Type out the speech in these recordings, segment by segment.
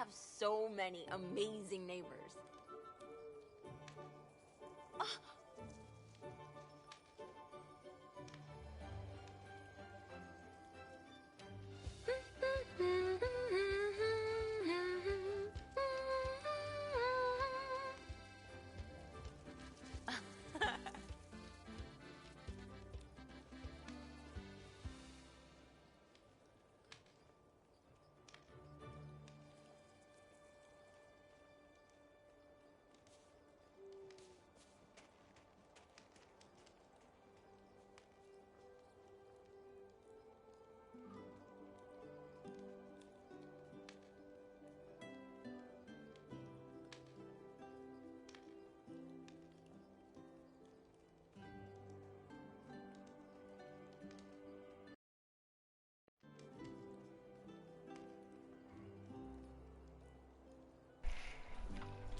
have so many amazing neighbors.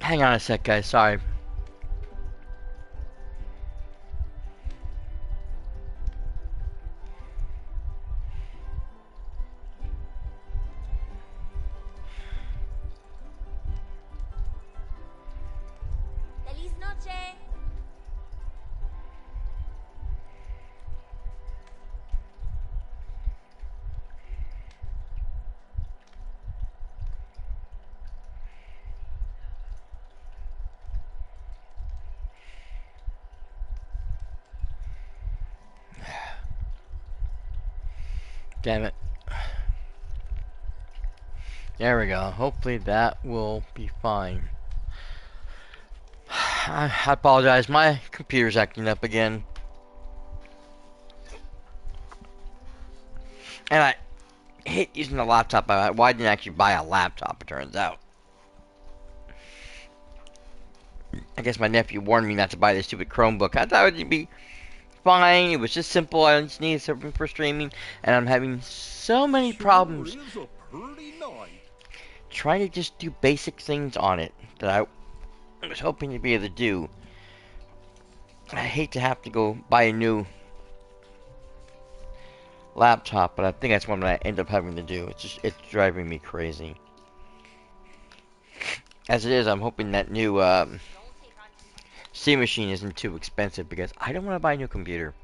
Hang on a sec, guys. Sorry. Feliz noche. Damn it. There we go. Hopefully that will be fine. I apologize. My computer's acting up again. And I hate using the laptop. Why didn't I actually buy a laptop, it turns out. I guess my nephew warned me not to buy this stupid Chromebook. I thought it would be fine. It was just simple. I just needed something for streaming. And I'm having so many problems trying to just do basic things on it that I was hoping to be able to do. I hate to have to go buy a new laptop, but I think that's what I end up having to do. It's driving me crazy. As it is, I'm hoping that new C machine isn't too expensive because I don't want to buy a new computer.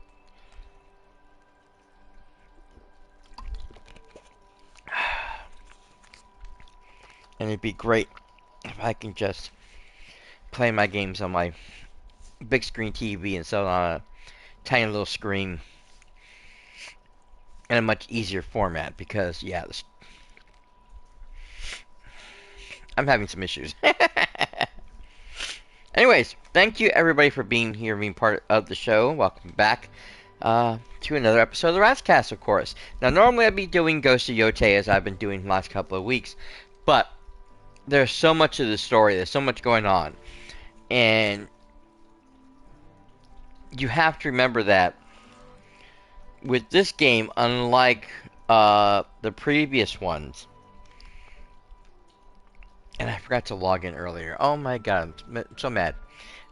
And it'd be great if I can just play my games on my big screen TV instead of on a tiny little screen in a much easier format because, yeah, I'm having some issues. Anyways, thank you everybody for being here, being part of the show. Welcome back to another episode of the Ratscast, of course. Now, normally I'd be doing Ghost of Yote as I've been doing the last couple of weeks, but there's so much of the story, there's so much going on, and you have to remember that with this game, unlike the previous ones, and I forgot to log in earlier. Oh my god, I'm so mad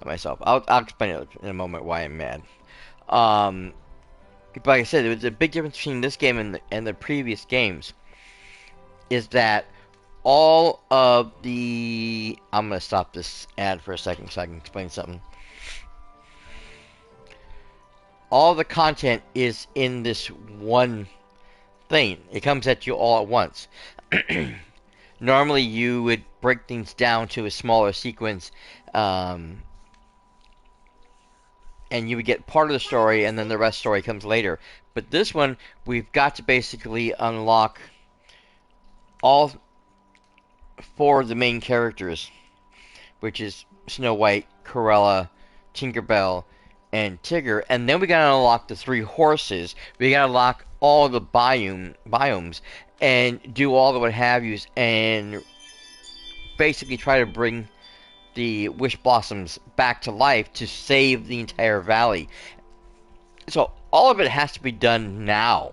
at myself. I'll explain it in a moment why I'm mad. But like I said, there's a big difference between this game and the previous games. Is that all of the... I'm going to stop this ad for a second so I can explain something. All the content is in this one thing. It comes at you all at once. Normally you would break things down to a smaller sequence, and you would get part of the story and then the rest of the story comes later. But this one, we've got to basically unlock all 4 of the main characters, which is Snow White, Cruella, Tinkerbell, and Tigger, and then we gotta unlock the 3 horses. We gotta unlock all the biomes and do all the what have yous, and basically try to bring the wish blossoms back to life to save the entire valley. So all of it has to be done now,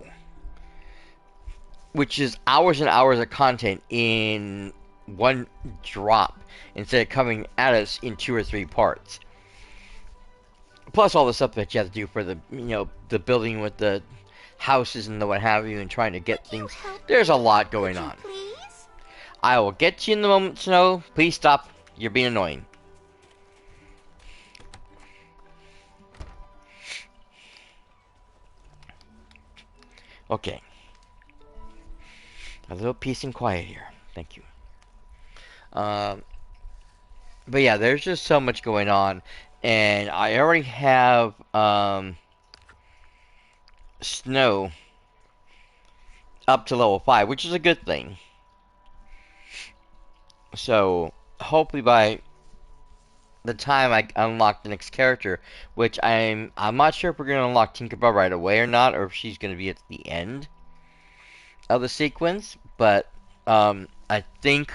which is hours and hours of content in one drop instead of coming at us in 2 or 3 parts. Plus all the stuff that you have to do for the, the building with the houses and the what have you, and trying to get things. There's a lot going on. I will get to you in the moment, Snow. Please stop. You're being annoying. Okay. A little peace and quiet here. Thank you. Um, but yeah, there's just so much going on. And I already have Snow up to level 5, which is a good thing. So, hopefully by the time I unlock the next character, which I'm not sure if we're gonna unlock Tinkerbell right away or not, or if she's gonna be at the end of the sequence. But I think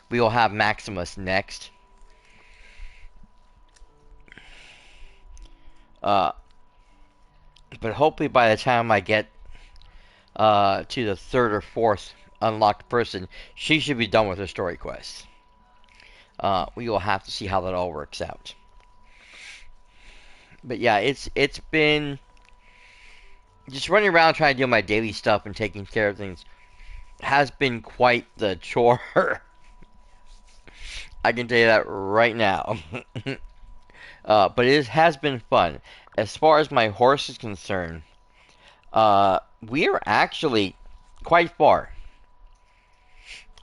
we will have Maximus next. But hopefully by the time I get to the third or fourth unlocked person, she should be done with her story quest. We will have to see how that all works out. But yeah, it's been just running around trying to do my daily stuff and taking care of things has been quite the chore. I can tell you that right now. But it has been fun. As far as my horse is concerned, we are actually quite far.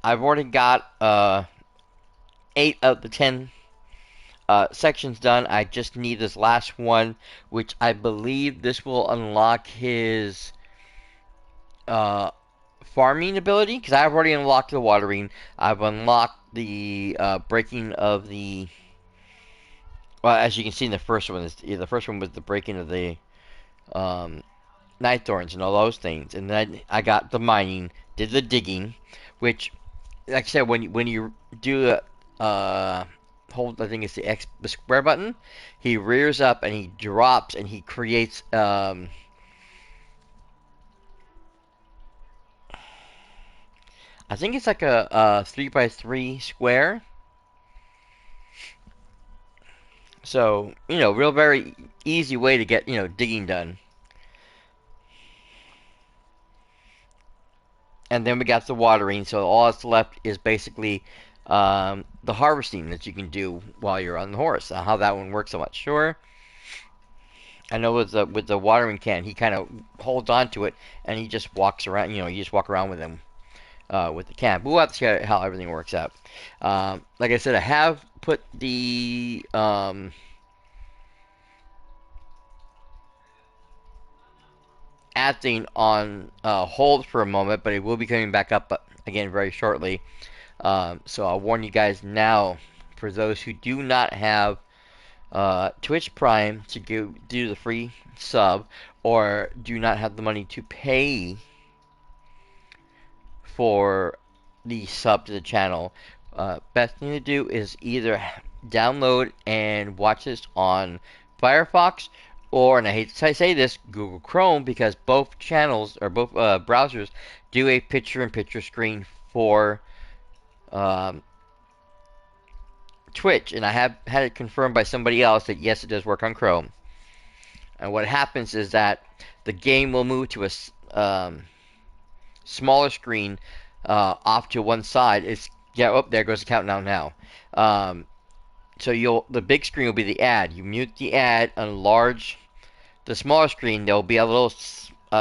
I've already got 8 of the 10 sections done. I just need this last one, which I believe this will unlock his farming ability, because I've already unlocked the watering. I've unlocked the breaking of the... Well, as you can see in the first one, the first one was the breaking of the night thorns and all those things. And then I got the mining, did the digging, which, like I said, when you do hold, I think it's the square button, he rears up and he drops and he creates I think it's like a 3x3 square. So, real very easy way to get, digging done. And then we got the watering, so all that's left is basically the harvesting that you can do while you're on the horse. How that one works, I'm not sure. I know with the watering can, he kind of holds on to it and he just walks around. You just walk around with him with the can. But we'll have to see how everything works out. Like I said, I have put the ad thing on hold for a moment, but it will be coming back up again very shortly. So I'll warn you guys now, for those who do not have Twitch Prime to do the free sub, or do not have the money to pay for the sub to the channel, best thing to do is either download and watch this on Firefox, or, and I hate to say this, Google Chrome, because both channels, or both browsers, do a picture-in-picture screen for Twitch, and I have had it confirmed by somebody else that yes, it does work on Chrome. And what happens is that the game will move to a smaller screen off to one side. There goes the countdown now. So the big screen will be the ad. You mute the ad, enlarge the smaller screen. There will be a little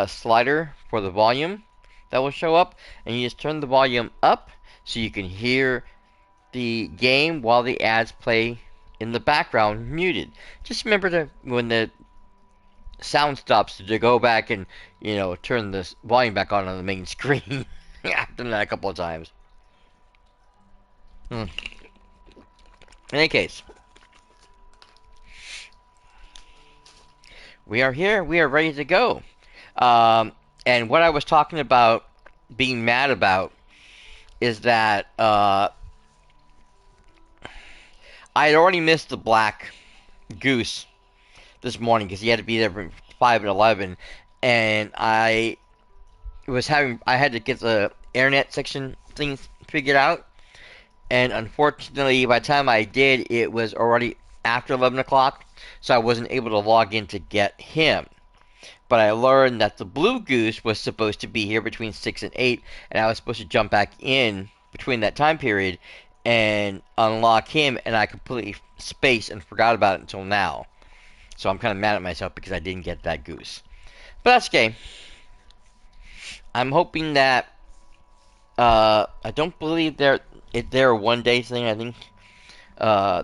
slider for the volume that will show up, and you just turn the volume up so you can hear the game while the ads play in the background muted. Just remember when the sound stops, to go back and turn the volume back on the main screen. I've done that a couple of times. In any case, we are here. We are ready to go. And what I was talking about, being mad about, is that I had already missed the black goose this morning because he had to be there from 5 and 11, and I had to get the internet section things figured out, and unfortunately by the time I did, it was already after 11 o'clock, so I wasn't able to log in to get him. But I learned that the blue goose was supposed to be here between 6 and 8, and I was supposed to jump back in between that time period and unlock him, and I completely spaced and forgot about it until now. So I'm kind of mad at myself because I didn't get that goose. But that's okay. I'm hoping that I don't believe they're a 1 day thing. I think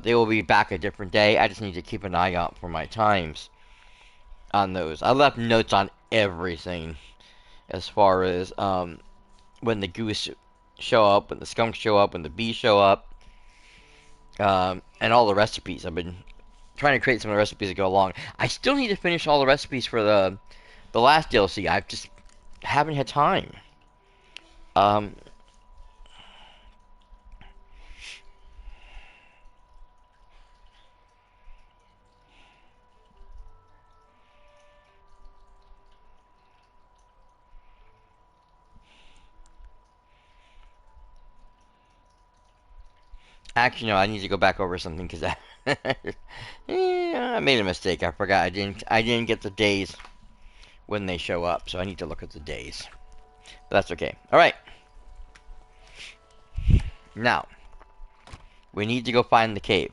they will be back a different day. I just need to keep an eye out for my times on those. I left notes on everything as far as when the goose show up, when the skunks show up, when the bees show up, and all the recipes. I've been trying to create some of the recipes that go along. I still need to finish all the recipes for the last DLC. I just haven't had time. Um, Actually, no. I need to go back over something because I made a mistake. I forgot. I didn't get the days when they show up, so I need to look at the days. But that's okay. All right. Now we need to go find the cave.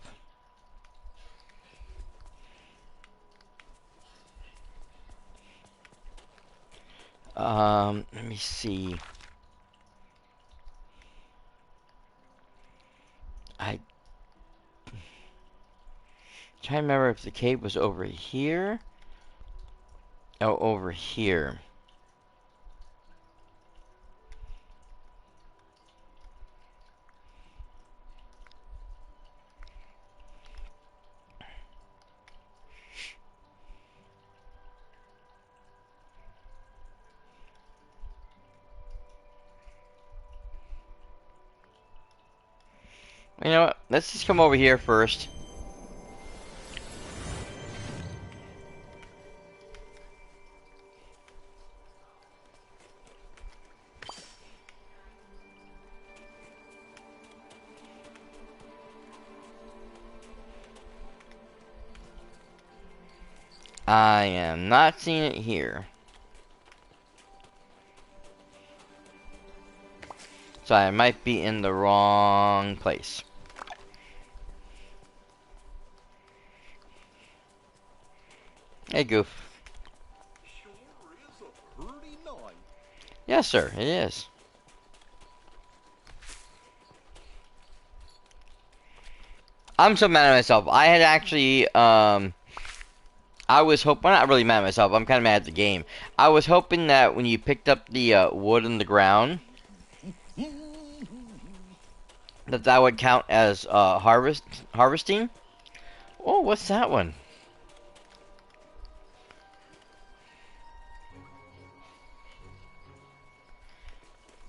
Let me see. I try to remember if the cave was over here. Oh, over here. You know what? Let's just come over here first. I am not seeing it here. So I might be in the wrong place. Hey, Goof. Sure is a pretty night. Yes, sir, it is. I'm so mad at myself. I had actually, I was hoping, well, not really mad at myself, I'm kind of mad at the game. I was hoping that when you picked up the wood in the ground, that would count as harvesting. Oh, what's that one?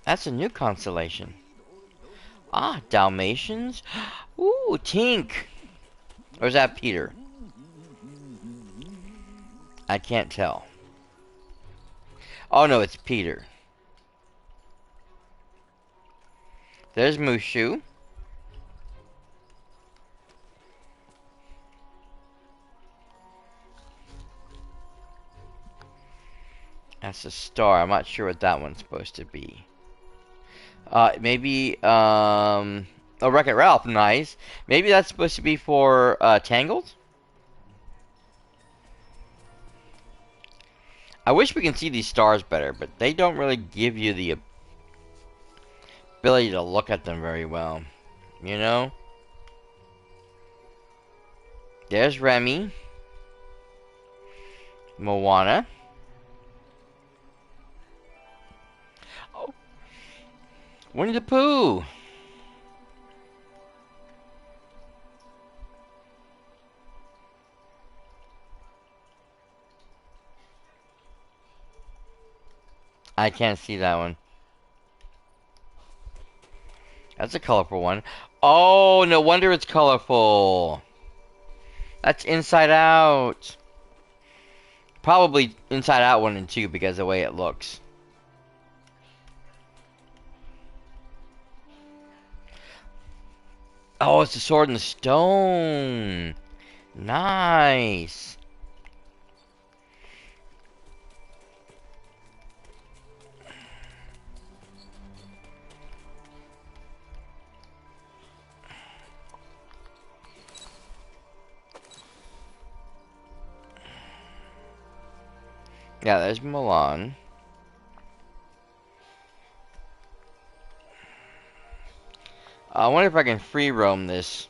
That's a new constellation. Ah, Dalmatians? Ooh, Tink! Or is that Peter? I can't tell. Oh no, it's Peter. There's Mushu. That's a star. I'm not sure what that one's supposed to be. Maybe, oh, Wreck-It Ralph, nice. Maybe that's supposed to be for, Tangled? I wish we can see these stars better, but they don't really give you the ability to look at them very well. You know? There's Remy. Moana. Oh, Winnie the Pooh. I can't see that one. That's a colorful one. Oh, no wonder it's colorful. That's Inside Out. Probably Inside Out 1 and 2 because of the way it looks. Oh, it's the Sword in the Stone. Nice. Yeah, there's Milan. I wonder if I can free roam this.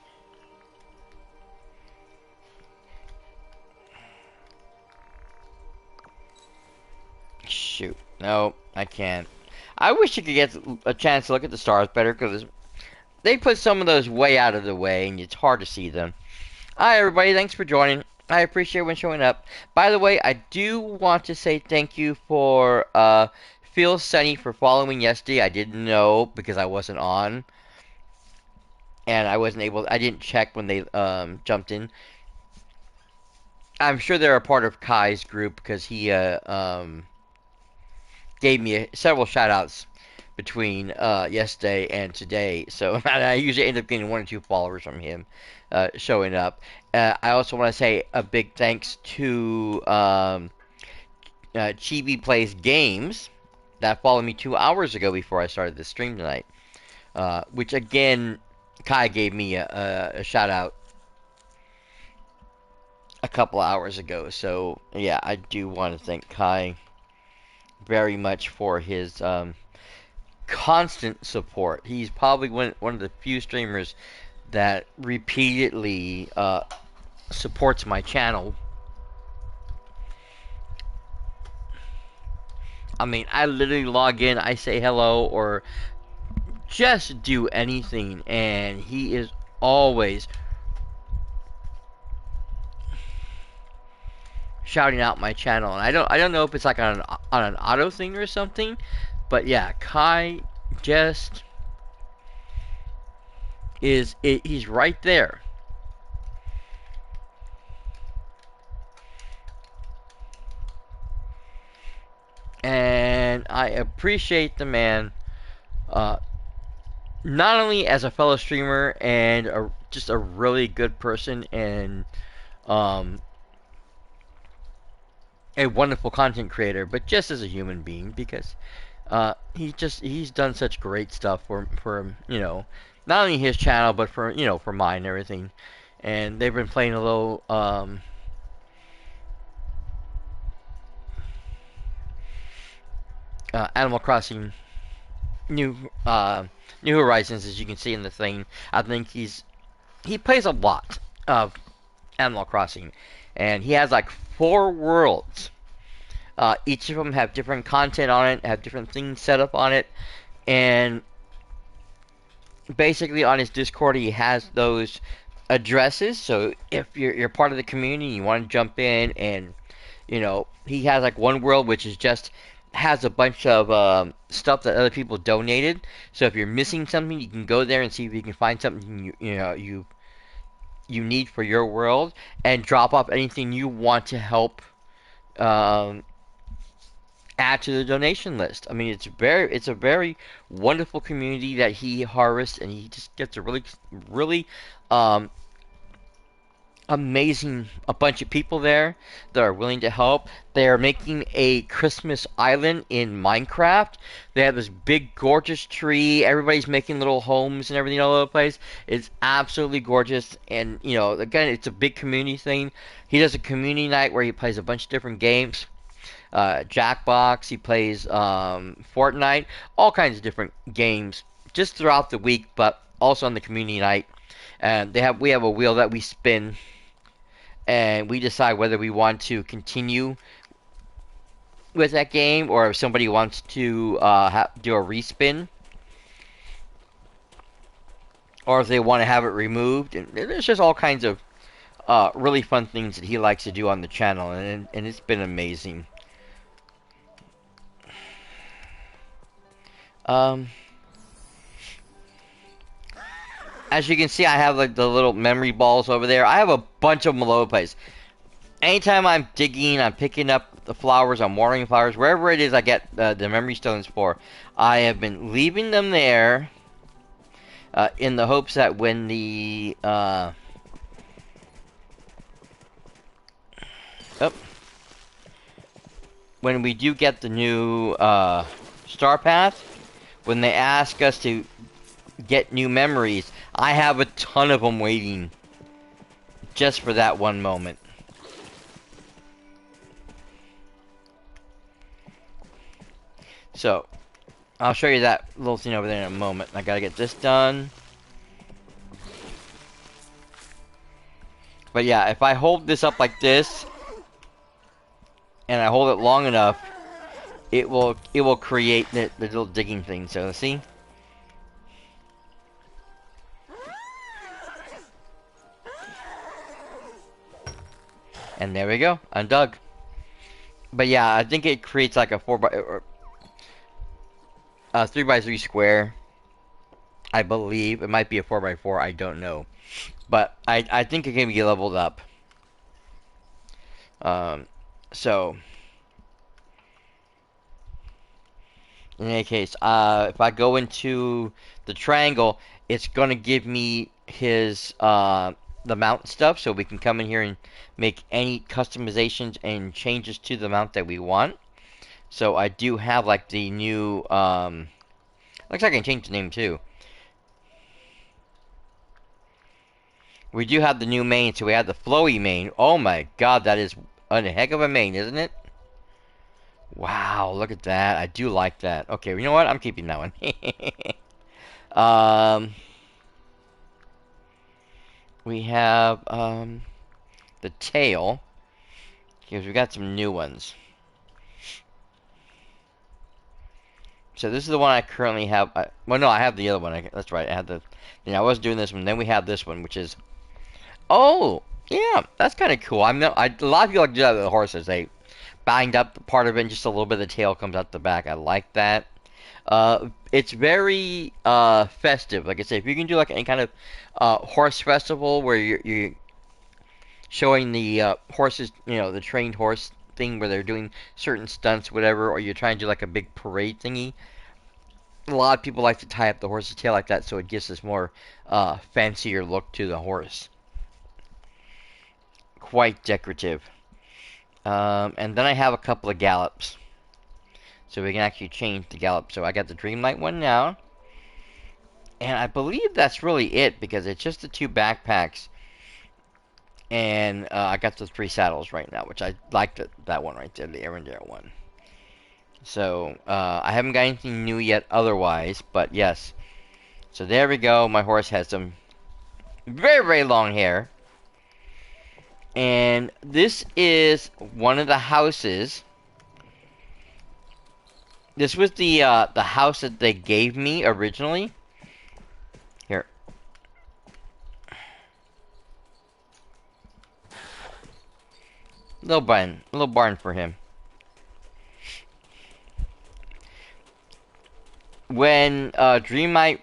Shoot. No, I can't. I wish you could get a chance to look at the stars better, because they put some of those way out of the way, and it's hard to see them. Hi, everybody. Thanks for joining. I appreciate everyone showing up. By the way, I do want to say thank you for Phil Sunny for following yesterday. I didn't know because I wasn't on, and I didn't check when they jumped in. I'm sure they're a part of Kai's group because he gave me several shout outs between yesterday and today. So I usually end up getting 1 or 2 followers from him showing up. I also want to say a big thanks to Chibi Plays Games that followed me 2 hours ago before I started the stream tonight. Which again, Kai gave me a shout out a couple hours ago. So yeah, I do want to thank Kai very much for his constant support. He's probably one of the few streamers that repeatedly supports my channel. I mean, I literally log in, I say hello, or just do anything, and he is always shouting out my channel. And I don't know if it's like on an auto thing or something, but yeah, Kai just he's right there. And I appreciate the man, not only as a fellow streamer and just a really good person and a wonderful content creator, but just as a human being, because he's done such great stuff for not only his channel but for mine and everything. And they've been playing a little Animal Crossing New Horizons, as you can see in the thing. I think he plays a lot of Animal Crossing, and he has like 4 worlds. Each of them have different content on it, have different things set up on it, and basically on his Discord he has those addresses. So if you're part of the community, you want to jump in, and he has like one world which is just has a bunch of stuff that other people donated. So if you're missing something, you can go there and see if you can find something you need for your world, and drop off anything you want to help add to the donation list. I mean, it's a very wonderful community that he harvests, and he just gets a really amazing a bunch of people there that are willing to help. They are making a Christmas island in Minecraft. They have this big gorgeous tree. Everybody's making little homes and everything all over the place. It's absolutely gorgeous, and again, it's a big community thing. He does a community night where he plays a bunch of different games. Jackbox, he plays Fortnite, all kinds of different games just throughout the week, but also on the community night. And we have a wheel that we spin, and we decide whether we want to continue with that game, or if somebody wants to do a respin, or if they want to have it removed. And there's just all kinds of really fun things that he likes to do on the channel, and it's been amazing. As you can see, I have like the little memory balls over there. I have a bunch of them all over the place. Anytime I'm digging, I'm picking up the flowers, I'm watering flowers, wherever it is I get the memory stones for, I have been leaving them there in the hopes that when the when we do get the new star path, when they ask us to get new memories, I have a ton of them waiting just for that one moment. So, I'll show you that little thing over there in a moment. I gotta get this done. But yeah, if I hold this up like this, and I hold it long enough, it will create the little digging thing. So see? And there we go, undug. But yeah, I think it creates like a 3x3 square. I believe it might be a 4x4. I don't know, but I think it can be leveled up. So in any case, if I go into the triangle, it's gonna give me his the mount stuff, so we can come in here and make any customizations and changes to the mount that we want. So I do have like the new looks like I can change the name too. We do have the new main, so we have the flowy main. Oh my god, that is a heck of a main, isn't it? Wow, look at that. I do like that. Okay, you know what? I'm keeping that one. We have the tail, because we got some new ones. So this is the one I currently have. Well, no, I have the other one. That's right. I had the. You know, I was doing this one. Then we have this one, which is. Oh, yeah, that's kind of cool. A lot of people like to do that with the horses. They bind up part of it, and just a little bit of the tail comes out the back. I like that. It's very festive. Like I say, if you can do like any kind of horse festival where you're showing the horses, you know, the trained horse thing where they're doing certain stunts, whatever, or you're trying to do like a big parade thingy. A lot of people like to tie up the horse's tail like that, so it gives this more fancier look to the horse. Quite decorative. And then I have a couple of gallops, so we can actually change the gallop. So I got the Dreamlight one now, and I believe that's really it, because it's just the 2 backpacks. And I got the 3 saddles right now, which I like that one right there, the Arendelle one. So I haven't got anything new yet otherwise, but yes. So there we go. My horse has some very, very long hair. And this is one of the houses. This was the house that they gave me originally. Here. Little barn for him. When Dreamlight,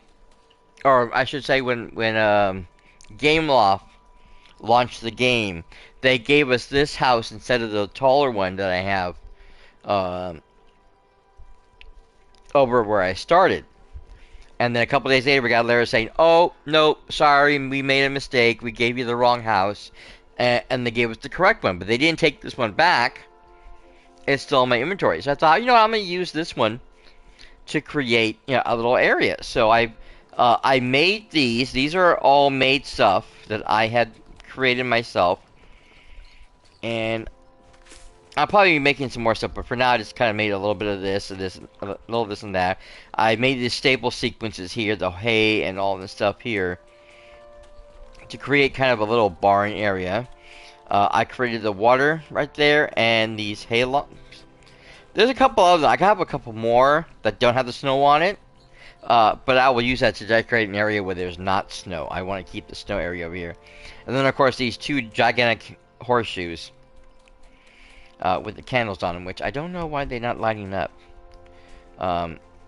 or I should say when Gameloft launched the game, they gave us this house instead of the taller one that I have over where I started. And then a couple days later, we got a letter saying, "Oh no, sorry, we made a mistake. We gave you the wrong house," and they gave us the correct one, but they didn't take this one back. It's still in my inventory. So I thought, you know what, I'm gonna use this one to create, you know, a little area. So I made these. These are all made stuff that I had created myself, and I'll probably be making some more stuff, but for now I just kind of made a little bit of this and this, a little of this and that. I made these stable sequences here, the hay and all this stuff here, to create kind of a little barn area. I created the water right there and these hay logs. There's a couple of them. I have a couple more that don't have the snow on it, but I will use that to decorate an area where there's not snow. I want to keep the snow area over here. And then, of course, these 2 gigantic horseshoes with the candles on them, which I don't know why they're not lighting up.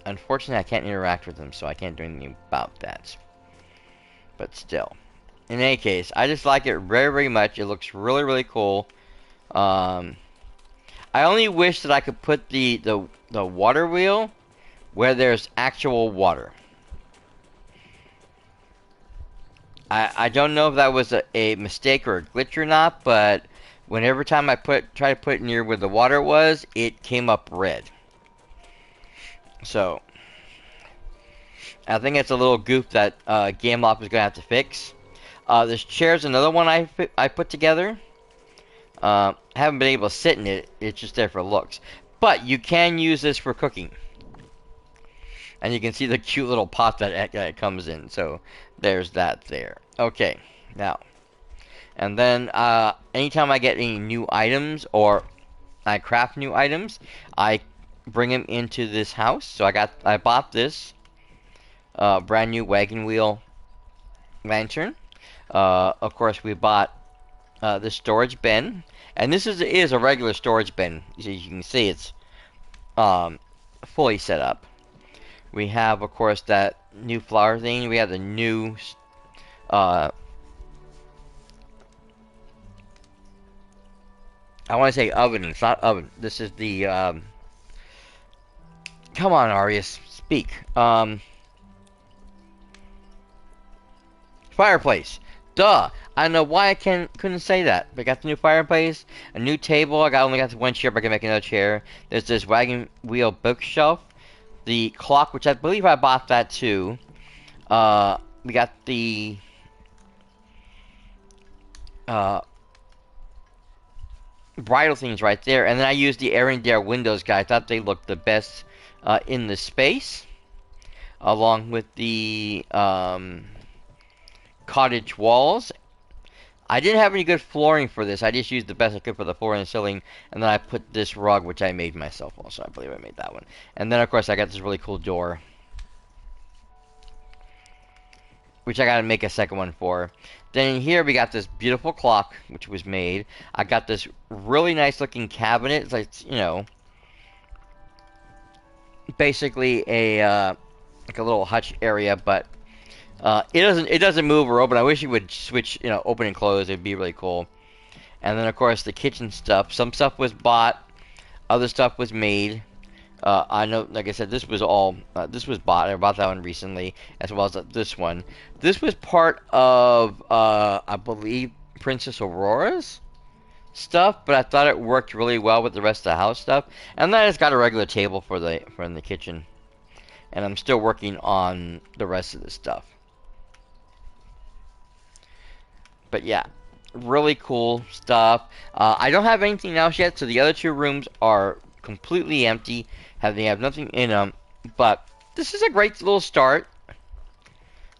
Unfortunately, I can't interact with them, so I can't do anything about that. But still. In any case, I just like it very, very much. It looks really, really cool. I only wish that I could put the water wheel where there's actual water. I don't know if that was a mistake or a glitch or not, but whenever time I try to put it near where the water was, it came up red. So I think it's a little goof that Gameloft is gonna have to fix. This chair's another one I put together. Haven't been able to sit in it. It's just there for looks. But you can use this for cooking. And you can see the cute little pot that it comes in. So there's that there. Okay, now. And then anytime I get any new items or I craft new items, I bring them into this house. So I bought this brand new wagon wheel lantern. Of course, we bought the storage bin, and this is a regular storage bin. As you can see, it's fully set up. We have, of course, that new flower thing. We have the new I want to say oven. It's not oven. This is the come on, Arius, speak. Fireplace. Duh. I don't know why I couldn't say that. We got the new fireplace, a new table. Only got one chair, but I can make another chair. There's this wagon wheel bookshelf. The clock, which I believe I bought that too. We got the bridal things right there, and then I used the Air and Dare windows, guys. I thought they looked the best in the space, along with the cottage walls. I didn't have any good flooring for this. I just used the best I could for the floor and the ceiling, and then I put this rug, which I made myself also. I believe I made that one. And then, of course, I got this really cool door, which I gotta make a second one for. Then in here we got this beautiful clock, which was made. I got this really nice looking cabinet. It's like, you know, basically a like a little hutch area, but it doesn't move or open. I wish it would switch, you know, open and close. It'd be really cool. And then of course the kitchen stuff. Some stuff was bought, other stuff was made. I know, like I said, this was bought. I bought that one recently, as well as this one. This was part of, I believe, Princess Aurora's stuff, but I thought it worked really well with the rest of the house stuff. And then I just got a regular table for in the kitchen, and I'm still working on the rest of the stuff. But yeah, really cool stuff. I don't have anything else yet, so the other two rooms are completely empty. They have nothing in them, but this is a great little start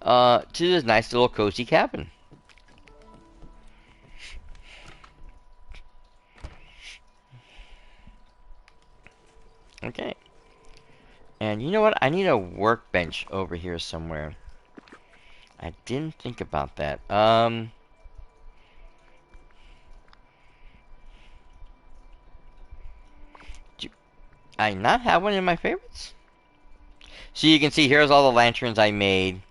to this nice little cozy cabin. Okay. And you know what? I need a workbench over here somewhere. I didn't think about that. I not have one in my favorites? So you can see here's all the lanterns I made.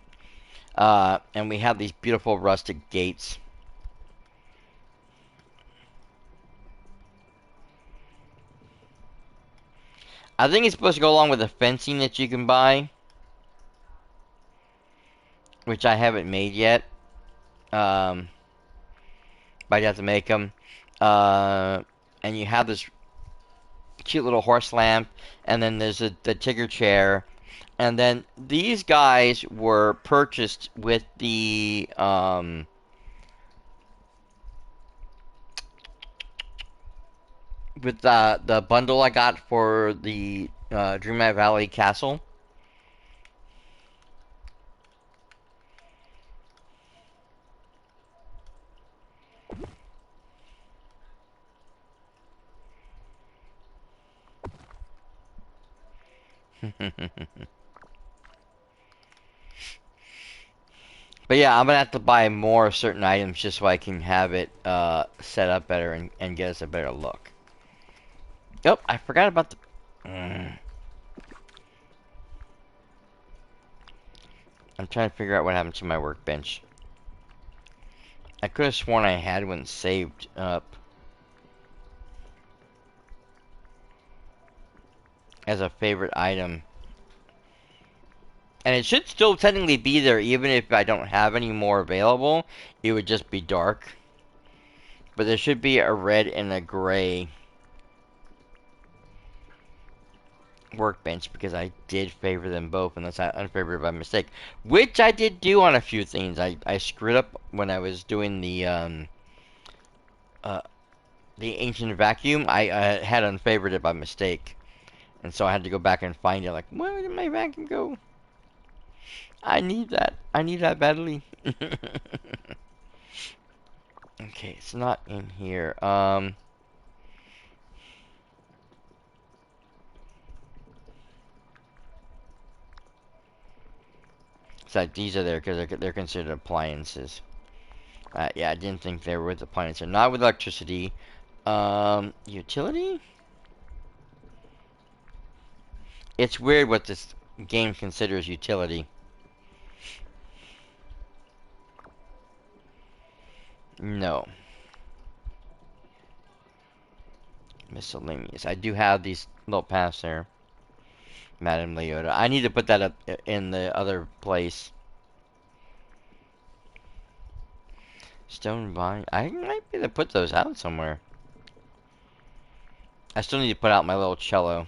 And we have these beautiful rustic gates. I think it's supposed to go along with the fencing that you can buy, which I haven't made yet. But I have to make them. And you have this cute little horse lamp, and then there's the Tigger chair, and then these guys were purchased with the bundle I got for the Dreamlight Valley Castle. But yeah, I'm gonna have to buy more certain items just so I can have it set up better and get us a better look. Oh, I forgot about the... I'm trying to figure out what happened to my workbench. I could have sworn I had one saved up as a favorite item. And it should still technically be there even if I don't have any more available. It would just be dark. But there should be a red and a gray workbench because I did favor them both unless I unfavored by mistake. Which I did do on a few things. I screwed up when I was doing the ancient vacuum. I had unfavored it by mistake. And so I had to go back and find it. Like, where did my vacuum go? I need that. I need that badly. Okay, it's not in here. So these are there because they're considered appliances. Yeah, I didn't think they were with appliances. Not with electricity. Utility? It's weird what this game considers utility. No. Miscellaneous. I do have these little paths there. Madame Leota. I need to put that up in the other place. Stone vine. I might be able to put those out somewhere. I still need to put out my little cello.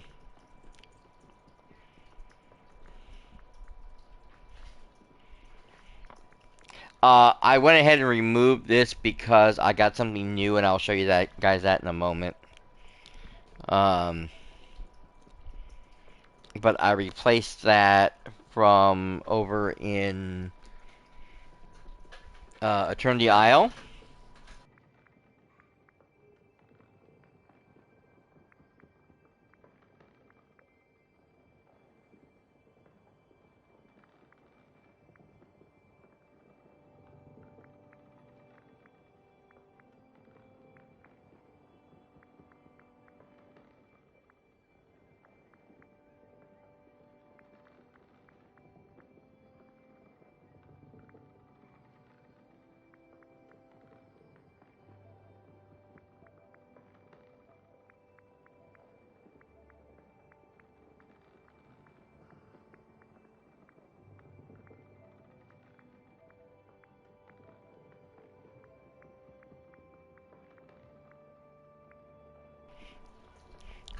I went ahead and removed this because I got something new, and I'll show you that, guys, that in a moment. But I replaced that from over in Eternity Isle.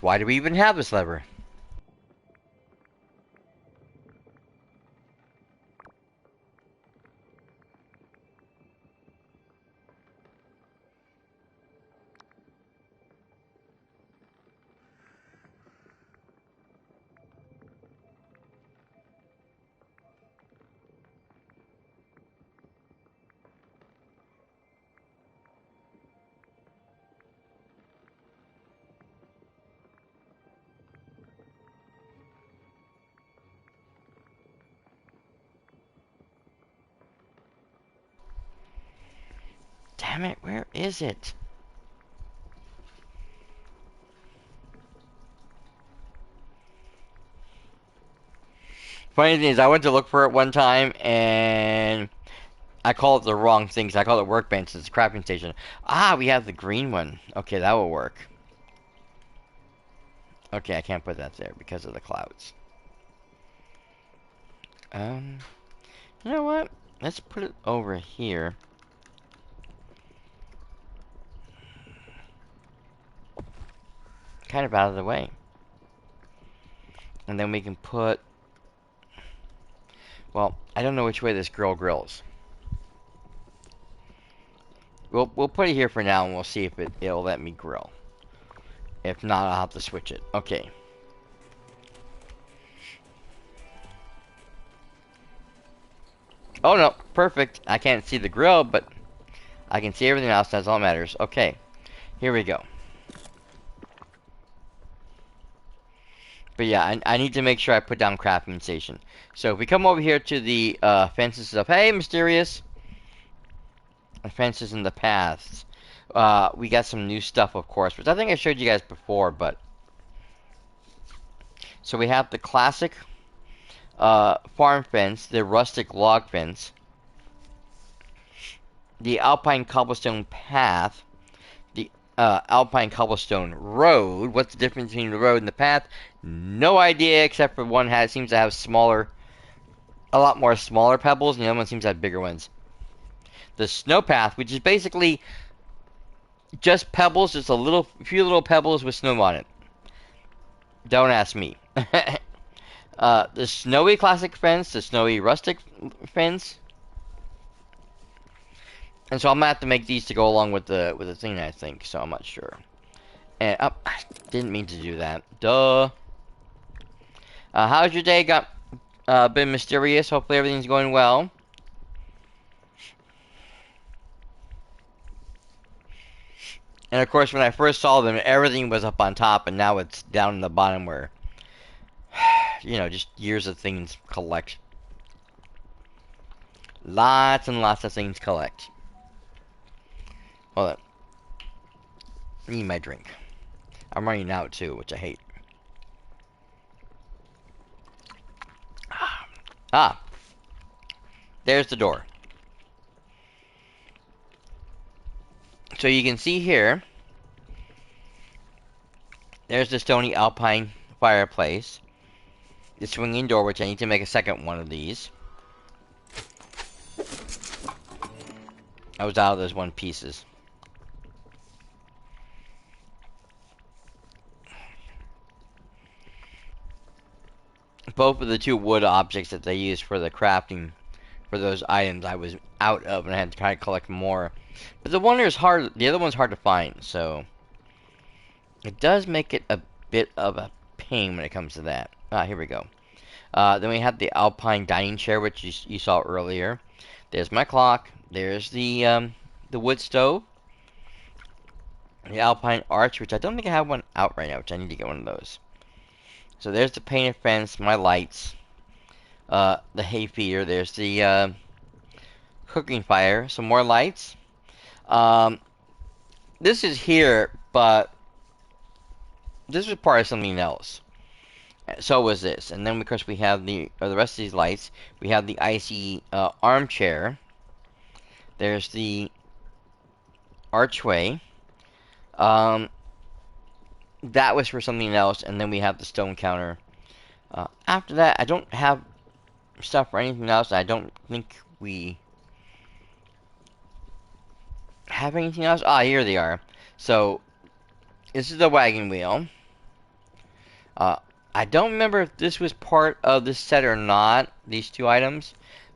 Why do we even have this lever? Damn it, where is it? Funny thing is, I went to look for it one time, and I called it the wrong things. I called it workbench. It's a crafting station. Ah, we have the green one. Okay, that will work. Okay, I can't put that there because of the clouds. You know what? Let's put it over here. Kind of out of the way. And then we can put... Well, I don't know which way this girl grills. We'll put it here for now, and we'll see if it'll let me grill. If not, I'll have to switch it. Okay. Oh no, perfect. I can't see the grill, but I can see everything else. That's all that matters. Okay, here we go. But yeah, I need to make sure I put down crafting station. So if we come over here to the fences stuff, hey, mysterious. Fences in the paths. We got some new stuff, of course, which I think I showed you guys before, but... So we have the classic farm fence, the rustic log fence, the alpine cobblestone path, the alpine cobblestone road. What's the difference between the road and the path? No idea, except for one seems to have a lot more smaller pebbles, and the other one seems to have bigger ones. The snow path, which is basically just pebbles, just a few little pebbles with snow on it. Don't ask me. The snowy classic fence, the snowy rustic fence. And so I'm gonna have to make these to go along with the thing, I think. So I'm not sure. And I didn't mean to do that. Duh. How's your day? Got been mysterious. Hopefully everything's going well. And of course, when I first saw them, everything was up on top, and now it's down in the bottom where, you know, just years of things collect. Lots and lots of things collect. Hold on. I need my drink. I'm running out too, which I hate. Ah, there's the door. So you can see here, there's the stony alpine fireplace. The swinging door, which I need to make a second one of these. I was out of those one pieces. Both of the two wood objects that they used for the crafting for those items I was out of, and I had to kind of collect more. But the one is hard. The other one's hard to find, so it does make it a bit of a pain when it comes to that. Ah, here we go. Then we have the alpine dining chair, which you saw earlier. There's my clock. There's the wood stove. The alpine arch, which I don't think I have one out right now, which I need to get one of those. So there's the painted fence, my lights, the hay feeder. There's the cooking fire, some more lights. This is here, but this was part of something else. So was this, and then of course we have the rest of these lights. We have the icy armchair. There's the archway. That was for something else, and then we have the stone counter. After that, I don't have stuff for anything else. I don't think we have anything else. Ah, here they are. So, this is the wagon wheel. I don't remember if this was part of this set or not, these two items,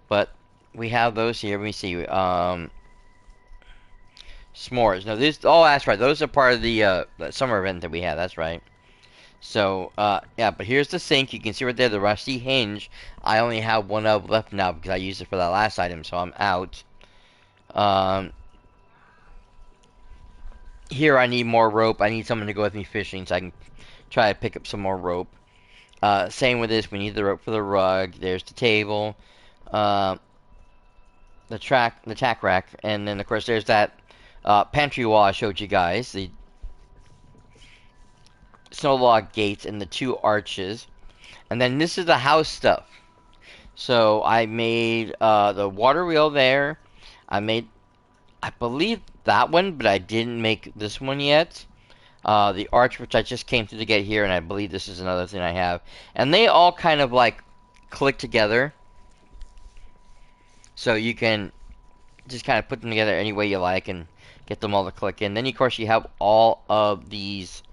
but we have those here. Let me see. S'mores. No, this. Oh, that's right. Those are part of the summer event that we had. That's right. So, yeah, but here's the sink. You can see right there the rusty hinge. I only have one of left now because I used it for that last item, so I'm out. Here I need more rope. I need someone to go with me fishing so I can try to pick up some more rope. Same with this. We need the rope for the rug. There's the table. The tack rack, and then of course there's that pantry wall I showed you guys. The snow log gates and the two arches. And then this is the house stuff. So I made the water wheel there. I believe that one, but I didn't make this one yet. The arch, which I just came through to get here, and I believe this is another thing I have. And they all kind of like click together. So you can just kind of put them together any way you like and get them all to click in. Then, of course, you have all of these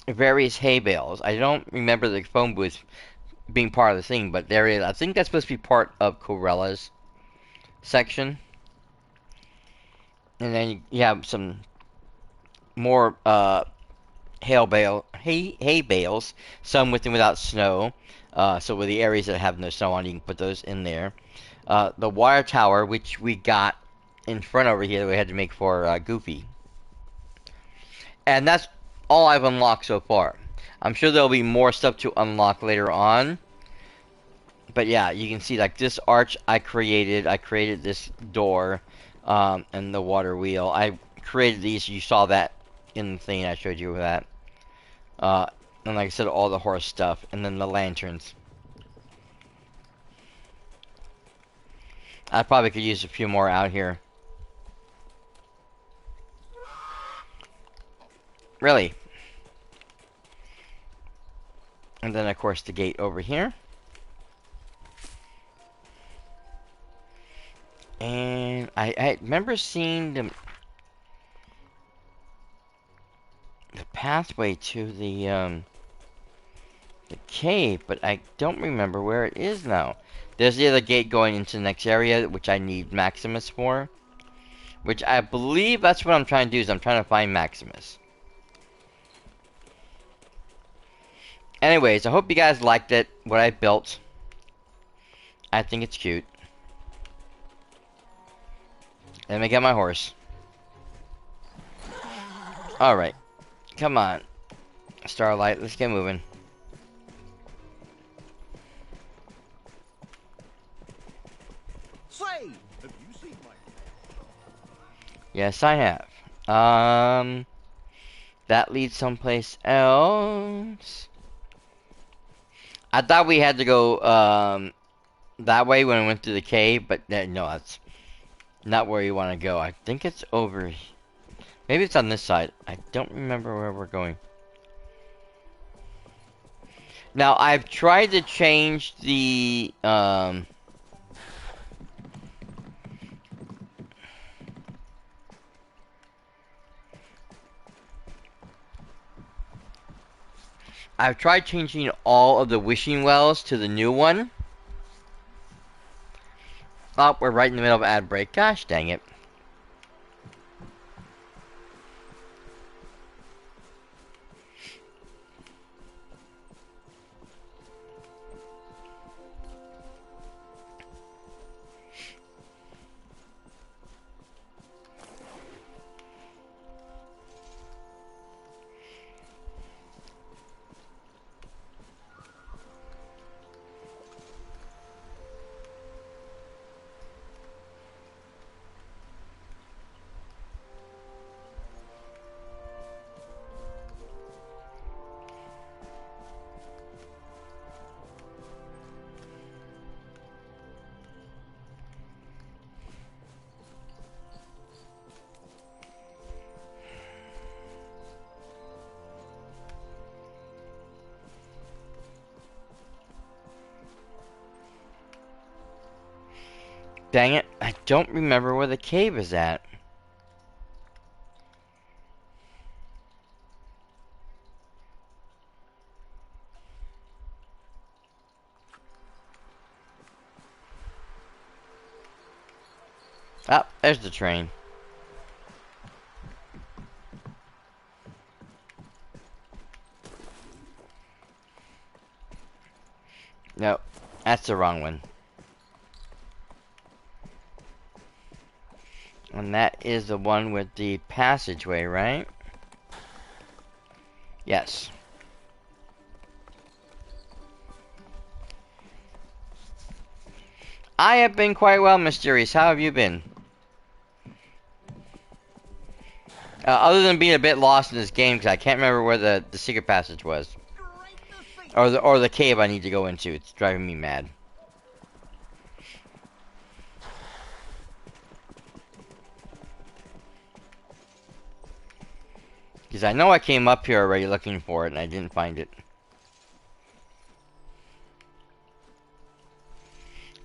various hay bales. I don't remember the phone booth being part of the thing, but there is. I think that's supposed to be part of Corella's section. And then you have some more hay bales, some with and without snow. So with the areas that have no snow on, you can put those in there. The wire tower, which we got in front over here, that we had to make for Goofy. And that's all I've unlocked so far. I'm sure there'll be more stuff to unlock later on. But yeah, you can see like this arch I created. I created this door and the water wheel. I created these. You saw that in the thing I showed you with that. And like I said, all the horse stuff. And then the lanterns. I probably could use a few more out here. Really. And then, of course, the gate over here. And I remember seeing the pathway to the cave, but I don't remember where it is now. There's the other gate going into the next area, which I need Maximus for. Which I believe that's what I'm trying to do, is I'm trying to find Maximus. Anyways, I hope you guys liked it, what I built. I think it's cute. Let me get my horse. Alright. Come on. Starlight, let's get moving. Say, have you seen my... Yes, I have. That leads someplace else. I thought we had to go, that way when we went through the cave, but no, that's not where you want to go. I think it's over. Maybe it's on this side. I don't remember where we're going. Now, I've tried to change the, I've tried changing all of the wishing wells to the new one. Oh, we're right in the middle of ad break. Gosh dang it. Dang it, I don't remember where the cave is at. Ah, there's the train. No, that's the wrong one. And that is the one with the passageway, right? Yes. I have been quite well, Mysterious. How have you been? Other than being a bit lost in this game, because I can't remember where the secret passage was. Or the cave I need to go into. It's driving me mad. Because I know I came up here already looking for it, and I didn't find it.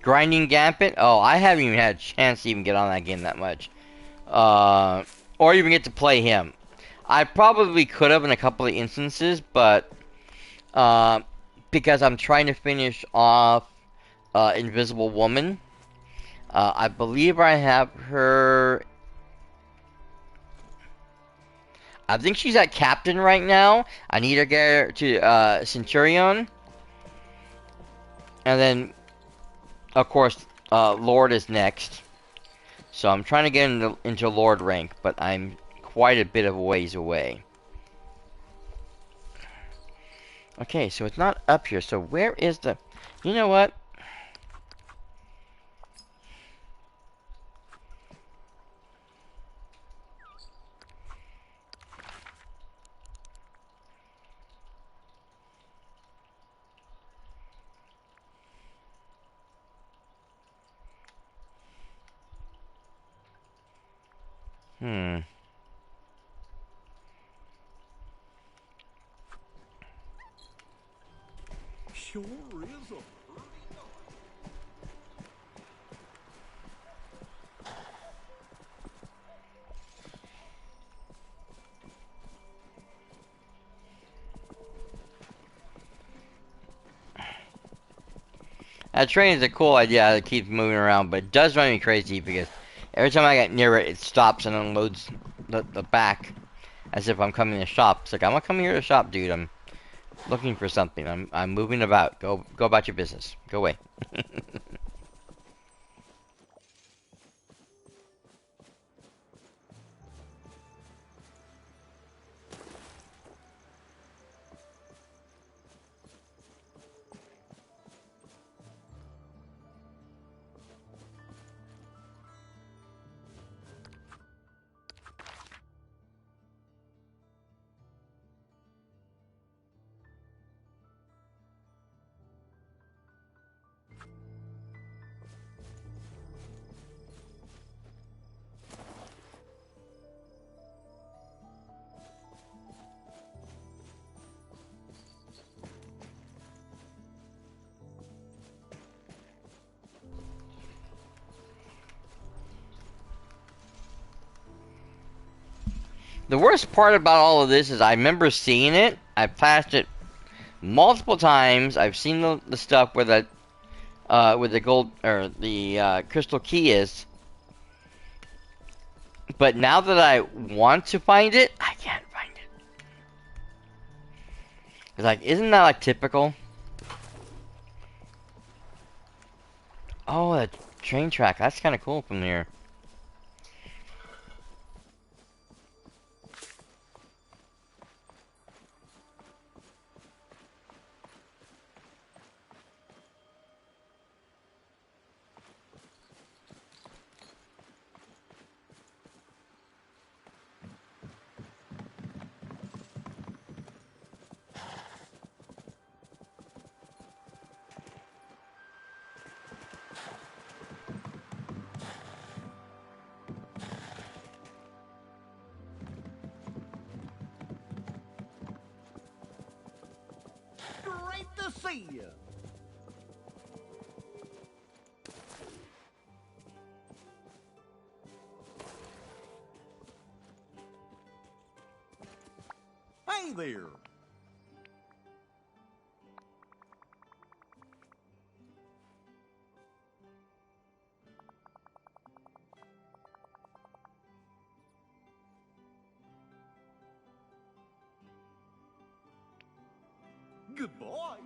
Grinding Gambit? Oh, I haven't even had a chance to even get on that game that much. Or even get to play him. I probably could have in a couple of instances, but because I'm trying to finish off Invisible Woman. I believe I have her... I think she's at Captain right now. I need to get her to Centurion. And then, of course, Lord is next. So I'm trying to get into Lord rank, but I'm quite a bit of a ways away. Okay, so it's not up here. So where is the... You know what? Sure is a... That train is a cool idea. It keeps moving around, but it does drive me crazy because every time I get near it, it stops and unloads the back as if I'm coming to shop. It's like, I'm not coming here to shop, dude. I'm looking for something. I'm moving about. Go about your business. Go away. The worst part about all of this is I remember seeing it. I've passed it multiple times. I've seen the stuff where the gold or the crystal key is. But now that I want to find it, I can't find it. It's like, isn't that like typical? Oh, the train track. That's kind of cool from here. Great to see you. Hey there. Goodbye.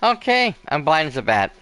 Okay, I'm blind as a bat.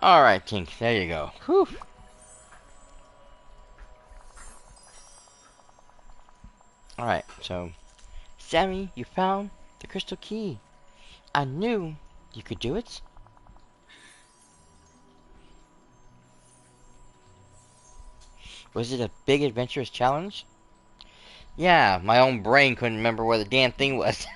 Alright, Tink, there you go. Whew. Alright, so, Sammy, you found the crystal key. I knew you could do it. Was it a big adventurous challenge? Yeah, my own brain couldn't remember where the damn thing was.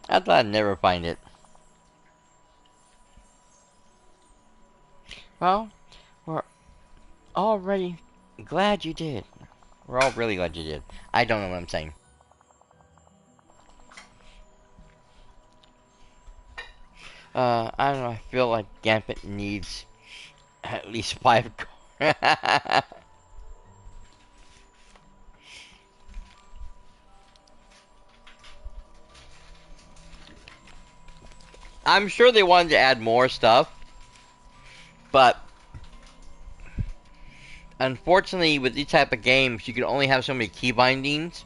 I thought I'd never find it. Well, we're already glad you did. We're all really glad you did. I don't know what I'm saying. I don't know, I feel like Gambit needs at least 5 I'm sure they wanted to add more stuff, but unfortunately with these type of games, you can only have so many key bindings.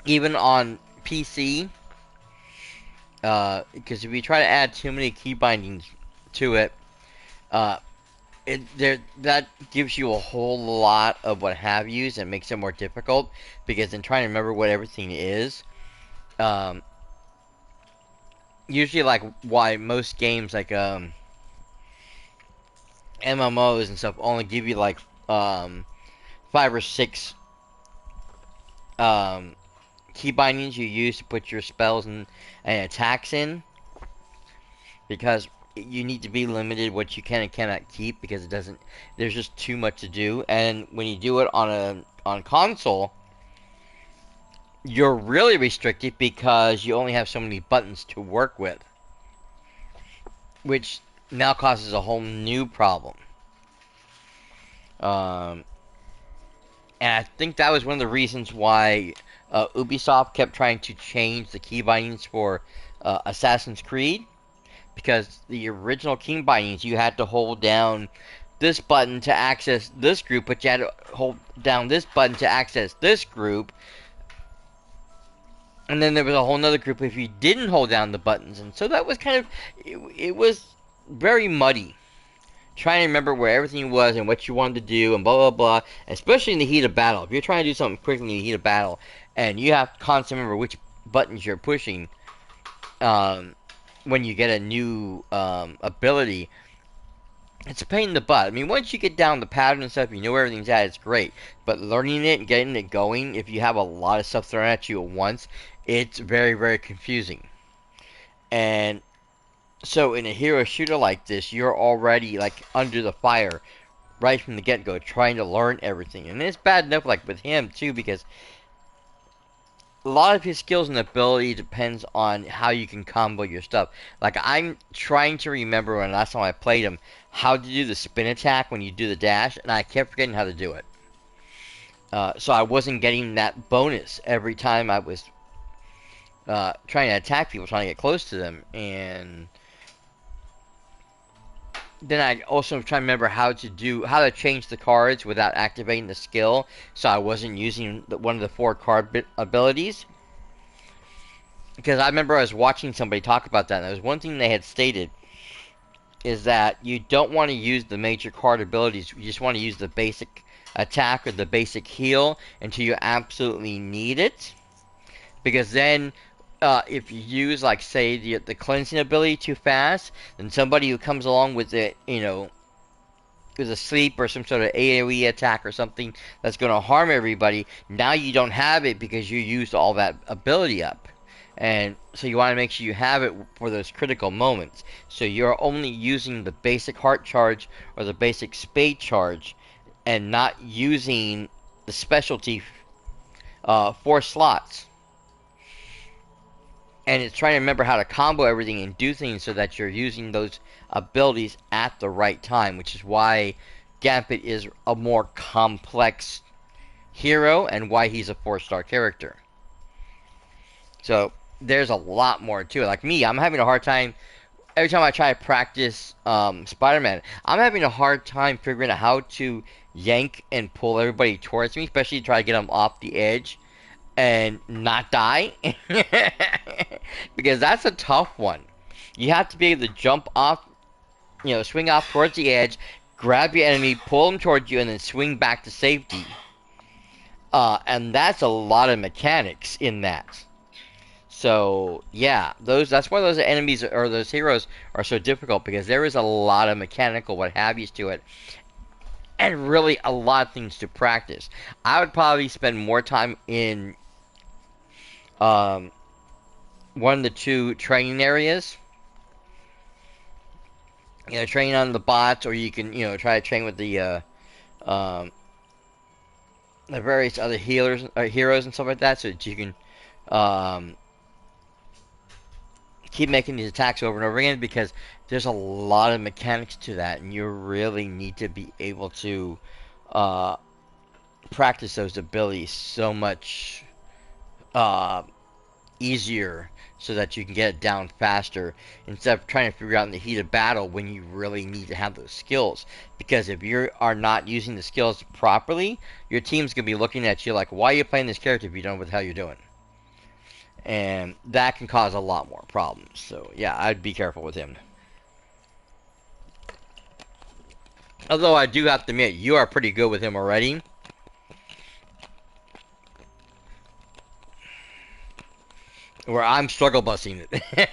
Even on PC, because if you try to add too many key bindings to it, uh, that gives you a whole lot of what have yous and makes it more difficult. Because in trying to remember what everything is, usually like why most games like MMOs and stuff only give you like 5 or 6 key bindings you use to put your spells and attacks in, because you need to be limited what you can and cannot keep, because it doesn't, there's just too much to do. And when you do it on console, you're really restricted because you only have so many buttons to work with, which now causes a whole new problem. And I think that was one of the reasons why Ubisoft kept trying to change the key bindings for Assassin's Creed, because the original key bindings, you had to hold down this button to access this group, but you had to hold down this button to access this group, and then there was a whole nother group if you didn't hold down the buttons. And so that was kind of, it was very muddy, trying to remember where everything was and what you wanted to do and blah blah blah, especially in the heat of battle. If you're trying to do something quickly in the heat of battle and you have to constantly remember which buttons you're pushing when you get a new ability, it's a pain in the butt. I mean, once you get down the pattern and stuff, you know where everything's at, it's great. But learning it and getting it going, if you have a lot of stuff thrown at you at once, it's very, very confusing. And so in a hero shooter like this, you're already like under the fire right from the get-go, trying to learn everything. And it's bad enough like with him too, because a lot of his skills and ability depends on how you can combo your stuff. Like, I'm trying to remember when last time I played him how to do the spin attack when you do the dash, and I kept forgetting how to do it. So I wasn't getting that bonus every time I was trying to attack people, trying to get close to them. And then I also try to remember how to change the cards without activating the skill, so I wasn't using one of the 4 card abilities. Because I remember I was watching somebody talk about that, and there was one thing they had stated, is that you don't want to use the major card abilities, you just want to use the basic attack or the basic heal until you absolutely need it. Because then if you use, like, say, the cleansing ability too fast, then somebody who comes along with it, with a sleep or some sort of AoE attack or something that's going to harm everybody, now you don't have it because you used all that ability up. And so you want to make sure you have it for those critical moments. So you're only using the basic heart charge or the basic spade charge, and not using the specialty 4 slots. And it's trying to remember how to combo everything and do things so that you're using those abilities at the right time, which is why Gambit is a more complex hero and why he's a 4-star character. So there's a lot more to it. Like me, I'm having a hard time every time I try to practice Spider-Man, I'm having a hard time figuring out how to yank and pull everybody towards me, especially try to get them off the edge and not die. Because that's a tough one. You have to be able to jump off, swing off towards the edge, grab your enemy, pull them towards you, and then swing back to safety. And that's a lot of mechanics in that. So yeah, that's why those enemies or those heroes are so difficult, because there is a lot of mechanical what have yous to it, and really a lot of things to practice. I would probably spend more time in one of the two training areas. Training on the bots, or you can try to train with the various other healers or heroes and stuff like that, so that you can keep making these attacks over and over again, because there's a lot of mechanics to that, and you really need to be able to practice those abilities so much easier, so that you can get it down faster, instead of trying to figure out in the heat of battle when you really need to have those skills. Because if you are not using the skills properly, your team's going to be looking at you like, why are you playing this character if you don't know what the hell you're doing? And that can cause a lot more problems. So yeah, I'd be careful with him. Although I do have to admit, you are pretty good with him already. Where I'm struggle busting it.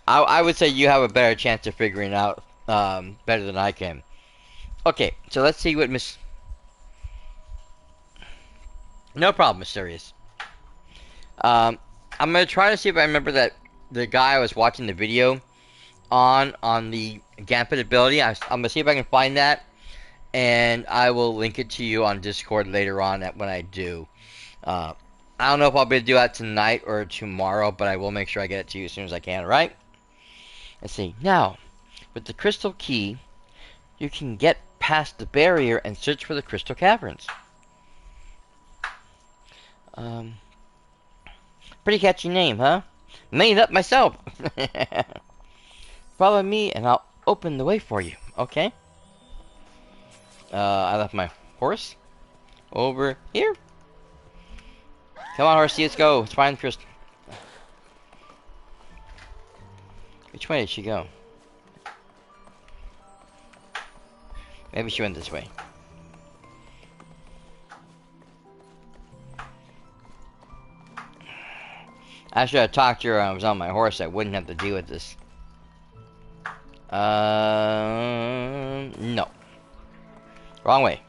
I would say you have a better chance of figuring it out better than I can. Okay, so let's see what No problem, Mysterious. I'm gonna try to see if I remember that the guy I was watching the video on the Gambit ability. I'm gonna see if I can find that, and I will link it to you on Discord later on when I do. I don't know if I'll be able to do that tonight or tomorrow, but I will make sure I get it to you as soon as I can, right? Let's see. Now, with the crystal key, you can get past the barrier and search for the crystal caverns. Pretty catchy name, huh? Made it up myself. Follow me and I'll open the way for you, okay? I left my horse over here. Come on, horsey, let's go. Let's find the crystal. Which way did she go? Maybe she went this way. I should have talked to her when I was on my horse. I wouldn't have to deal with this. No. Wrong way.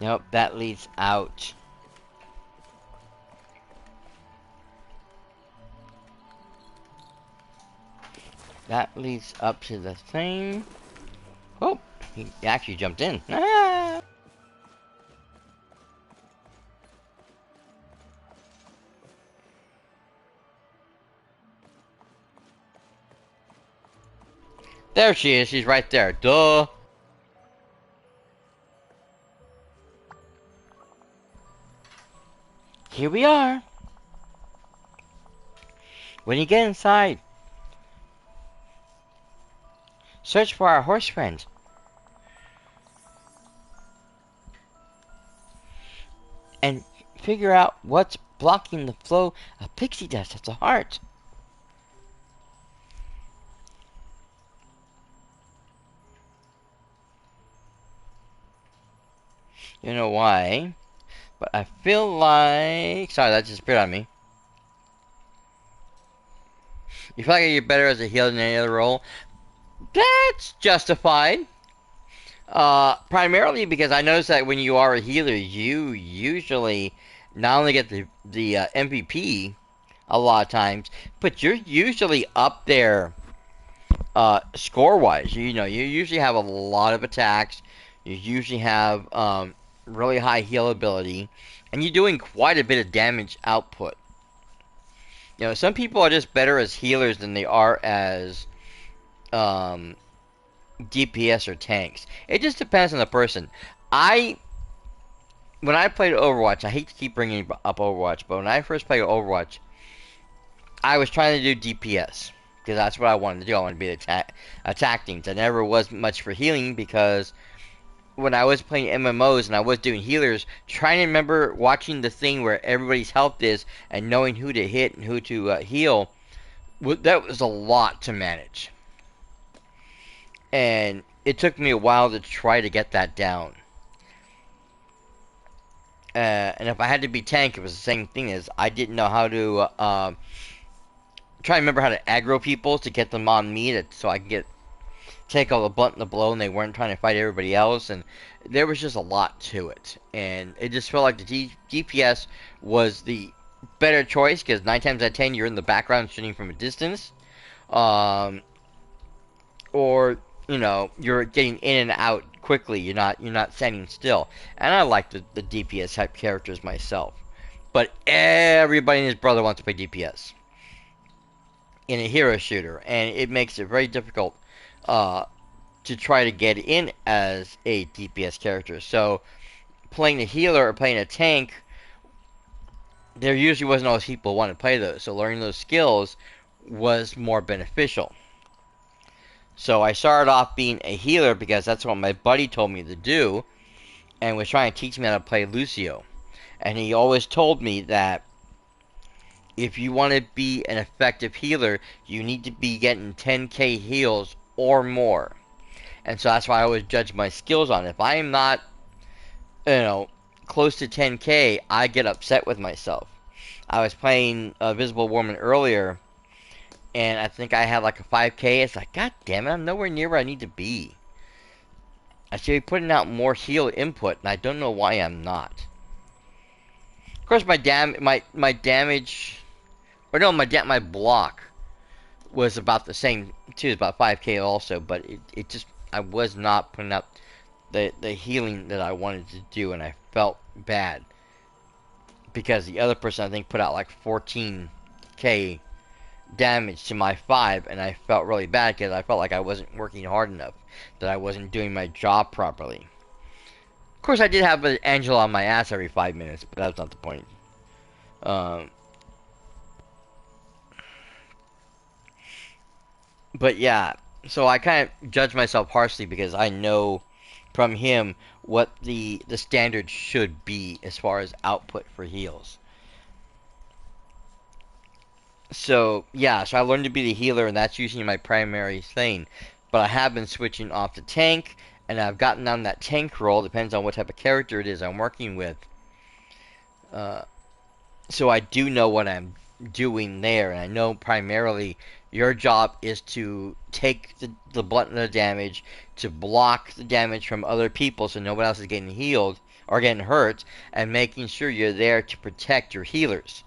Nope, that leads out. That leads up to the thing. Oh, he actually jumped in. Ah! There she is. She's right there. Duh. Here we are. When you get inside, search for our horse friend. And figure out what's blocking the flow of pixie dust at the heart. You know why? But I feel like... Sorry, that just appeared on me. You feel like you're better as a healer than any other role? That's justified. Primarily because I noticed that when you are a healer, you usually not only get the MVP a lot of times, but you're usually up there Score-wise, you know, you usually have a lot of attacks. You usually have really high heal ability, and you're doing quite a bit of damage output. You know, some people are just better as healers than they are as um, DPS or tanks. It just depends on the person. When I played Overwatch, I hate to keep bringing up Overwatch, but when I first played Overwatch, I was trying to do DPS because that's what I wanted to do. I wanted to be attack teams. I never was much for healing because when I was playing MMOs and I was doing healers, trying to remember watching the thing where everybody's health is and knowing who to hit and who to heal, that was a lot to manage. And it took me a while to try to get that down. And if I had to be tank, it was the same thing as I didn't know how to try to remember how to aggro people to get them on me so I can take all the blunt and the blow and they weren't trying to fight everybody else. And there was just a lot to it. And it just felt like the DPS was the better choice because 9 times out of 10 you're in the background shooting from a distance. Or, you know, you're getting in and out quickly. You're not standing still. And I like the DPS type characters myself. But everybody and his brother wants to play DPS in a hero shooter, and it makes it very difficult to try to get in as a DPS character. So playing a healer or playing a tank, there usually wasn't always people who wanted to play those. So learning those skills was more beneficial. So I started off being a healer because that's what my buddy told me to do, and was trying to teach me how to play Lucio. And he always told me that if you want to be an effective healer, you need to be getting 10k heals or more. And so that's why I always judge my skills on. If I am not, you know, close to 10k, I get upset with myself. I was playing Visible Woman earlier, and I think I had like a 5k. It's like, god damn it, I'm nowhere near where I need to be. I should be putting out more heal input, and I don't know why I'm not. Of course, my damage... Or no, my block was about the same too, about 5k also, but it just, I was not putting up the healing that I wanted to do, and I felt bad. Because the other person, I think, put out like 14k damage to my 5, and I felt really bad because I felt like I wasn't working hard enough, that I wasn't doing my job properly. Of course, I did have an Angela on my ass every 5 minutes, but that's not the point. But yeah, so I kind of judge myself harshly because I know from him what the standard should be as far as output for heals. So yeah, so I learned to be the healer, and that's usually my primary thing. But I have been switching off to tank, and I've gotten on that tank role. Depends on what type of character it is I'm working with. So I do know what I'm doing there, and I know primarily your job is to take the blunt of the damage, to block the damage from other people so nobody else is getting healed or getting hurt, and making sure you're there to protect your healers.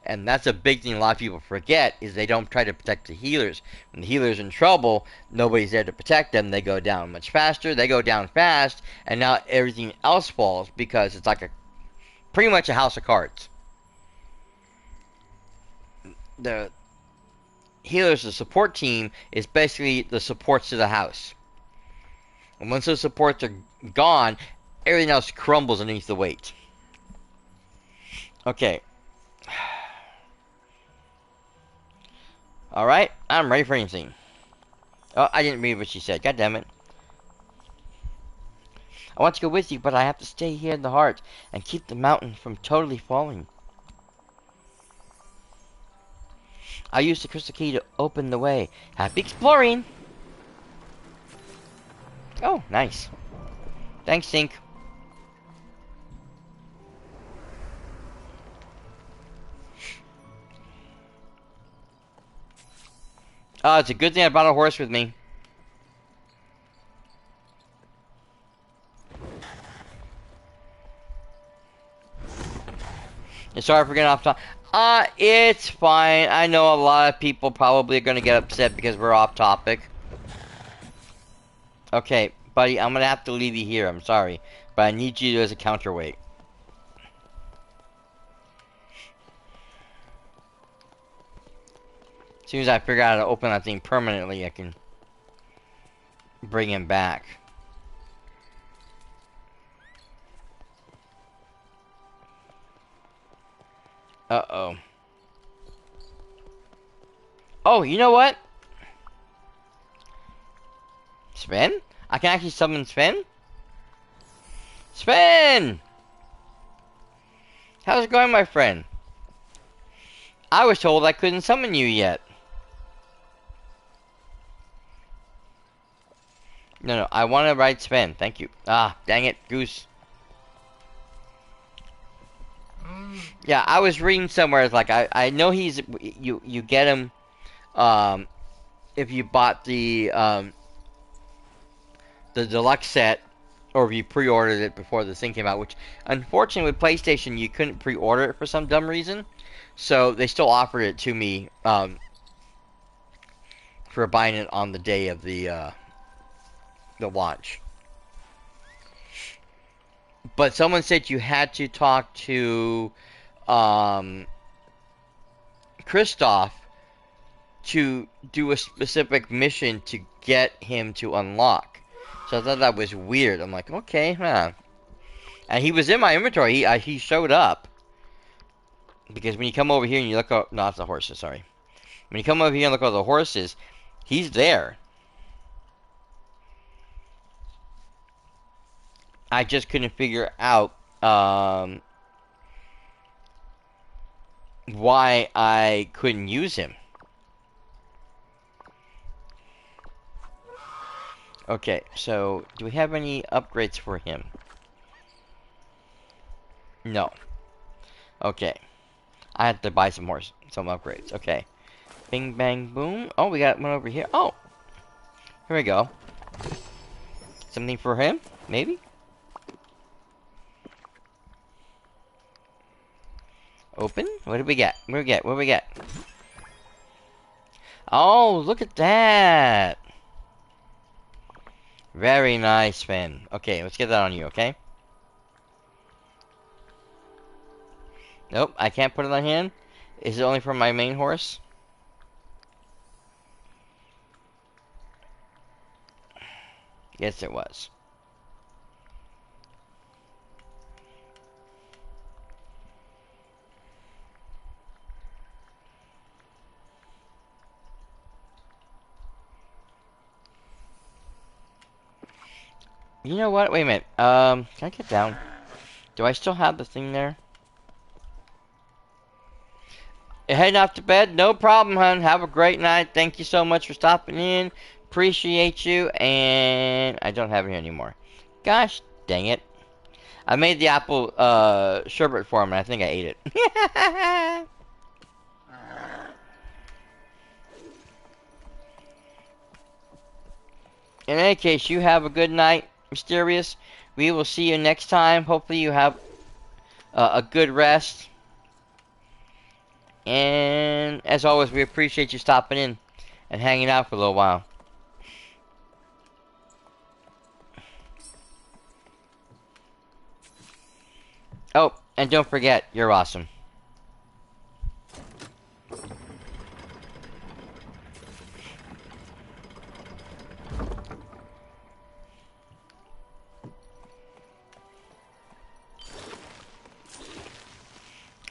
And that's a big thing a lot of people forget, is they don't try to protect the healers. When the healer's in trouble, nobody's there to protect them. They go down much faster, they go down fast, and now everything else falls because it's like pretty much a house of cards. The healers, the support team, is basically the supports to the house. And once those supports are gone, everything else crumbles underneath the weight. Okay. Alright, I'm ready for anything. Oh, I didn't read what she said. God damn it. I want to go with you, but I have to stay here in the heart and keep the mountain from totally falling. I used the crystal key to open the way. Happy exploring! Oh, nice. Thanks, Sync. It's a good thing I brought a horse with me. Sorry for getting off topic. It's fine. I know a lot of people probably are going to get upset because we're off topic. Okay, buddy, I'm gonna have to leave you here. I'm sorry, but I need you as a counterweight. As soon as I figure out how to open that thing permanently, I can bring him back. Uh-oh. Oh, you know what? Sven? I can actually summon Sven? Sven! How's it going, my friend? I was told I couldn't summon you yet. No, I want to ride Sven. Thank you. Ah, dang it, Goose. Yeah, I was reading somewhere. It's like I know he's you get him if you bought the deluxe set or if you pre-ordered it before the thing came out. Which unfortunately with PlayStation you couldn't pre-order it for some dumb reason, so they still offered it to me for buying it on the day of the launch. But someone said you had to talk to Kristoff to do a specific mission to get him to unlock. So I thought that was weird. I'm like, okay, huh. And he was in my inventory. He showed up. Because when you come over here and you look at... No, it's the horses, sorry. When you come over here and look at the horses, he's there. I just couldn't figure out why I couldn't use him. Okay, so do we have any upgrades for him? No. Okay. I had to buy some upgrades. Okay. Bing, bang, boom. Oh, we got one over here. Oh! Here we go. Something for him? Maybe? Open? What do we get? What do we get? What do we get? Oh, look at that! Very nice, Finn. Okay, let's get that on you, okay? Nope, I can't put it on him. Is it only for my main horse? Yes, it was. You know what? Wait a minute. Can I get down? Do I still have the thing there? You're heading off to bed? No problem, hon. Have a great night. Thank you so much for stopping in. Appreciate you. And I don't have it here anymore. Gosh dang it. I made the apple sherbet for him and I think I ate it. In any case, you have a good night, Mysterious. We will see you next time. Hopefully you have a good rest. And as always, we appreciate you stopping in and hanging out for a little while. Oh, and don't forget, you're awesome.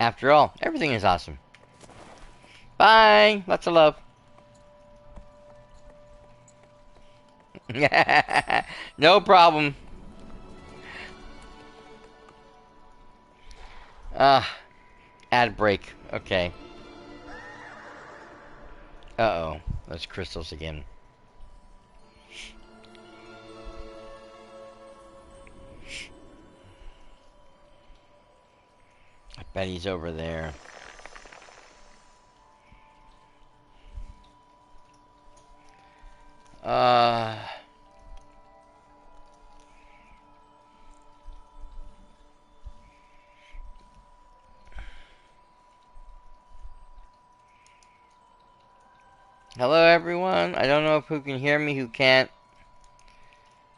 After all, everything is awesome. Bye. Lots of love. No problem. Ad break. Okay. Uh-oh. Those crystals again. I bet he's over there. Hello everyone. I don't know if who can hear me, who can't.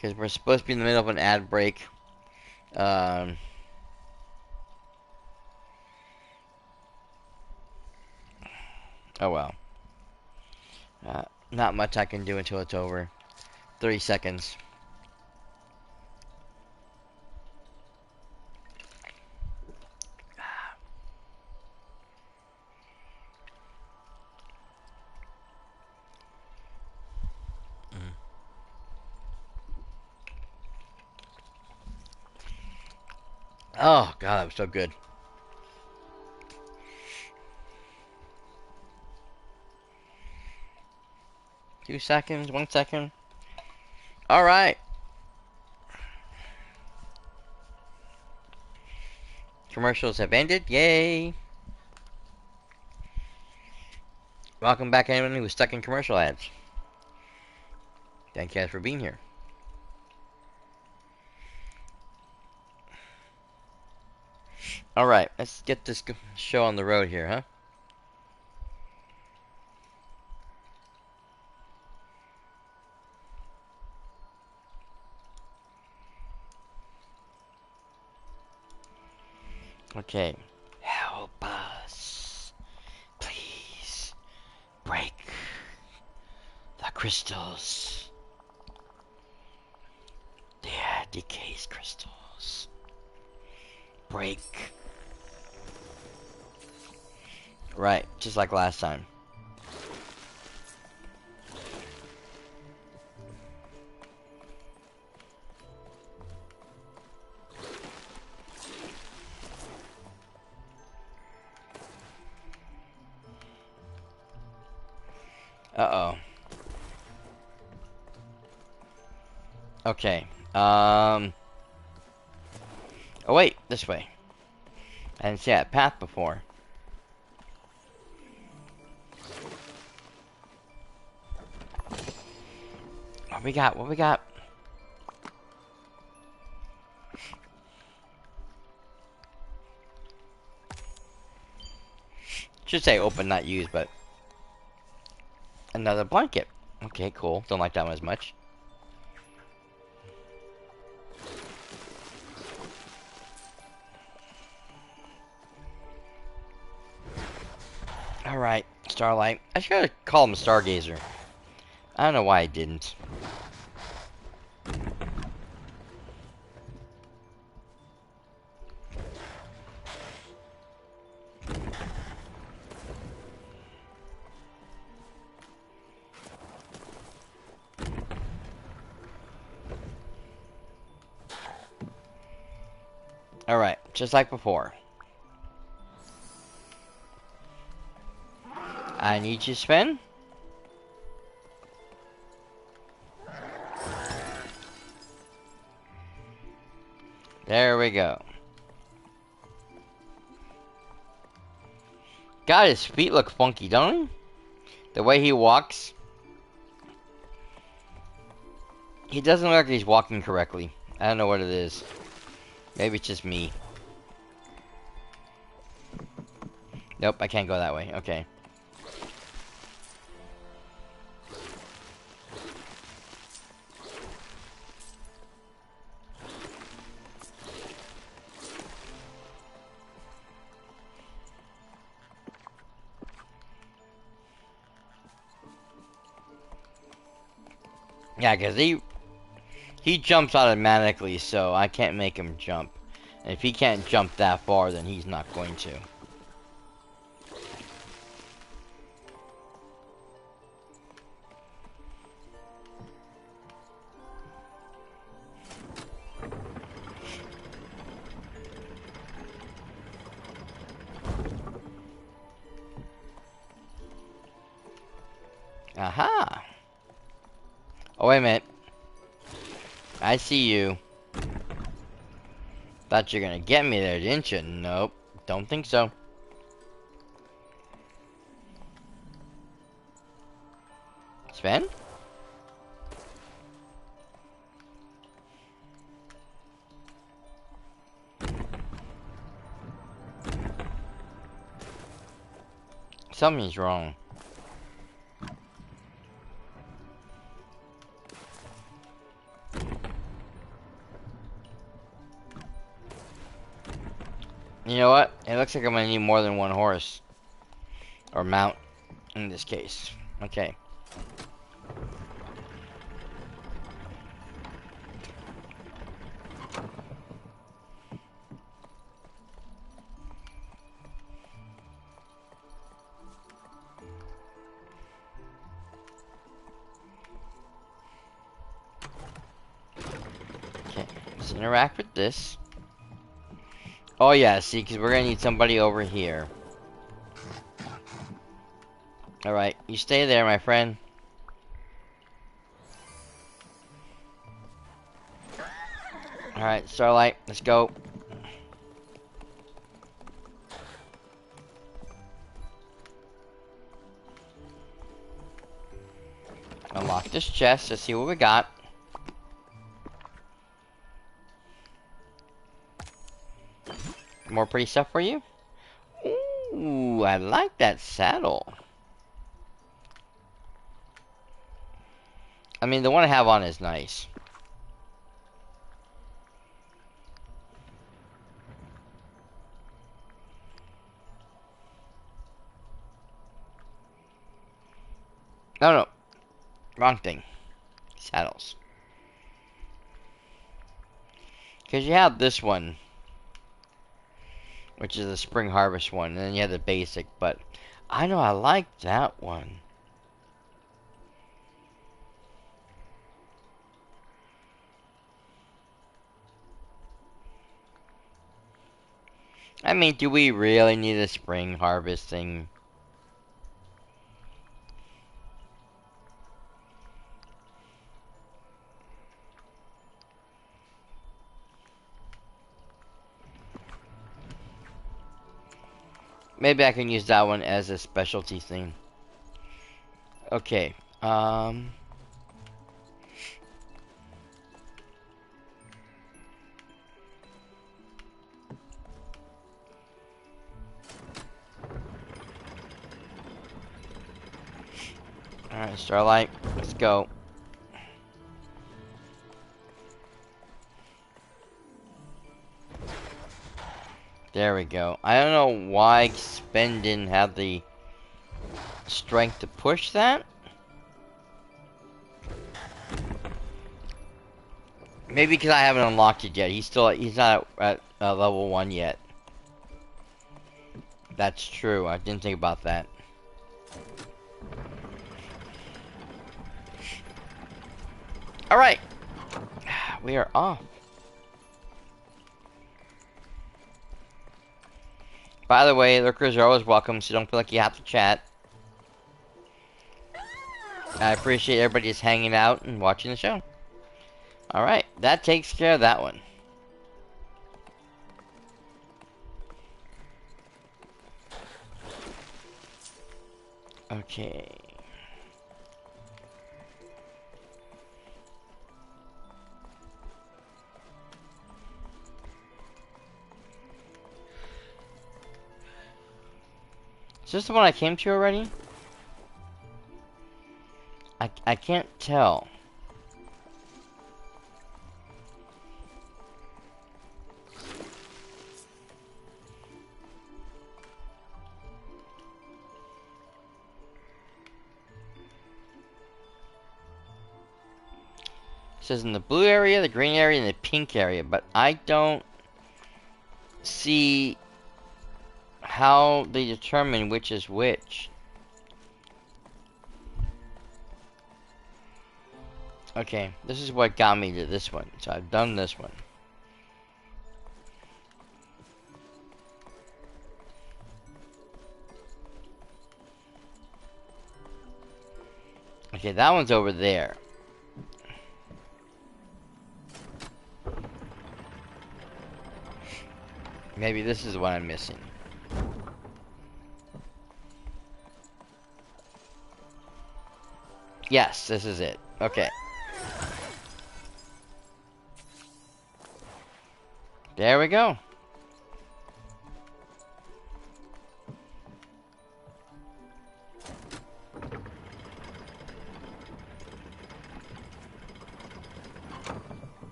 Because we're supposed to be in the middle of an ad break. Um, oh well. Not much I can do until it's over. 30 seconds. Oh god, that was so good. Two seconds, 1 second. Alright. Commercials have ended. Yay. Welcome back anyone who was stuck in commercial ads. Thank you guys for being here. Alright, let's get this show on the road here, huh? Okay. Help us. Please. Break the crystals. They are decayed crystals. Break. Right, just like last time. Uh-oh. Okay. Oh wait, this way. I didn't see that path before. What we got? What we got? Should say open, not used, but another blanket. Okay, cool. Don't like that one as much. Alright, Starlight. I should have called him Stargazer. I don't know why I didn't. Alright, just like before. I need you, Sven. There we go. God, his feet look funky, don't he? The way he walks. He doesn't look like he's walking correctly. I don't know what it is. Maybe it's just me. Nope, I can't go that way. Okay. Yeah, because he jumps automatically, so I can't make him jump. And if he can't jump that far, then he's not going to. Aha! Oh, wait a minute. I see you. Thought you were gonna get me there, didn't you? Nope. Don't think so. Sven? Something's wrong. You know what? It looks like I'm gonna need more than one horse. Or mount, in this case. Okay. Okay, let's interact with this. Oh yeah, see, because we're gonna need somebody over here. Alright, you stay there, my friend. Alright, Starlight, let's go. Unlock this chest to see what we got. More pretty stuff for you? Ooh, I like that saddle. I mean, the one I have on is nice. No, no. Wrong thing. Saddles. Because you have this one, which is the spring harvest one, and then you have the basic, but I know I like that one. I mean, do we really need a spring harvest thing? Maybe I can use that one as a specialty thing. Okay. Alright, Starlight, let's go. There we go. I don't know why Sven didn't have the strength to push that. Maybe because I haven't unlocked it yet. He's not at level 1 yet. That's true. I didn't think about that. Alright. We are off. By the way, lurkers are always welcome, so don't feel like you have to chat. I appreciate everybody just hanging out and watching the show. Alright, that takes care of that one. Okay. Is this the one I came to already? I can't tell. It says in the blue area, the green area, and the pink area, but I don't see how they determine which is which. Okay, this is what got me to this one, so I've done this one. Okay, that one's over there. Maybe this is what I'm missing. Yes, this is it. Okay. There we go.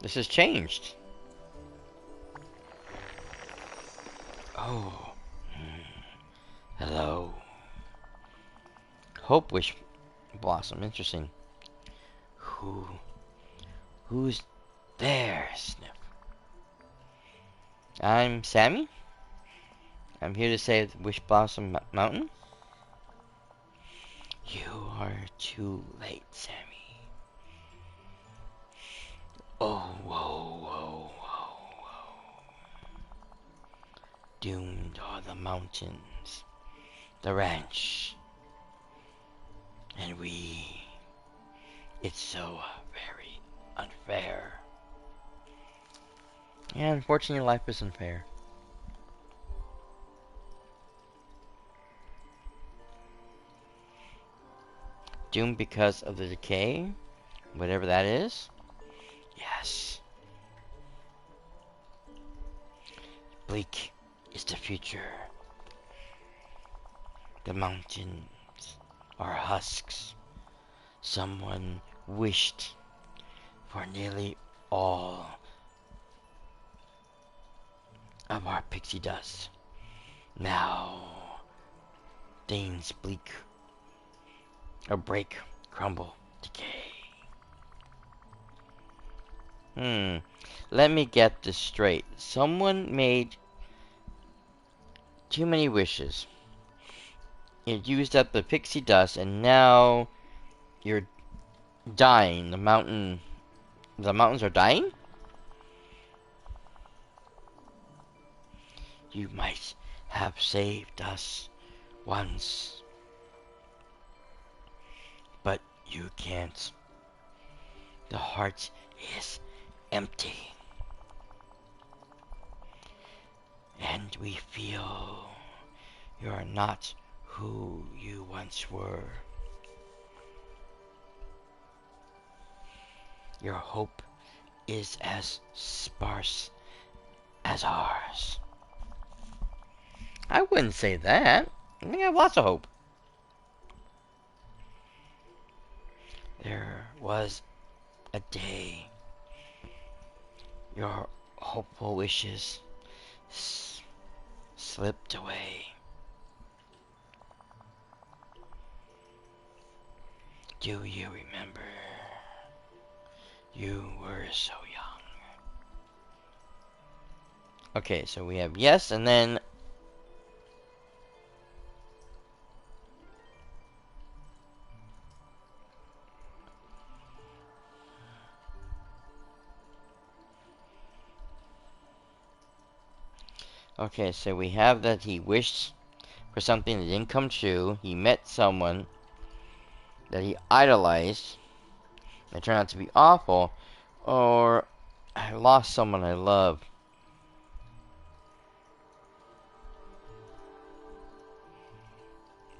This has changed. Oh. Hello. Hope Wish Blossom. Interesting. Who's there? Sniff. I'm Sammy. I'm here to save Wishblossom Mountain. You are too late, Sammy. Oh, whoa, whoa, whoa, whoa. Doomed are the mountains, the ranch, and we. It's so very unfair. Yeah, unfortunately, life is unfair. Doomed because of the decay, whatever that is. Yes. Bleak is the future. The mountains are husks. Someone wished for nearly all of our pixie dust. Now, things bleak or break, crumble, decay. Let me get this straight. Someone made too many wishes. It used up the pixie dust, and now you're dying. The mountains are dying? You might have saved us once, but you can't. The heart is empty, and we feel you are not who you once were. Your hope is as sparse as ours. I wouldn't say that. I think I have lots of hope. There was a day your hopeful wishes slipped away. Do you remember? You were so young. Okay, so we have yes, and then okay, so we have that he wished for something that didn't come true. He met someone that he idolized that turned out to be awful, or I lost someone I love.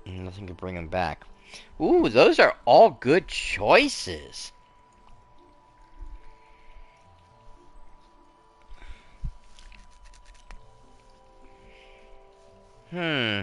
And nothing could bring him back. Ooh, those are all good choices. Hmm.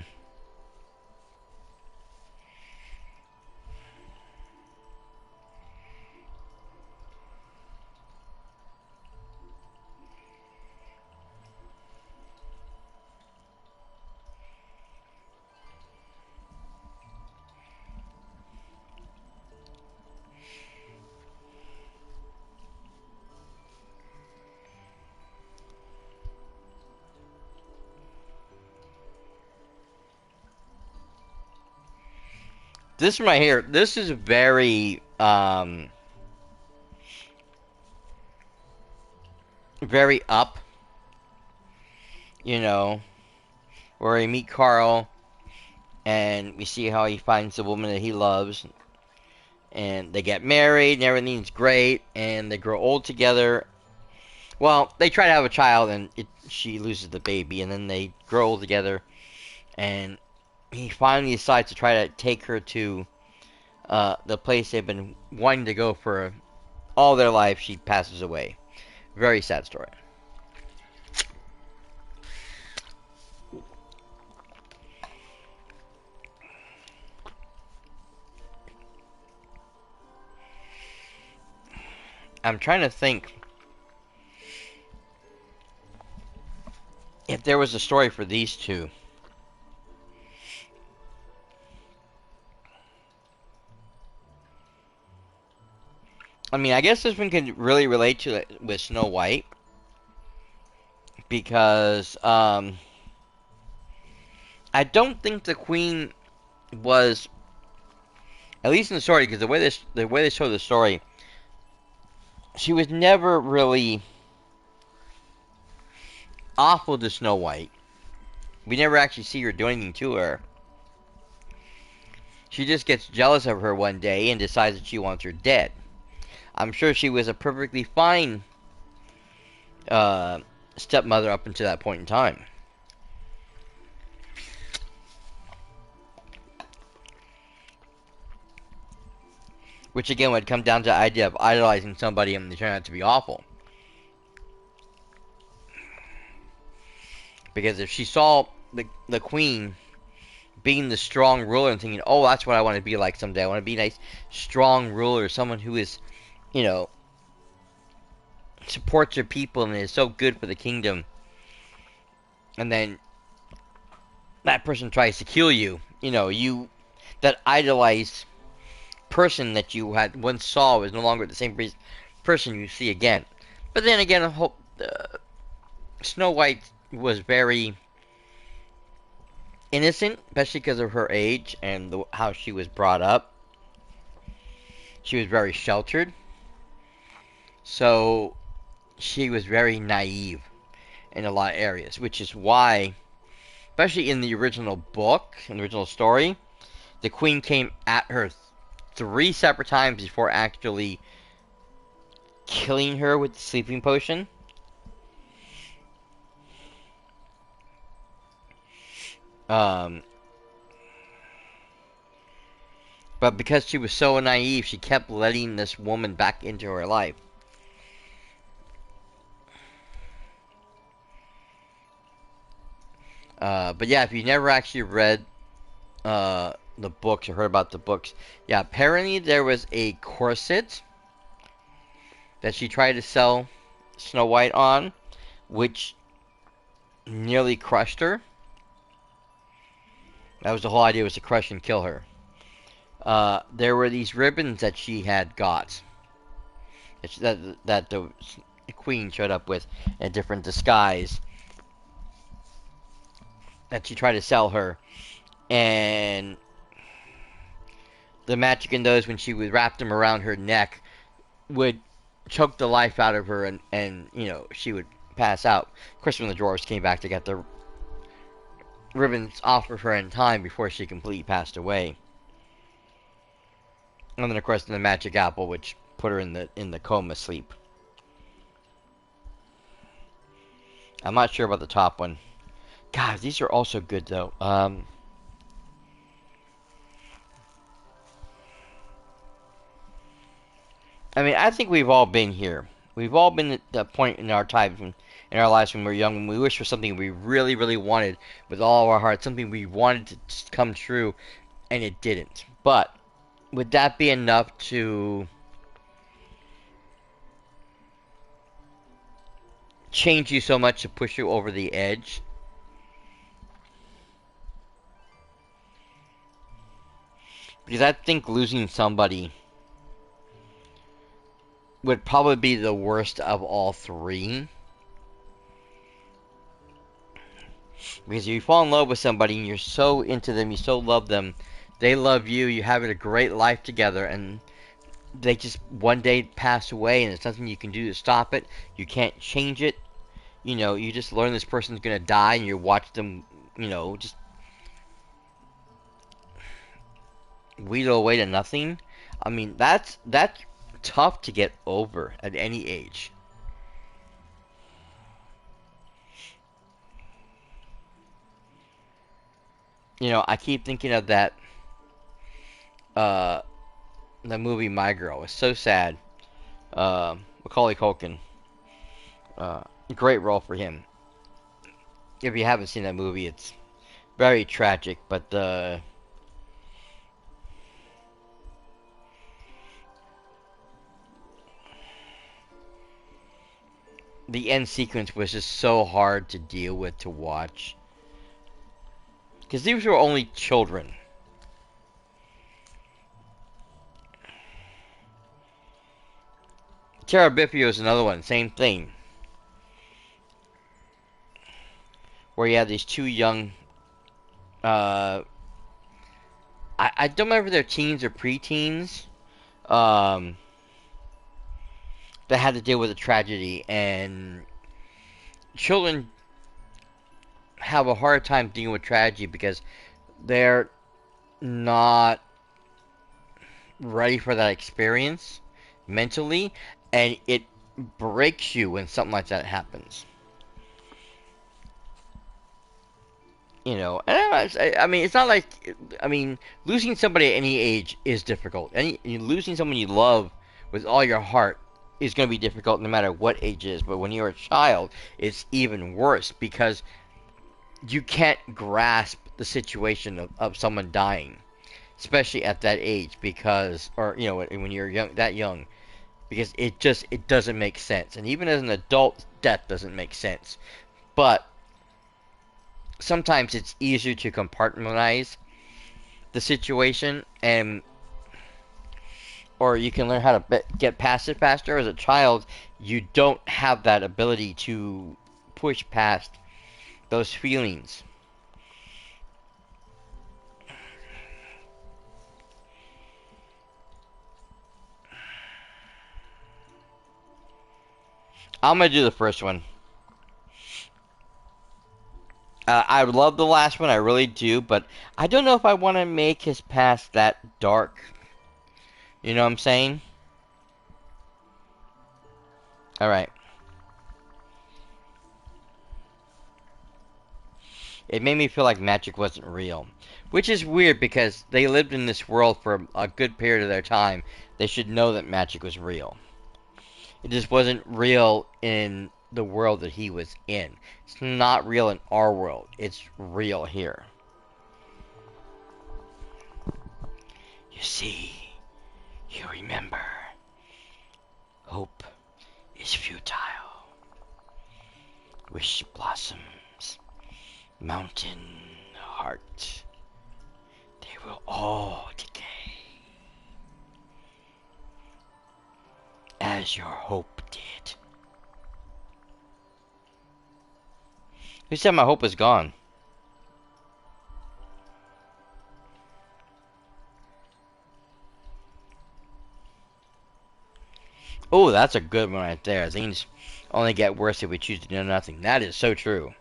This one right here, this is very, very up. You know, where we meet Carl, and we see how he finds the woman that he loves, and they get married, and everything's great, and they grow old together. Well, they try to have a child, and she loses the baby, and then they grow old together, and he finally decides to try to take her to the place they've been wanting to go for all their life. She passes away. Very sad story. I'm trying to think there was a story for these two. I mean, I guess this one can really relate to it with Snow White because I don't think the queen was, at least in the story, because the way they show the story, she was never really awful to Snow White. We never actually see her do anything to her. She just gets jealous of her one day and decides that she wants her dead. I'm sure she was a perfectly fine stepmother up until that point in time. Which again would come down to the idea of idolizing somebody and they turn out to be awful. Because if she saw the queen being the strong ruler and thinking, oh, that's what I want to be like someday. I want to be a nice, strong ruler, someone who is, you know, supports her people and is so good for the kingdom. And then that person tries to kill you. You know, that idolized person that you had once saw is no longer the same person you see again. But then again, Snow White was very innocent, especially because of her age and how she was brought up. She was very sheltered. So she was very naive in a lot of areas, which is why, especially in the original book, in the original story, the queen came at her 3 separate times before actually killing her with the sleeping potion. But because she was so naive, she kept letting this woman back into her life. But yeah, if you never actually read the books or heard about the books, yeah, apparently there was a corset that she tried to sell Snow White on, which nearly crushed her. That was the whole idea, was to crush and kill her. There were these ribbons that she had got, that the queen showed up with in a different disguise, that she tried to sell her, and the magic in those, when she would wrap them around her neck, would choke the life out of her, and you know, she would pass out. Of course, when the dwarves came back to get the ribbons off of her in time before she completely passed away. And then, of course, the magic apple, which put her in the coma sleep. I'm not sure about the top one. God, these are also good though. I mean, I think we've all been here. We've all been at that point in our time, in our lives when we were young, when we wished for something we really, really wanted with all of our heart, something we wanted to come true, and it didn't. But would that be enough to change you so much to push you over the edge? Because I think losing somebody would probably be the worst of all 3. Because if you fall in love with somebody and you're so into them, you so love them, they love you, you're having a great life together, and they just one day pass away and there's nothing you can do to stop it. You can't change it. You know, you just learn this person's gonna die and you watch them, you know, just wheedle away to nothing. I mean, that's tough to get over at any age. You know, I keep thinking of that the movie My Girl. It's so sad. Macaulay Culkin. Great role for him. If you haven't seen that movie, it's very tragic, but the end sequence was just so hard to deal with, to watch. Because these were only children. Terabithia is another one, same thing. Where you have these two young, I don't remember if they're teens or preteens, that had to deal with a tragedy, and children have a hard time dealing with tragedy because they're not ready for that experience mentally, and it breaks you when something like that happens. You know, and I mean, it's not like, I mean, losing somebody at any age is difficult. Losing someone you love with all your heart is going to be difficult no matter what age it is. But when you're a child, it's even worse because you can't grasp the situation of someone dying, especially at that age, because, or, you know, when you're young, that young, because it doesn't make sense. And even as an adult, death doesn't make sense. But sometimes it's easier to compartmentalize the situation, and or you can learn how to get past it faster. As a child, you don't have that ability to push past those feelings. I'm gonna do the first one. I love the last one, I really do, but I don't know if I want to make his past that dark. You know what I'm saying? Alright. It made me feel like magic wasn't real. Which is weird because they lived in this world for a good period of their time. They should know that magic was real. It just wasn't real in the world that he was in. It's not real in our world. It's real here. You see, you remember, hope is futile. Wishblossom's mountain heart, they will all decay. As your hope did. Who said my hope is gone? Oh, that's a good one right there. Things only get worse if we choose to do nothing. That is so true.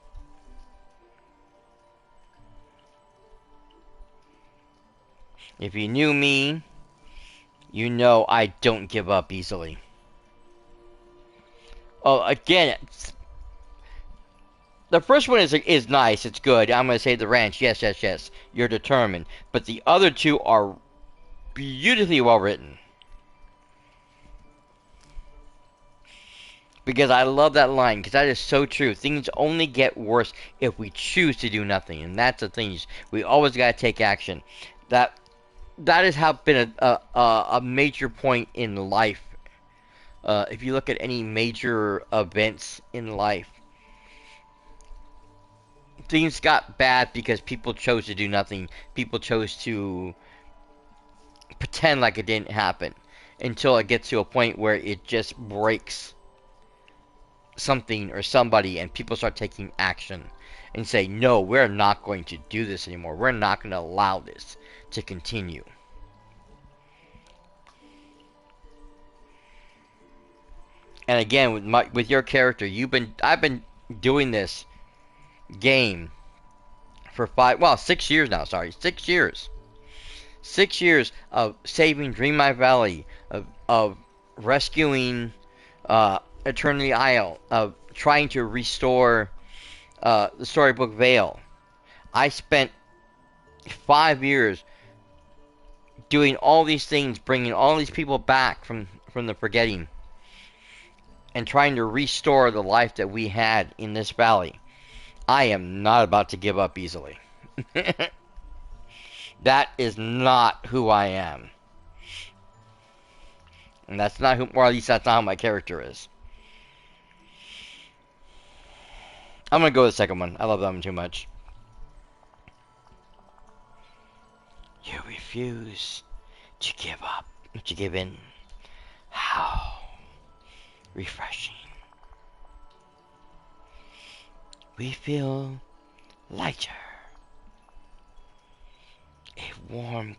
If you knew me, you know I don't give up easily. Oh, again, the first one is nice. It's good. I'm gonna say the ranch. Yes, yes, yes. You're determined. But the other two are beautifully well written. Because I love that line, because that is so true. Things only get worse if we choose to do nothing, and that's the thing. We always gotta take action. That has been a major point in life. If you look at any major events in life, things got bad because people chose to do nothing. People chose to pretend like it didn't happen until it gets to a point where it just breaks something or somebody, and people start taking action and say, no, we're not going to do this anymore. We're not going to allow this to continue. And again, with your character, I've been doing this game for 6 years now. Sorry, 6 years. 6 years of saving Dreamlight Valley, of rescuing Eternity Isle, of trying to restore the Storybook Vale. I spent 5 years doing all these things, bringing all these people back from the forgetting, and trying to restore the life that we had in this valley. I am not about to give up easily. That is not who I am. And that's not who, or at least that's not how my character is. I'm gonna go with the second one. I love that one too much. You refuse to give up, to give in. How refreshing. We feel lighter. A warm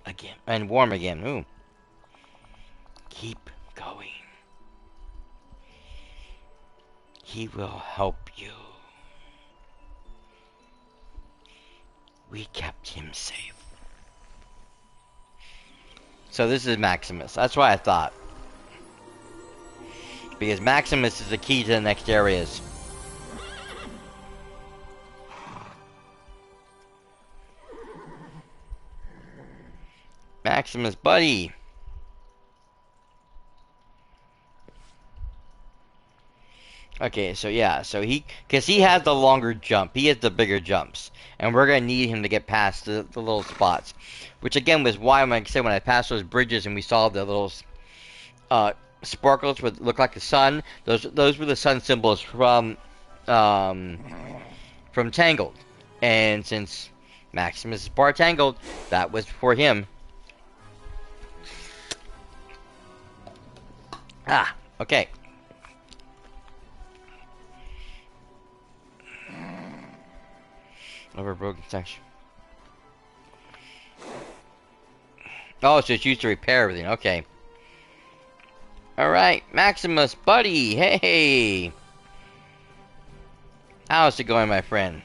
again, and warm again. Ooh. Keep going. He will help you. We kept him safe. So this is Maximus. That's what I thought. Because Maximus is the key to the next areas. Maximus, buddy. Okay, so yeah, so because he has the longer jump, he has the bigger jumps, and we're gonna need him to get past the little spots, which again was why, like I said, when I passed those bridges and we saw the little sparkles would look like the sun. Those were the sun symbols from Tangled, and since Maximus is part Tangled, that was for him. Ah, okay. Over broken section. Oh, so it's used to repair everything. Okay. Alright, Maximus, buddy. Hey. How's it going, my friend?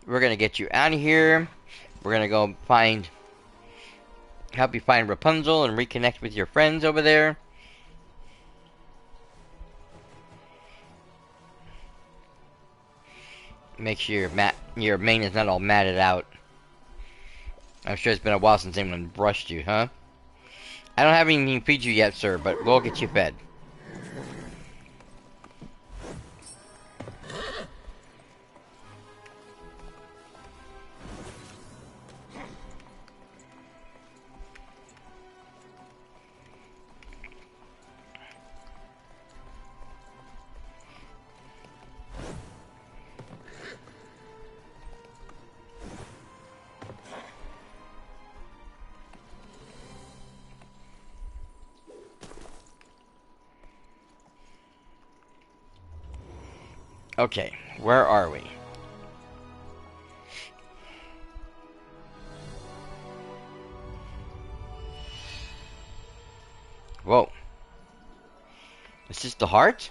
We're gonna get you out of here. We're gonna go help you find Rapunzel and reconnect with your friends over there. Make sure your mane is not all matted out. I'm sure it's been a while since anyone brushed you, huh? I don't have anything to feed you yet, sir, but we'll get you fed. Okay, where are we? Whoa. Is this the heart?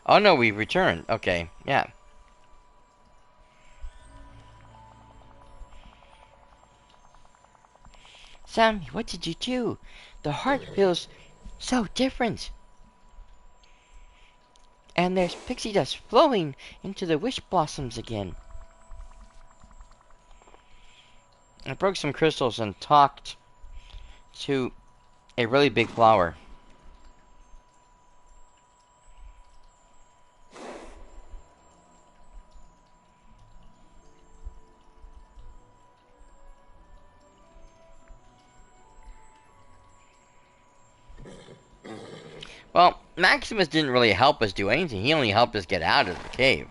Oh no, we returned. Okay, yeah. Sammy, what did you do? The heart feels so different. And there's pixie dust flowing into the wish blossoms again. I broke some crystals and talked to a really big flower. Well, Maximus didn't really help us do anything. He only helped us get out of the cave.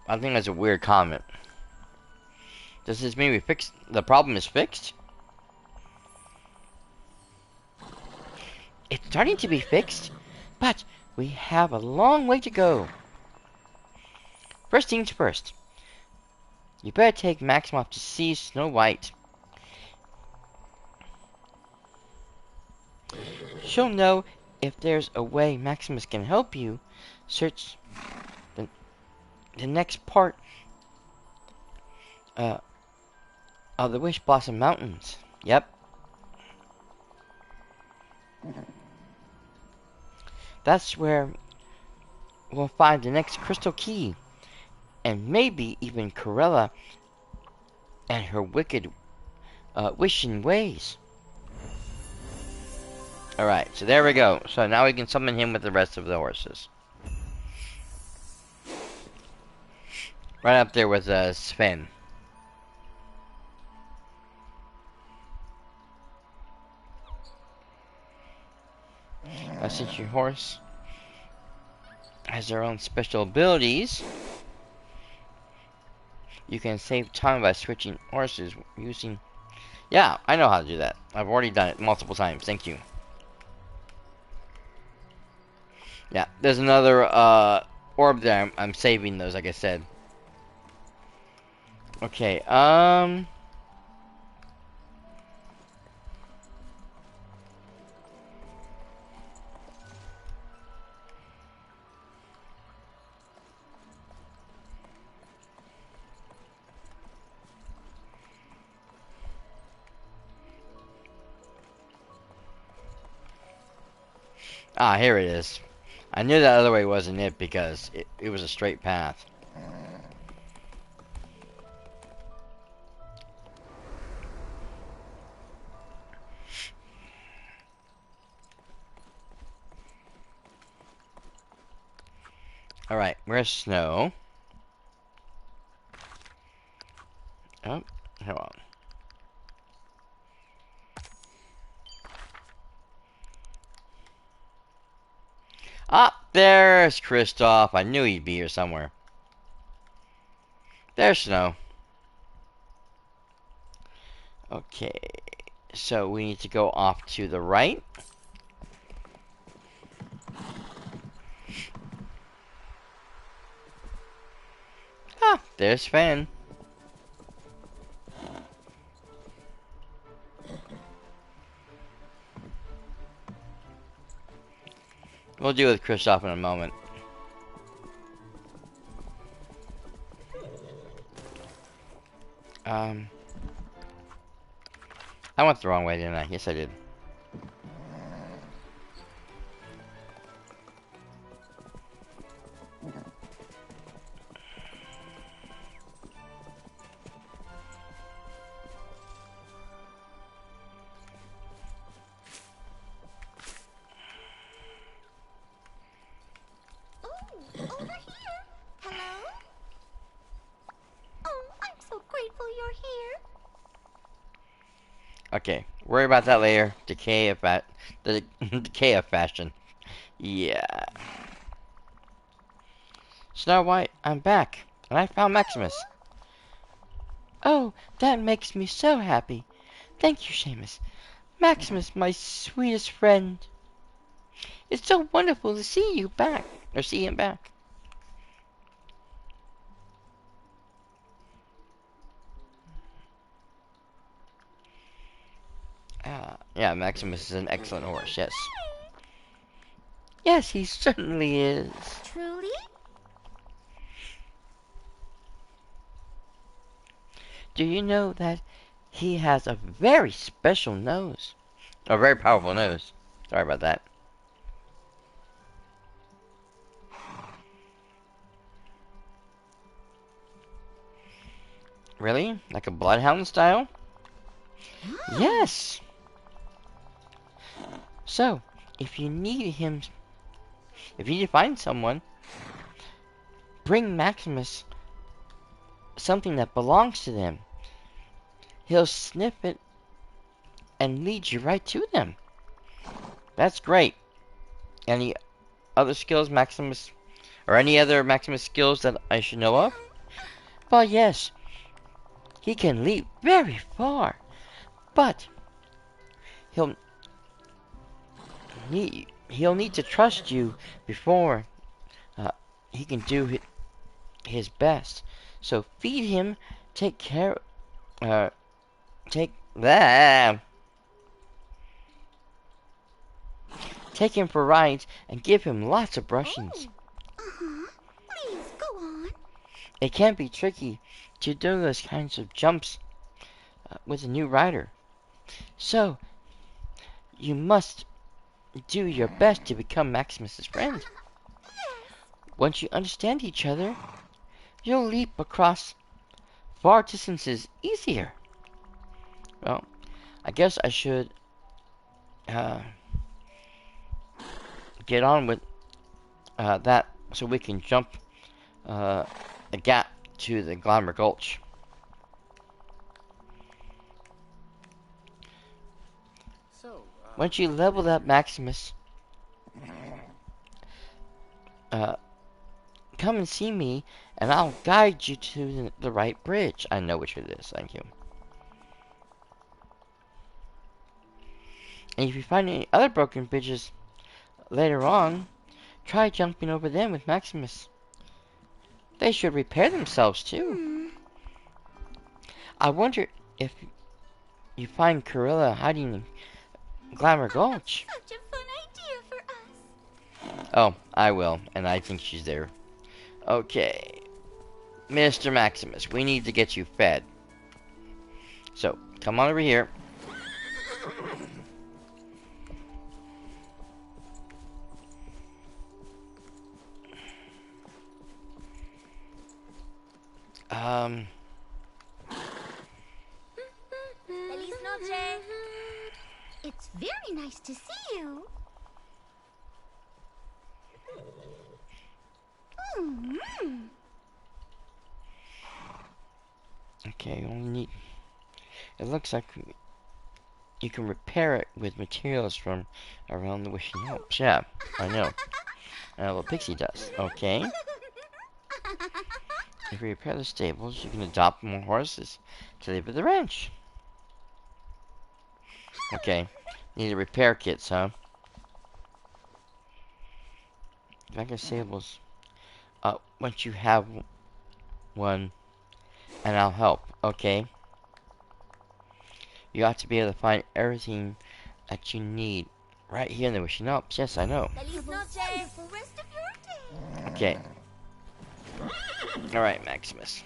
I think that's a weird comment. Does this mean the problem is fixed? It's starting to be fixed, but we have a long way to go. First things first. You better take Maximus to see Snow White. She'll know if there's a way Maximus can help you. Search the next part of the Wishblossom Mountains. Yep. That's where we'll find the next crystal key. And maybe even Corella and her wicked wishing ways. Alright, so there we go. So now we can summon him with the rest of the horses. Right up there with Sven. since your horse has their own special abilities, you can save time by switching horses using... Yeah, I know how to do that. I've already done it multiple times. Thank you. Yeah, there's another orb there. I'm saving those, like I said. Okay, ah, here it is. I knew that other way wasn't it because it was a straight path. Alright, where's Snow? Oh, hold on. Ah, there's Kristoff. I knew he'd be here somewhere. There's Snow. Okay, so we need to go off to the right. Ah, there's Fan. We'll deal with Kristoff in a moment. I went the wrong way, didn't I? Yes, I did. Ooh, over here. Hello? Oh, I'm so grateful you're here. Okay, worry about that later. The decay of fashion. Yeah. Snow White, I'm back, and I found Maximus. Oh, that makes me so happy. Thank you, Seamus. Maximus, my sweetest friend. It's so wonderful to see you back, or see him back. Yeah, Maximus is an excellent horse, yes. Yes, he certainly is. Truly? Do you know that he has a very special nose? A very powerful nose. Sorry about that. Really? Like a bloodhound style? Yes! So, if you need to find someone, bring Maximus something that belongs to them. He'll sniff it and lead you right to them. That's great. Any other skills Maximus, or any other Maximus skills that I should know of? Well, yes. He can leap very far, but he'll he'll need to trust you before he can do his best. So feed him, take care, take that. Take him for rides and give him lots of brushings. Uh-huh. Please, go on. It can be tricky to do those kinds of jumps with a new rider. So, you must do your best to become Maximus's friend. Once you understand each other, you'll leap across far distances easier. Well, I guess I should get on with that so we can jump a gap to the Glamour Gulch. Once you leveled up Maximus, Uh, come and see me, and I'll guide you to the right bridge. I know which it is, thank you. And if you find any other broken bridges later on, try jumping over them with Maximus. They should repair themselves too. I wonder if you find Corilla hiding in Glamour Gulch. Such a fun idea for us. Oh, I will, and I think she's there. Okay. Mr. Maximus, we need to get you fed. So, come on over here. Feliz noche. It's very nice to see you. Okay, only need... It looks like you can repair it with materials from around the Wishing Hopes. Yeah, I know. Well, Pixie does. Okay. If you repair the stables, you can adopt more horses to live at the ranch. Okay. Need a repair kits, huh? Back at stables. Once you have one, and I'll help. Okay. You ought to be able to find everything that you need right here in the Wishing Hopes. Yes, I know. Feliz noche. For the rest of your day. Okay. Alright, Maximus.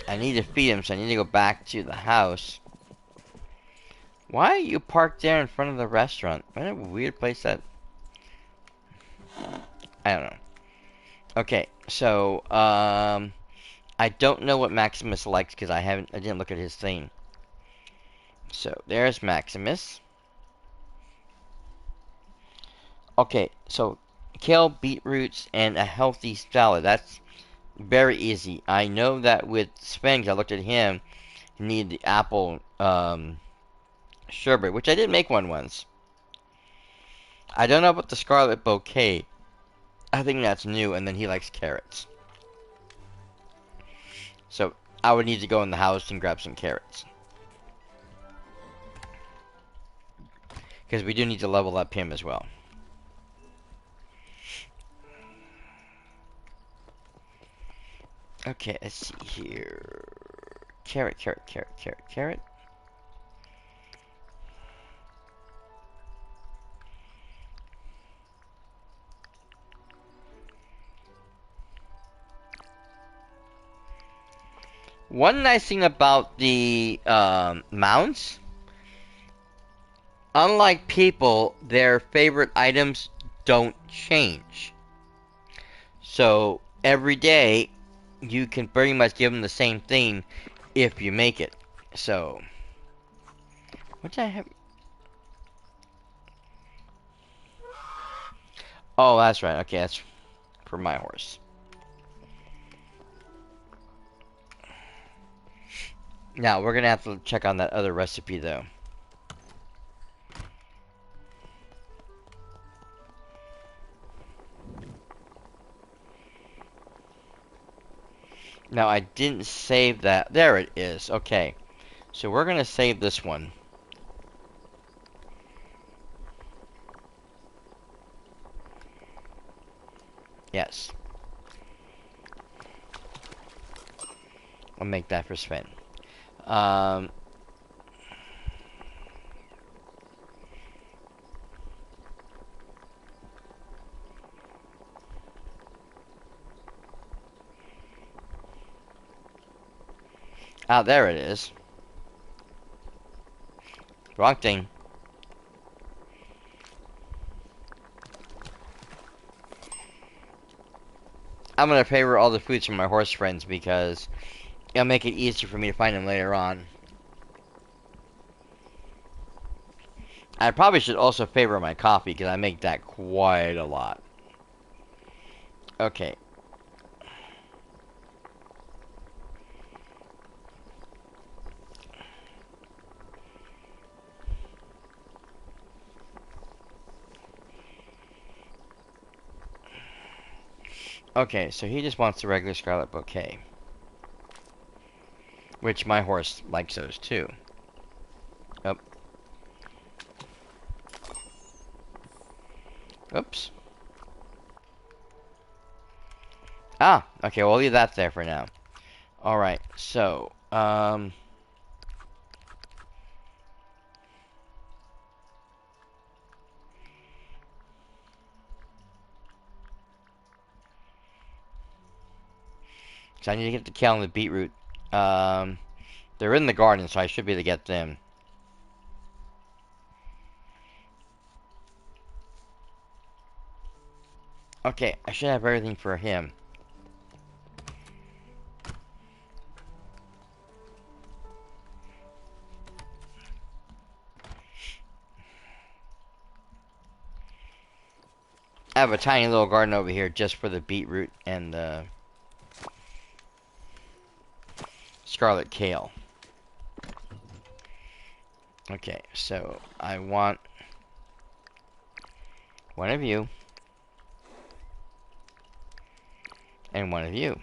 I need to feed him, so I need to go back to the house. Why are you parked there in front of the restaurant? What a weird place that... I don't know. Okay, so, I don't know what Maximus likes because I didn't look at his thing. So, there's Maximus. Okay, so, kale, beetroots, and a healthy salad. That's very easy. I know that with Sven, 'cause I looked at him, he needed the apple, sherbet, which I did make one once. I don't know about the scarlet bouquet. I think that's new, and then he likes carrots. So, I would need to go in the house and grab some carrots. Because we do need to level up him as well. Okay, let's see here. Carrot, carrot, carrot, carrot, carrot. One nice thing about the mounts, unlike people, their favorite items don't change. So every day, you can pretty much give them the same thing if you make it. So, what did I have? Oh, that's right. Okay, that's for my horse. Now, we're going to have to check on that other recipe, though. Now, I didn't save that. There it is. Okay. So, we're going to save this one. Yes. I'll make that for Sven. Ah, there it is. Wrong thing. I'm gonna favor all the foods from my horse friends because it'll make it easier for me to find them later on. I probably should also favor my coffee because I make that quite a lot. Okay. Okay, so he just wants the regular scarlet bouquet. Which my horse likes those too. Oh. Oops. Ah, okay, we'll leave that there for now. Alright, so, so I need to get the kale and the beetroot. They're in the garden, so I should be able to get them. Okay, I should have everything for him. I have a tiny little garden over here just for the beetroot and the scarlet kale. Okay, so I want one of you and one of you.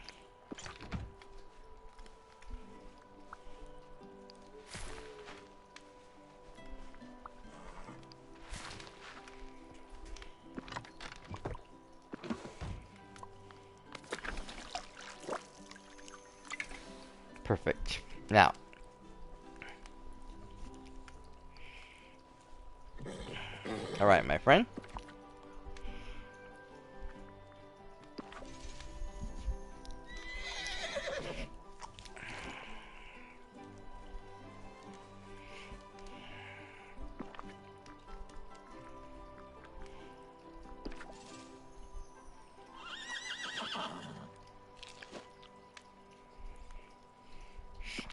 Perfect. Now, all right, my friend.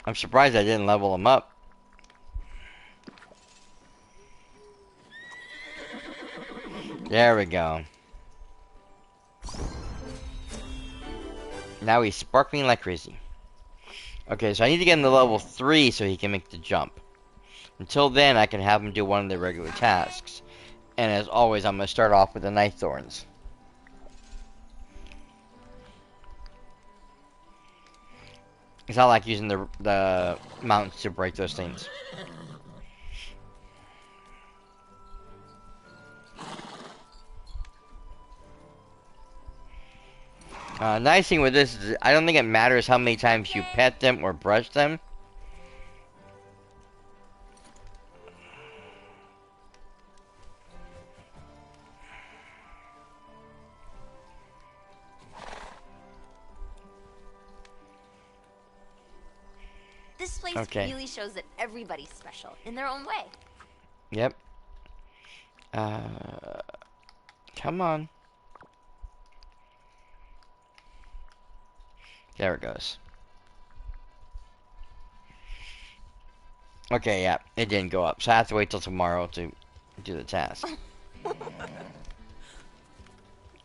I'm surprised I didn't level him up. There we go. Now he's sparkling like crazy. Okay, so I need to get him to level 3 so he can make the jump. Until then, I can have him do one of the regular tasks. And as always, I'm going to start off with the knife thorns. It's not like using the mountains to break those things. Nice thing with this is I don't think it matters how many times you pet them or brush them. This place really shows that everybody's special in their own way. Yep. Come on. There it goes. Okay, yeah, it didn't go up, so I have to wait till tomorrow to do the task.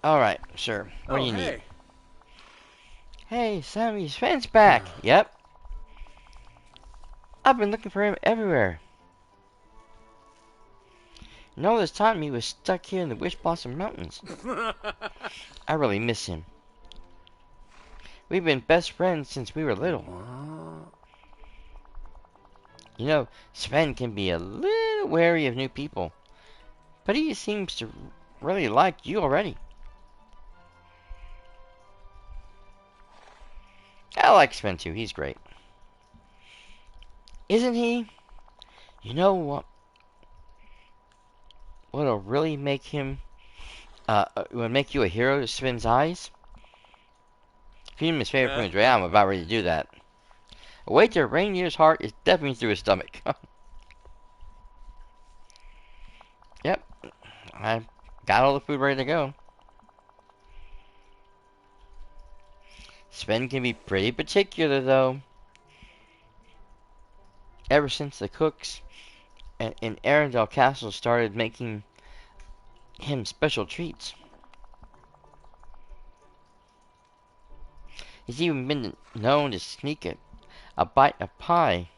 Alright, sure. What do you need? Hey, Sammy's friend's back. Yep. I've been looking for him everywhere. And all this time he was stuck here in the Wishblossom Mountains. I really miss him. We've been best friends since we were little. You know, Sven can be a little wary of new people, but he seems to really like you already. I like Sven too, he's great. Isn't he? You know what? What'll really make him, would make you a hero to Sven's eyes? Feed him his favorite foods. Right, I'm about ready to do that. A way to Rainier's heart is definitely through his stomach. Yep. I got all the food ready to go. Sven can be pretty particular, though. Ever since the cooks in Arendelle Castle started making him special treats. He's even been known to sneak a bite of pie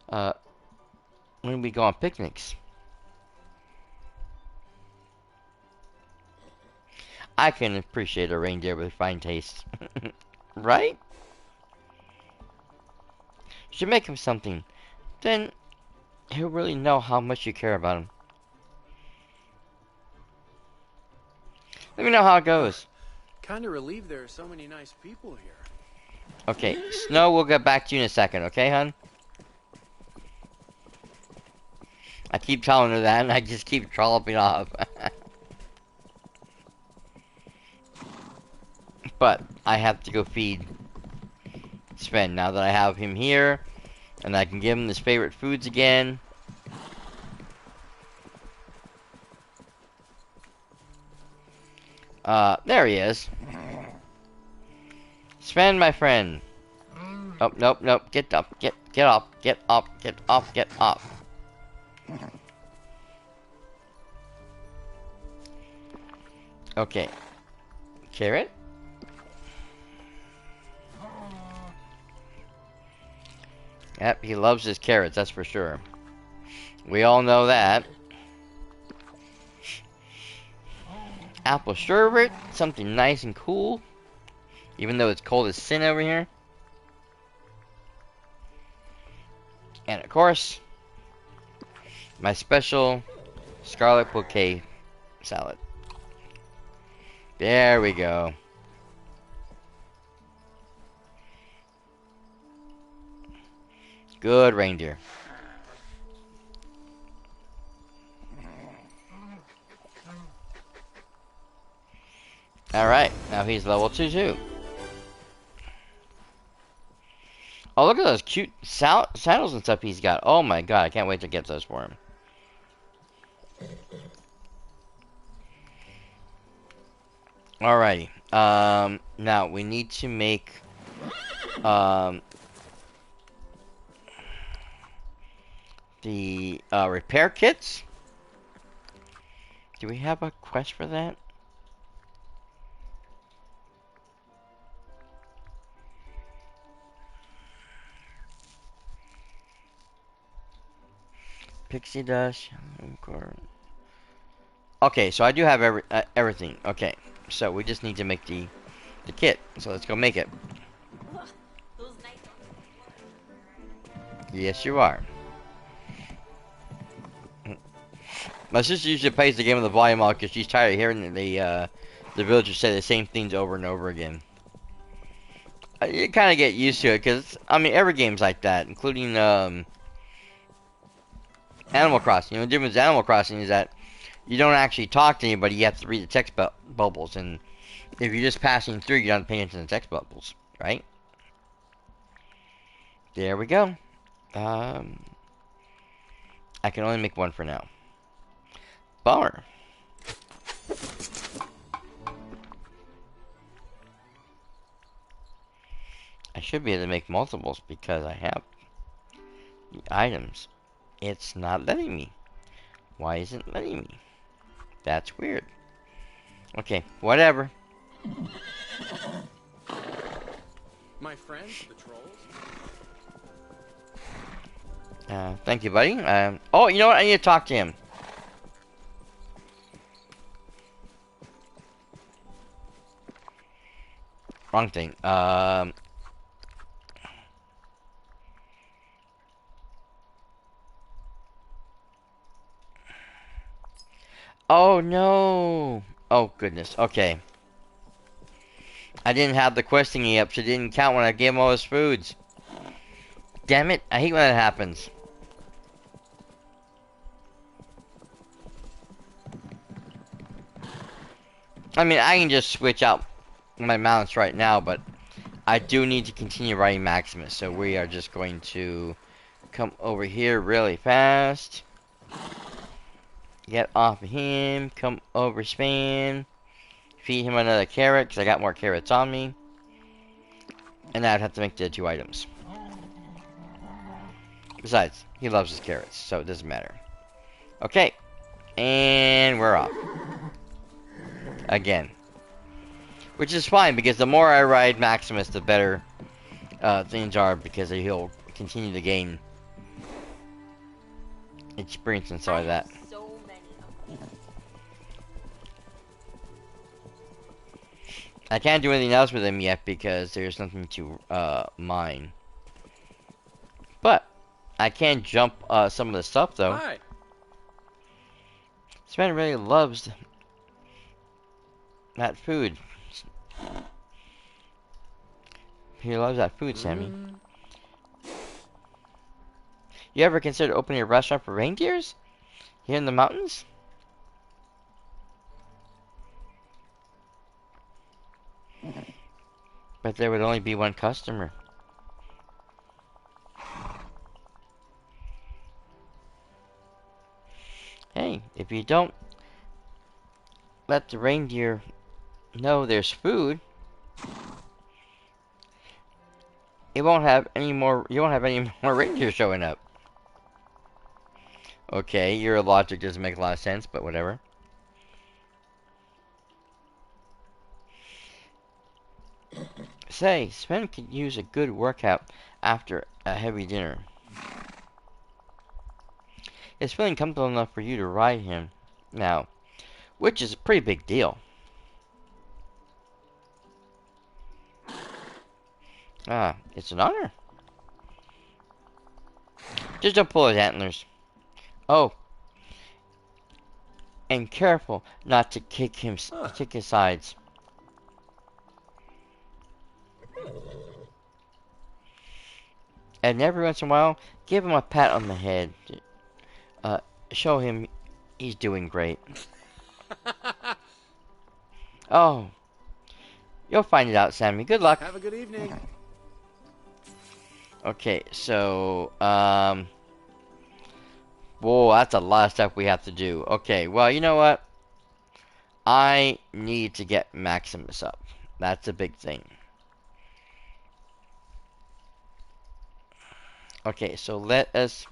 when we go on picnics. I can appreciate a reindeer with fine taste. Right? You should make him something. Then he'll really know how much you care about him. Let me know how it goes. Kind of relieved there are so many nice people here. Okay, Snow, we'll get back to you in a second, okay, hon? I keep telling her that, and I just keep trolloping off. But I have to go feed Sven now that I have him here, and I can give him his favorite foods again. There he is. Sven, my friend. Oh, nope, nope. Get up, get up, get up, get up, get up. Okay. Carrot? Yep, he loves his carrots, that's for sure. We all know that. Apple sherbet, something nice and cool. Even though it's cold as sin over here. And of course, my special scarlet bouquet salad. There we go. Good reindeer. Alright, now he's level 2 too. Oh, look at those cute saddles and stuff he's got. Oh my god, I can't wait to get those for him. Alrighty. Now we need to make the repair kits. Do we have a quest for that? Pixie dust. Okay, so I do have everything. Okay, so we just need to make the kit. So let's go make it. Yes, you are. My sister usually plays the game with the volume off because she's tired of hearing the villagers say the same things over and over again. You kind of get used to it because, I mean, every game's like that, including Animal Crossing. You know, the difference with Animal Crossing is that you don't actually talk to anybody, you have to read the text bubbles, and if you're just passing through, you're not paying attention to the text bubbles, right? There we go. I can only make one for now. Bummer. I should be able to make multiples because I have the items. It's not letting me. Why isn't it letting me? That's weird. Okay, whatever. My friends, the trolls. Thank you, buddy. Oh, you know what? I need to talk to him. Wrong thing. Oh no! Oh goodness. Okay. I didn't have the quest thingy up, so it didn't count when I gave him all his foods. Damn it! I hate when that happens. I mean, I can just switch out my mounts right now, but I do need to continue riding Maximus, so we are just going to come over here really fast. Get off of him, come over Span, feed him another carrot, because I got more carrots on me. And now I'd have to make the 2 items. Besides, he loves his carrots, so it doesn't matter. Okay, and we're off. Again. Which is fine, because the more I ride Maximus, the better things are, because he'll continue to gain experience and stuff like that. So many of them. I can't do anything else with him yet because there's nothing to mine. But I can jump some of the stuff though. Hi. Sven really loves that food. He loves that food, Sammy. You ever consider opening a restaurant for reindeers here in the mountains? But there would only be one customer. Hey, if you don't let the reindeer know there's food, it won't have any more. You won't have any more reindeer showing up. Okay, your logic doesn't make a lot of sense, but whatever. Say, Sven could use a good workout after a heavy dinner. It's feeling comfortable enough for you to ride him now, which is a pretty big deal. Ah, it's an honor. Just don't pull his antlers. Oh, and careful not to kick his sides. And every once in a while, give him a pat on the head. Show him he's doing great. Oh, you'll find it out, Sammy. Good luck. Have a good evening. Okay, so, whoa, that's a lot of stuff we have to do. Okay, well, you know what? I need to get Maximus up. That's a big thing. Okay, so let us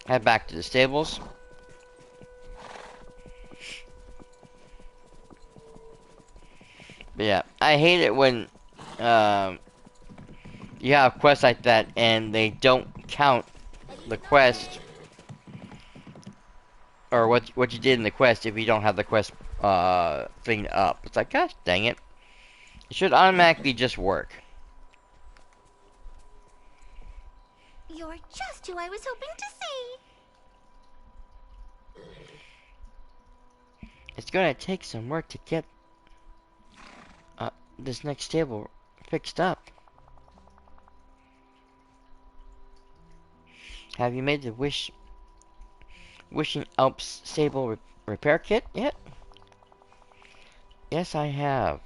head back to the stables. But yeah, I hate it when you have quests like that and they don't count the quest or what you did in the quest if you don't have the quest thing up. It's like, gosh dang it. It should automatically just work. You're just who I was hoping to see. It's gonna take some work to get this next stable fixed up. Have you made the Wishing Alps stable repair kit yet? Yes, I have.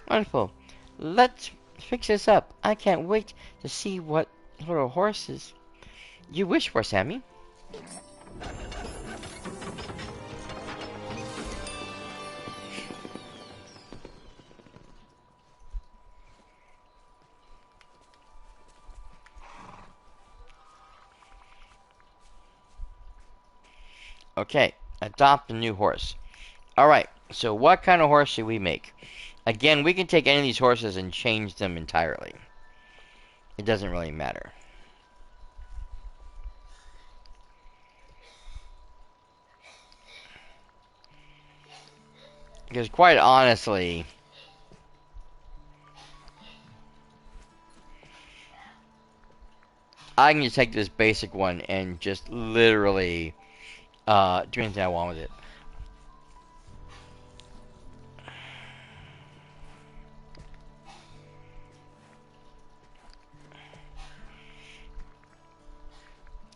Wonderful. Let's fix this up. I can't wait to see what little horses you wish for, Sammy. Okay, adopt a new horse. Alright, so what kind of horse should we make? Again, we can take any of these horses and change them entirely. It doesn't really matter. Because quite honestly, I can just take this basic one and just literally do anything I want with it.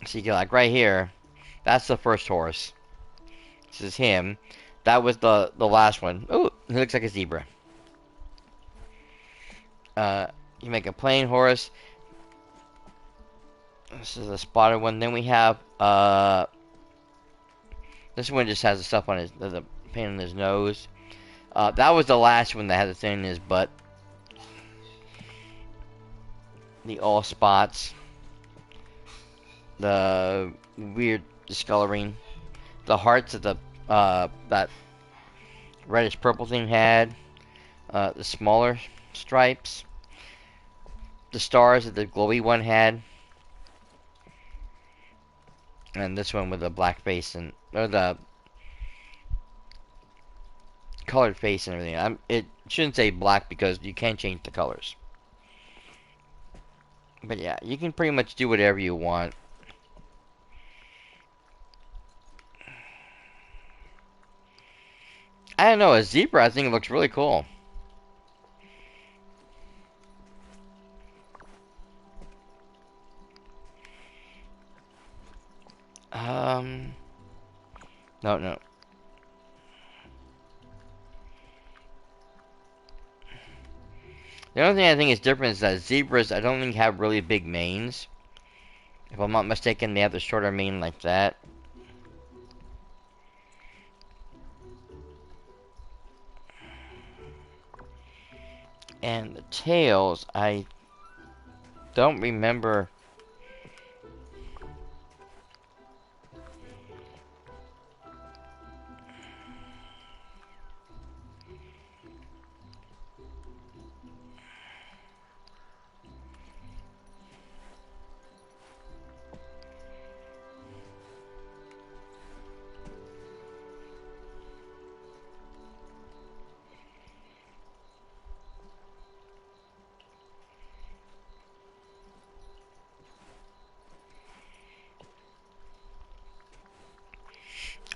So you get like right here, that's the first horse. This is him. That was the last one. Oh, he looks like a zebra. You make a plain horse. This is a spotted one. Then we have this one just has the stuff on his the paint on his nose. That was the last one that had the thing in his butt. The all spots. the weird discoloring, the hearts that the that reddish purple thing had, the smaller stripes, the stars that the glowy one had, and this one with the black face and or the colored face and everything. It shouldn't say black because you can change the colors. But yeah, you can pretty much do whatever you want. I don't know, a zebra I think it looks really cool. No. The only thing I think is different is that zebras I don't think have really big manes. If I'm not mistaken, they have the shorter mane like that. And the tails, I don't remember.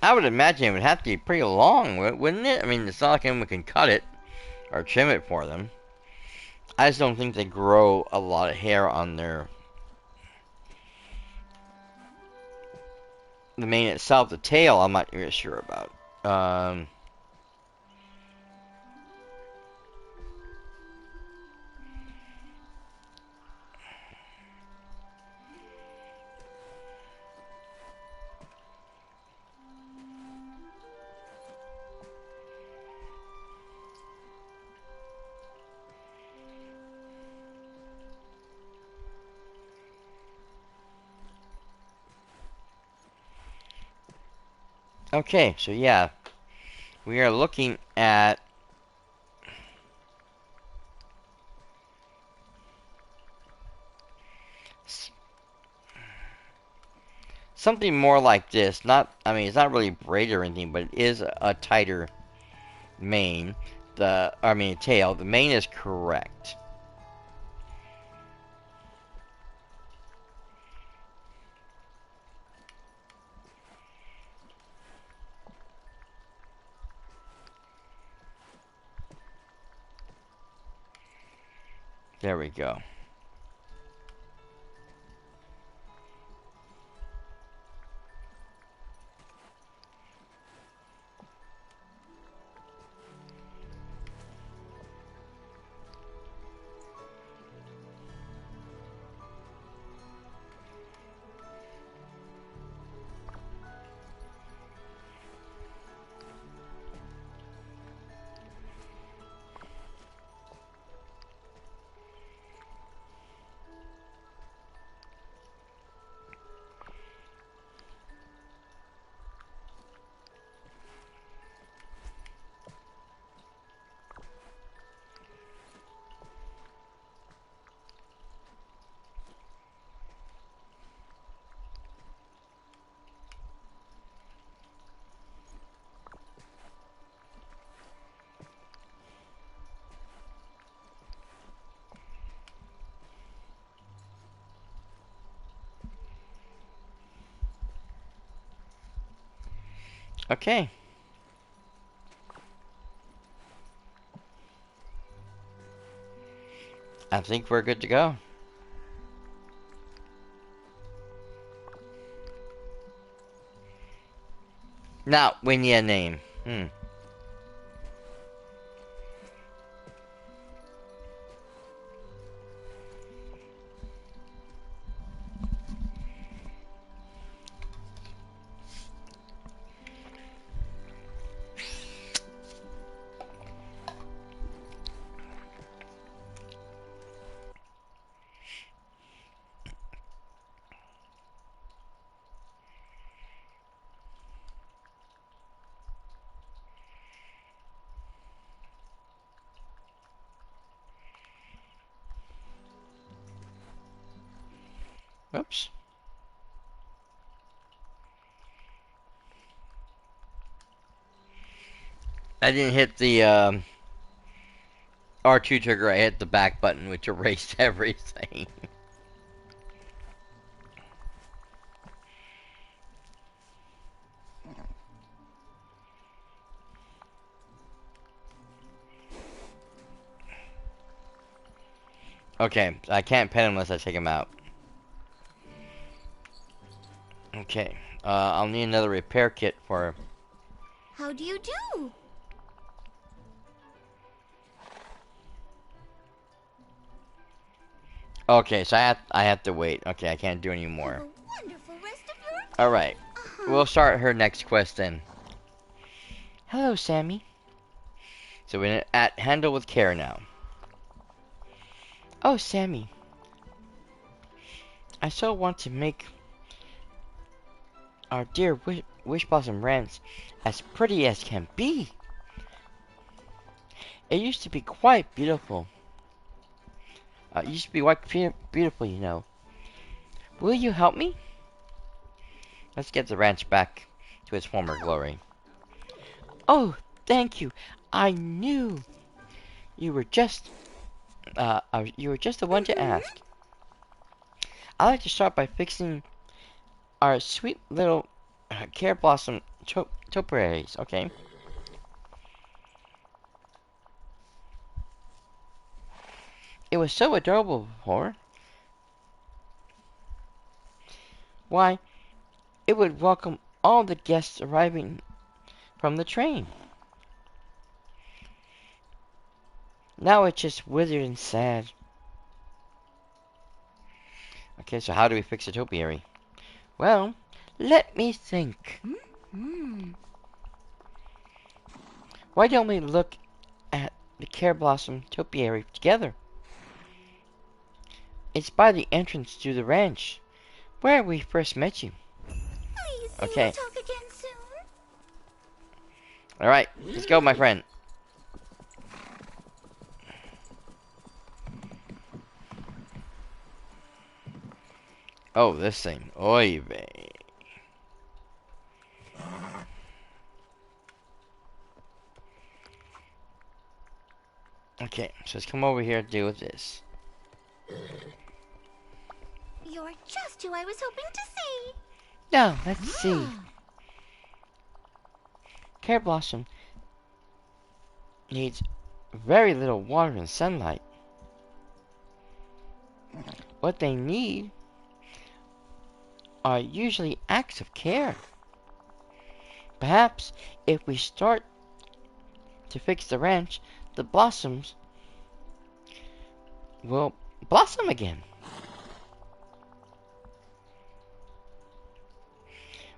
I would imagine it would have to be pretty long, wouldn't it? I mean, it's not like anyone can cut it or trim it for them. I just don't think they grow a lot of hair on the mane itself. The tail, I'm not really sure about. Okay, so yeah, we are looking at something more like this. I mean, it's not really braided or anything, but it is a tighter mane. Tail. The mane is correct. There we go. Okay. I think we're good to go. Now, we need a name. Oops. I didn't hit the R2 trigger, I hit the back button, which erased everything. Okay, I can't pet him unless I take him out. Okay, I'll need another repair kit for... How do you do? Okay, so I have to wait. Okay, I can't do any Have more. a wonderful rest of your day. Alright, we'll start her next quest then. Hello, Sammy. So we're at Handle with Care now. Oh, Sammy. I so want to make our dear Wishblossom Ranch as pretty as can be. It used to be quite beautiful. It used to be quite beautiful, you know. Will you help me? Let's get the ranch back to its former glory. Oh, thank you. I knew you were just the one to ask. I'd like to start by fixing our sweet little Care Blossom topiaries, okay? It was so adorable before. Why, it would welcome all the guests arriving from the train. Now it's just withered and sad. Okay, so how do we fix a topiary? Well, let me think. Why don't we look at the Care Blossom topiary together? It's by the entrance to the ranch, where we first met you. Please, Okay. we'll talk again soon. Alright, let's go, my friend. Oh, this thing. Oy vey. Okay, so let's come over here and deal with this. You're just who I was hoping to see. Now, let's see. Care Blossom needs very little water and sunlight. What they need are usually acts of care. Perhaps if we start to fix the ranch, the blossoms will blossom again.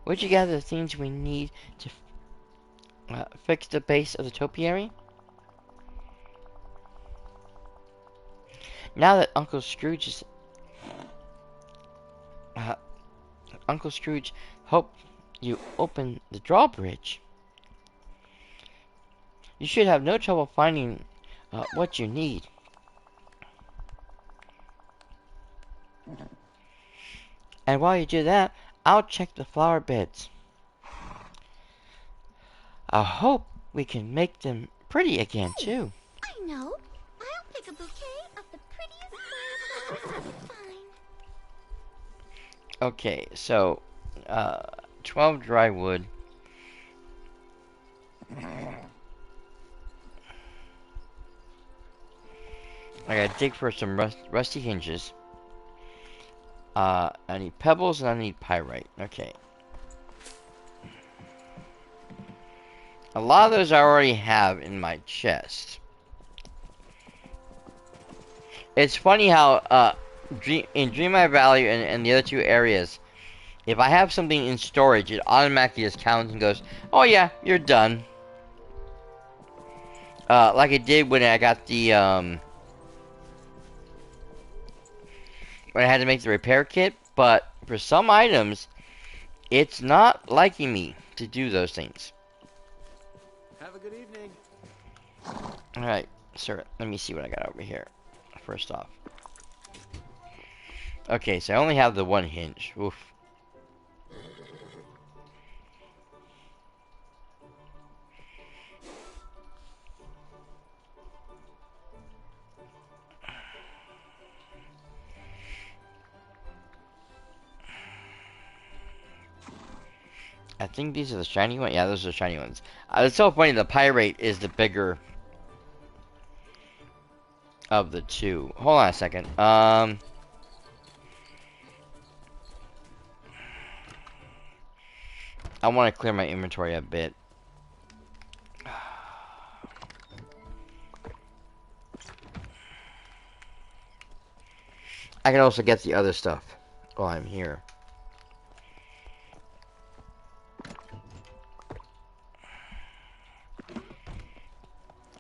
Would you gather the things we need to fix the base of the topiary? Now that Uncle Scrooge helped you open the drawbridge, you should have no trouble finding what you need. And while you do that, I'll check the flower beds. I hope we can make them pretty again, too. I know. I'll pick a bouquet of the prettiest flowers I can find. Okay, so 12 dry wood. I gotta dig for some rusty hinges. I need pebbles and I need pyrite. Okay. A lot of those I already have in my chest. It's funny how in Dreamlight Valley and the other two areas, if I have something in storage, it automatically just counts and goes, "Oh yeah, you're done." Like it did when I got the when I had to make the repair kit, but for some items, it's not liking me to do those things. Have a good evening. Alright, sir, let me see what I got over here. First off, Okay, so I only have the one hinge. Oof. I think these are the shiny ones. Yeah, those are the shiny ones. It's so funny. The pyrite is the bigger of the two. Hold on a second. I want to clear my inventory a bit. I can also get the other stuff while I'm here.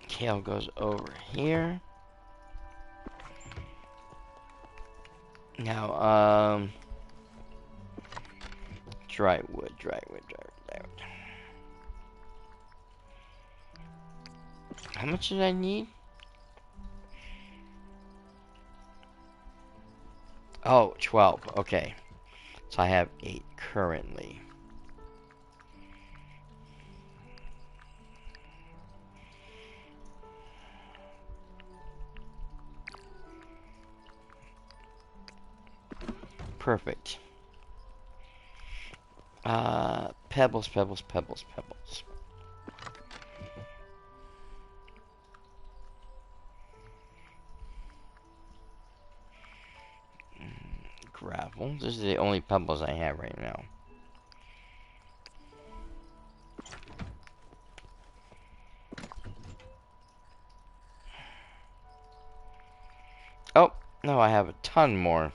Kale goes over here. Now, dry wood. How much did I need? Oh, 12. Okay. So I have 8 currently. Perfect. Pebbles. Gravel. This is the only pebbles I have right now. Oh, no, I have a ton more.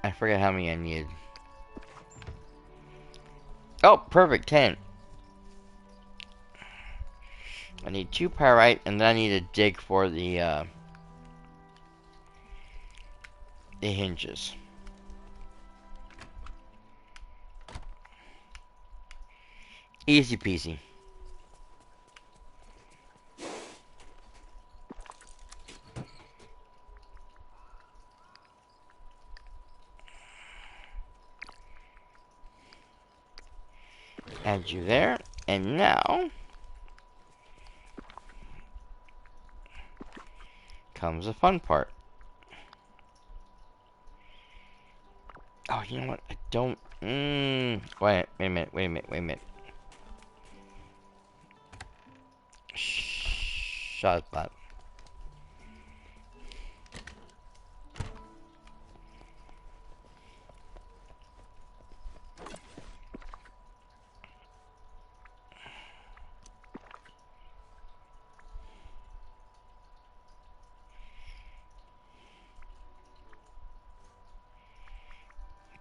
I forget how many I needed. Oh, perfect, 10. I need 2 pyrite, and then I need to dig for the hinges. Easy peasy. Add you there, and now comes the fun part. Oh, you know what? I don't. Wait a minute. Shut up.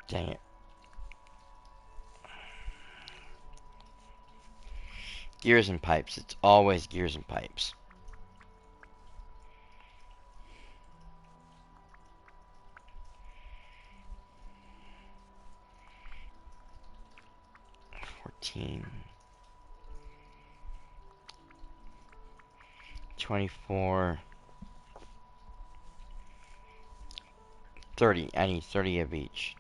Dang it. Gears and pipes. It's always gears and pipes. $14. 24. 30. I need 30 of each.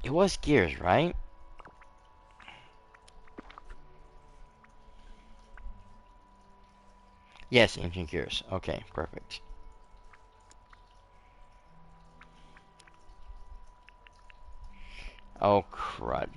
It was gears, right? Yes, ancient gears. Okay, perfect. Oh, crud.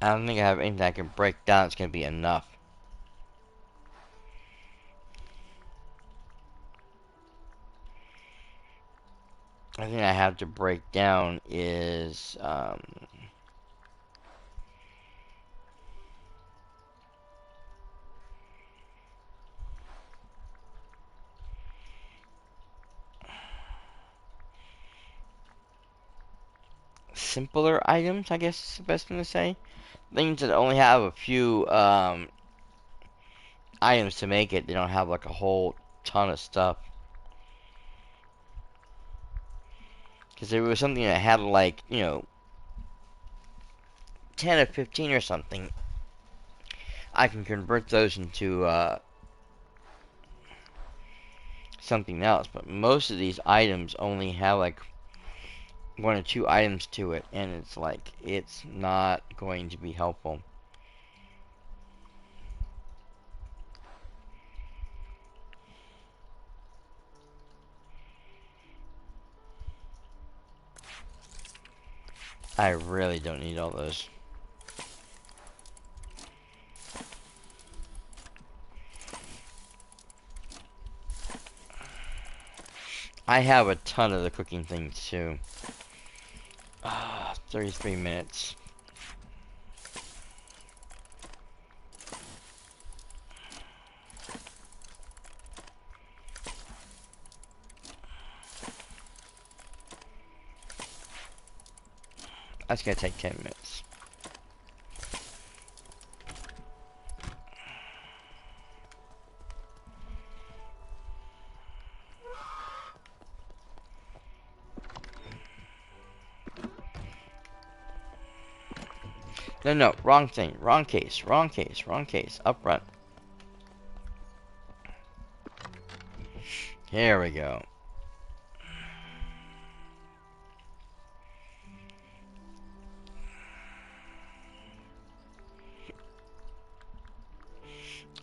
I don't think I have anything I can break down that's going to be enough. I think I have to break down is simpler items, I guess is the best thing to say. Things that only have a few items to make it. They don't have like a whole ton of stuff. Because if it was something that had like, 10 or 15 or something, I can convert those into something else. But most of these items only have like 1 or 2 items to it, and it's like, it's not going to be helpful. I really don't need all those. I have a ton of the cooking things too. 33 minutes. That's gonna take 10 minutes. No, wrong thing. Wrong case. Wrong case. Wrong case. Up front. Here we go.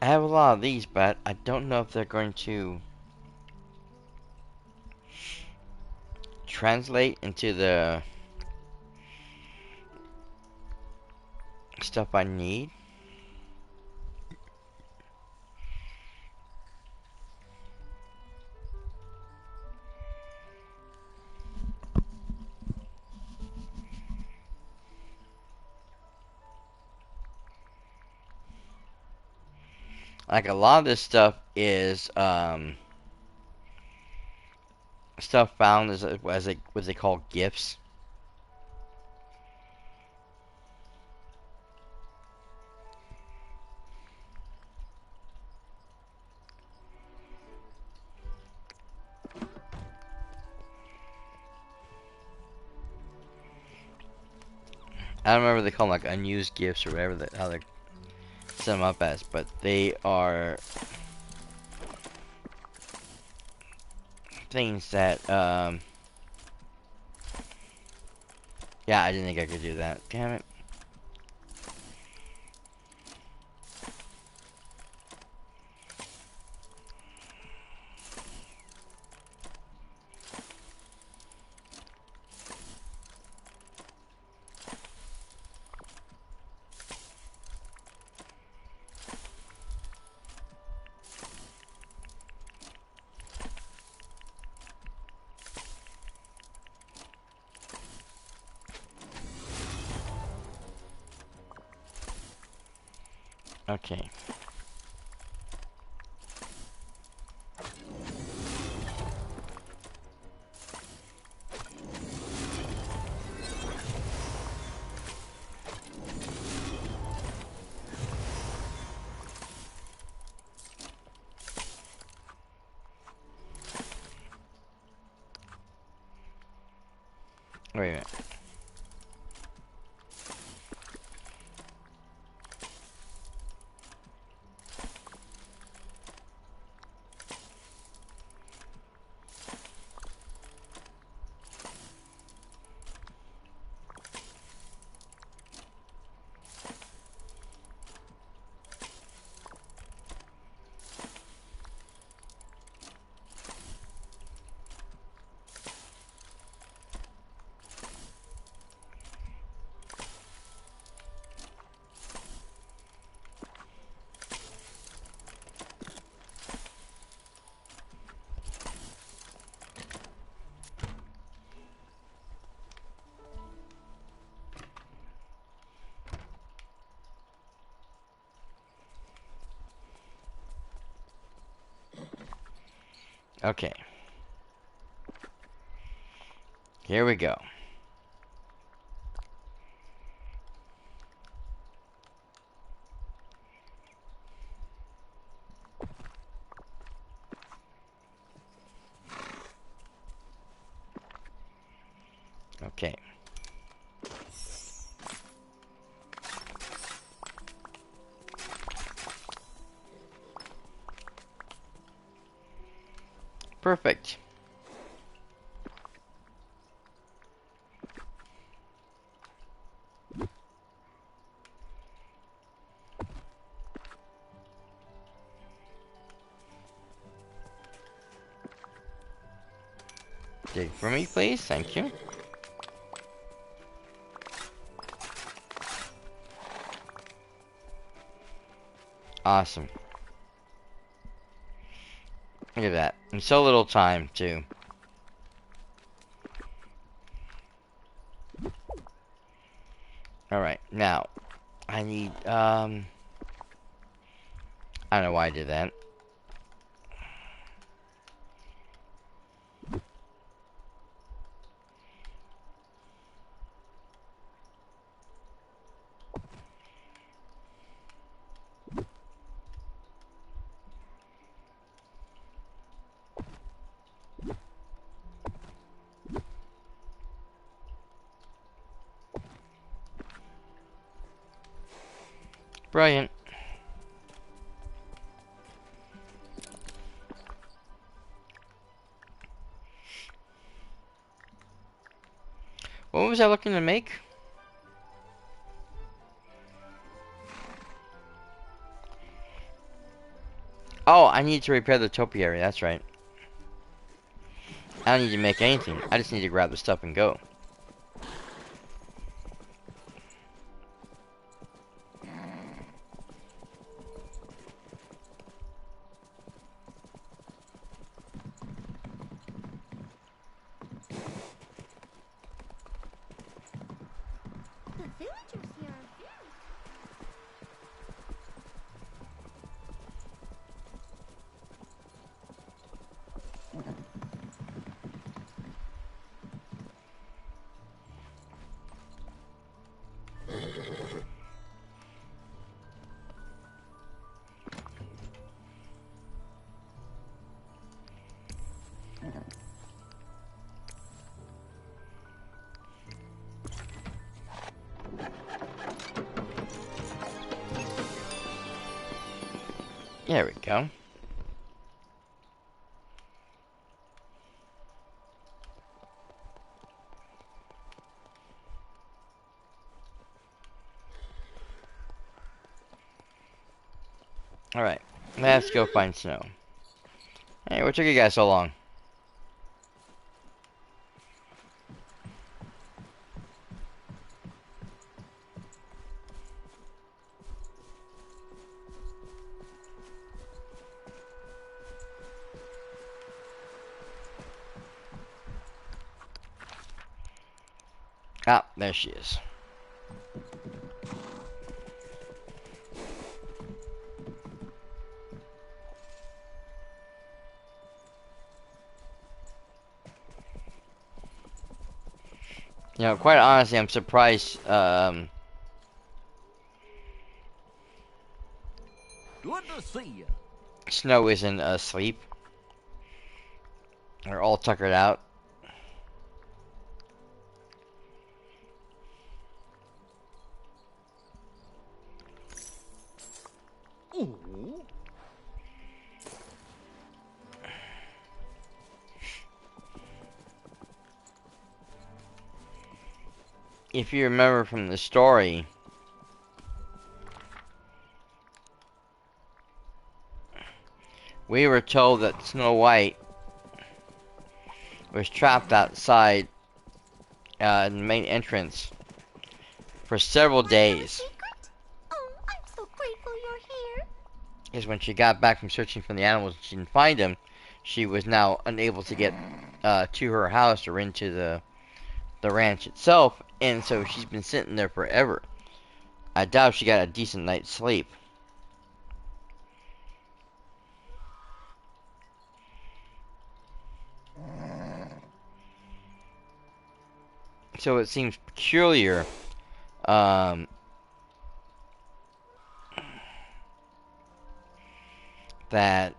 I have a lot of these, but I don't know if they're going to translate into the stuff I need. Like a lot of this stuff is stuff found as what they call gifts. I don't remember what they call them, like unused gifts or whatever how they set them up as, but they are things that yeah, I didn't think I could do that. Damn it. Okay. Wait a minute. Okay. Here we go. Okay. Perfect. Dig for me, please. Thank you. Awesome. Look at that. In so little time, too. Alright, now, I need, I don't know why I did that. Brilliant. What was I looking to make? Oh, I need to repair the topiary, that's right. I don't need to make anything. I just need to grab the stuff and go. The villagers here are very... There we go. Alright, let's go find snow. Hey, what took you guys so long? Ah, there she is. You know, quite honestly, I'm surprised, Good to see you. Snow isn't asleep. They're all tuckered out. Ooh. If you remember from the story, we were told that Snow White was trapped outside the main entrance for several days. Secret? Oh, I'm so grateful you're here. Because when she got back from searching for the animals and she didn't find them, she was now unable to get to her house or into the ranch itself, and so she's been sitting there forever. I doubt she got a decent night's sleep. So it seems peculiar um, that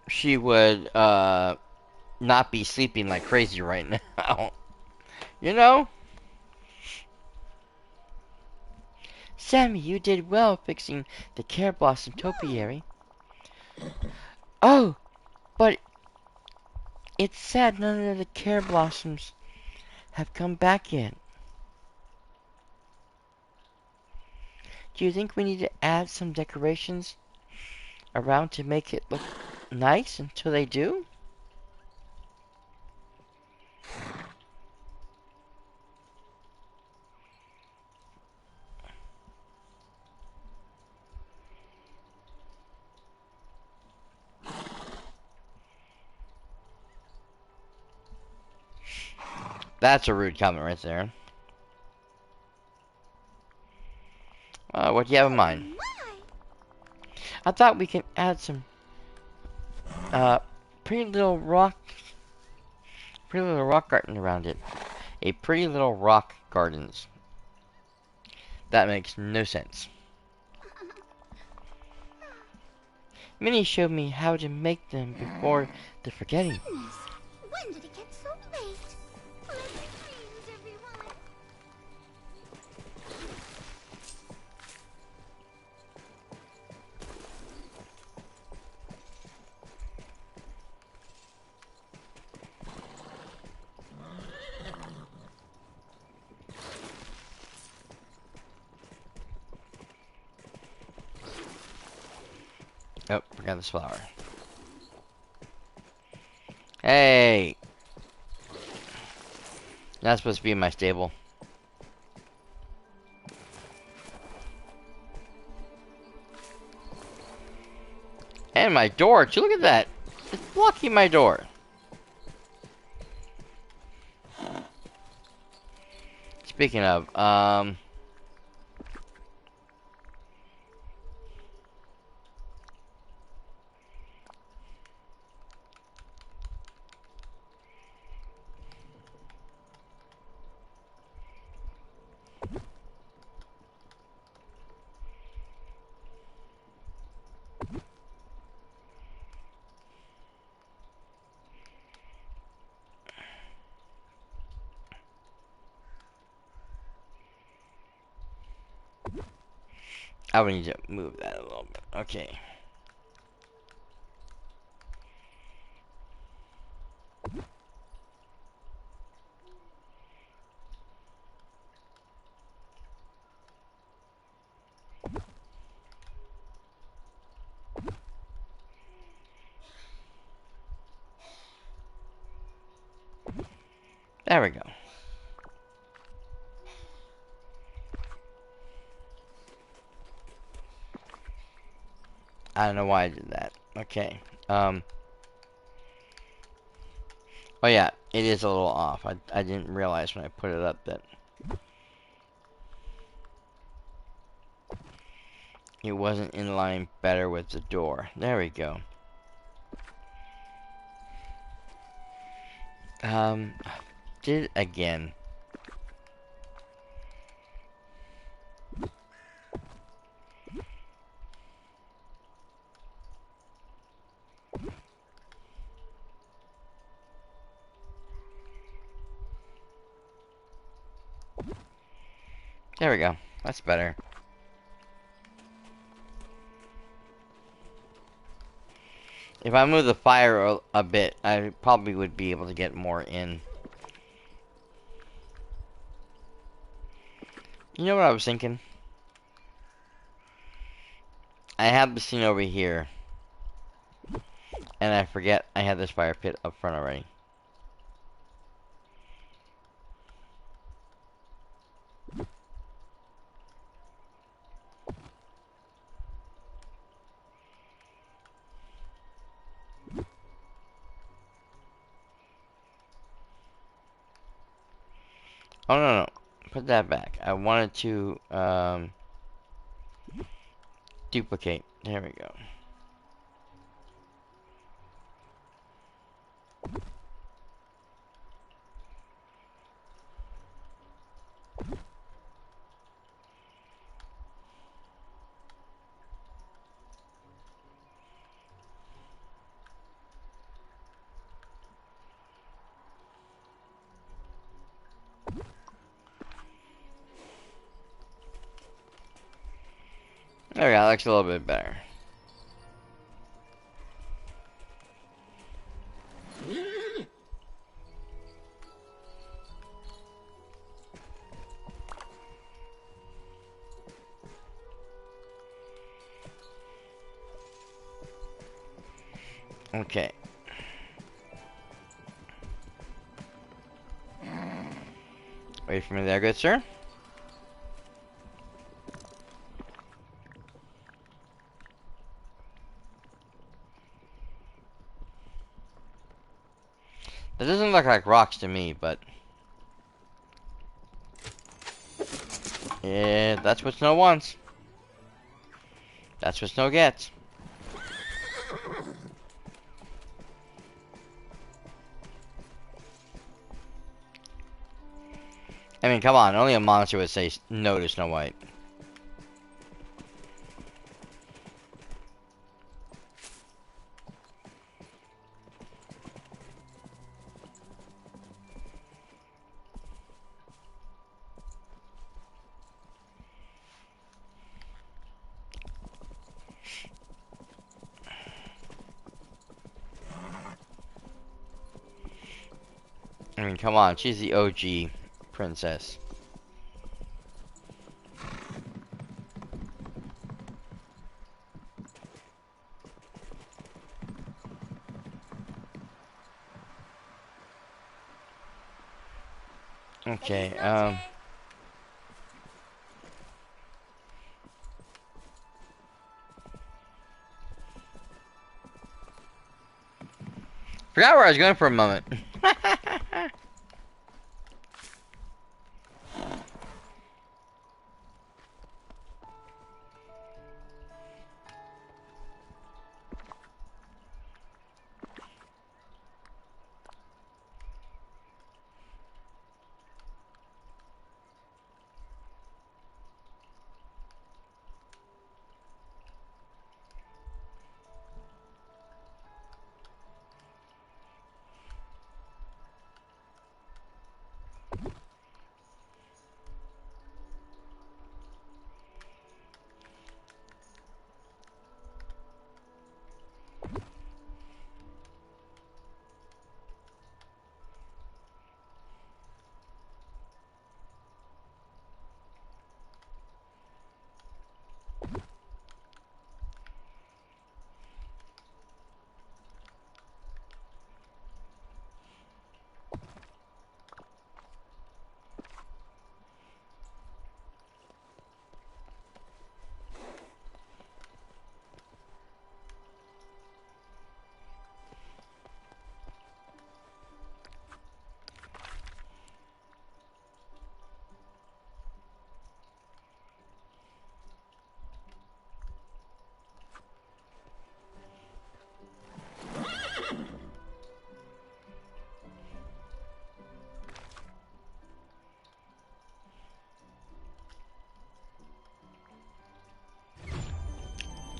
she would not be sleeping like crazy right now. You know? Sammy, you did well fixing the Care Blossom topiary. Oh, but it's sad none of the Care Blossoms have come back yet. Do you think we need to add some decorations around to make it look nice until they do? That's a rude comment right there. What do you have in mind? I thought we could add some pretty little rock garden around it. A pretty little rock gardens. That makes no sense. Minnie showed me how to make them before the forgetting. Goodness, when did it get so late? Pleasant dreams, everyone. Oh, forgot this flower. Hey! That's supposed to be in my stable. And my door, too. Look at that. It's blocking my door. Speaking of, I would need to move that a little bit. Okay. There we go. I don't know why I did that. Okay. Oh yeah, it is a little off. I didn't realize when I put it up that it wasn't in line better with the door. There we go. Did it again. There we go. That's better. If I move the fire a bit, I probably would be able to get more in. You know what I was thinking? I have the scene over here. And I forget I had this fire pit up front already. Oh, no, no. Put that back. I wanted to, duplicate. There we go. There we go, that looks a little bit better. Okay. Wait for me there, good sir. That doesn't look like rocks to me, but... yeah, that's what snow wants. That's what snow gets. I mean, come on, only a monster would say no to Snow White. I mean, come on, she's the OG princess. Okay, forgot where I was going for a moment.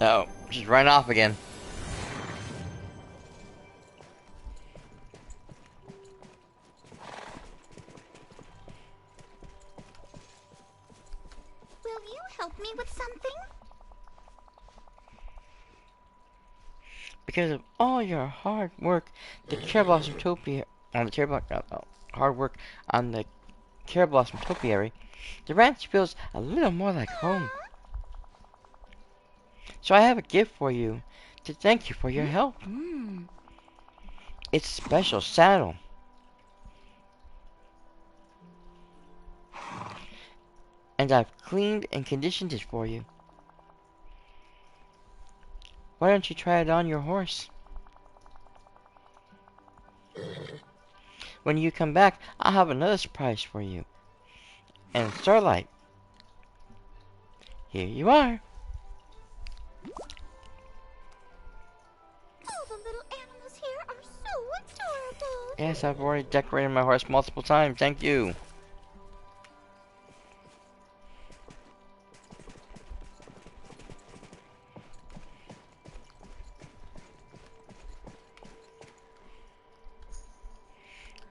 Oh, just ran off again. Will you help me with something? Because of all your hard work, the Cherry Topiary on the hard work on the Cherry Topiary, the ranch feels a little more like home. So I have a gift for you to thank you for your help. It's a special saddle. And I've cleaned and conditioned it for you. Why don't you try it on your horse? When you come back, I'll have another surprise for you. And Starlight, here you are. Oh, the little animals here are so adorable. Yes, I've already decorated my horse multiple times. Thank you.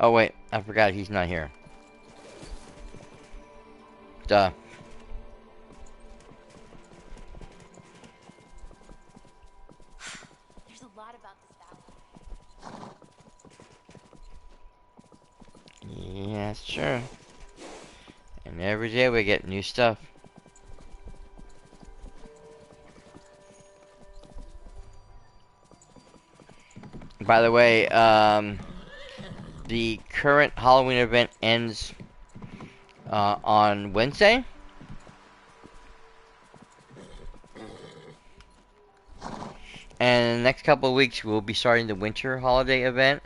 Oh wait, I forgot he's not here. Duh. Yeah, that's true. And every day we get new stuff. By the way, the current Halloween event ends on Wednesday. And in the next couple of weeks, we'll be starting the winter holiday event.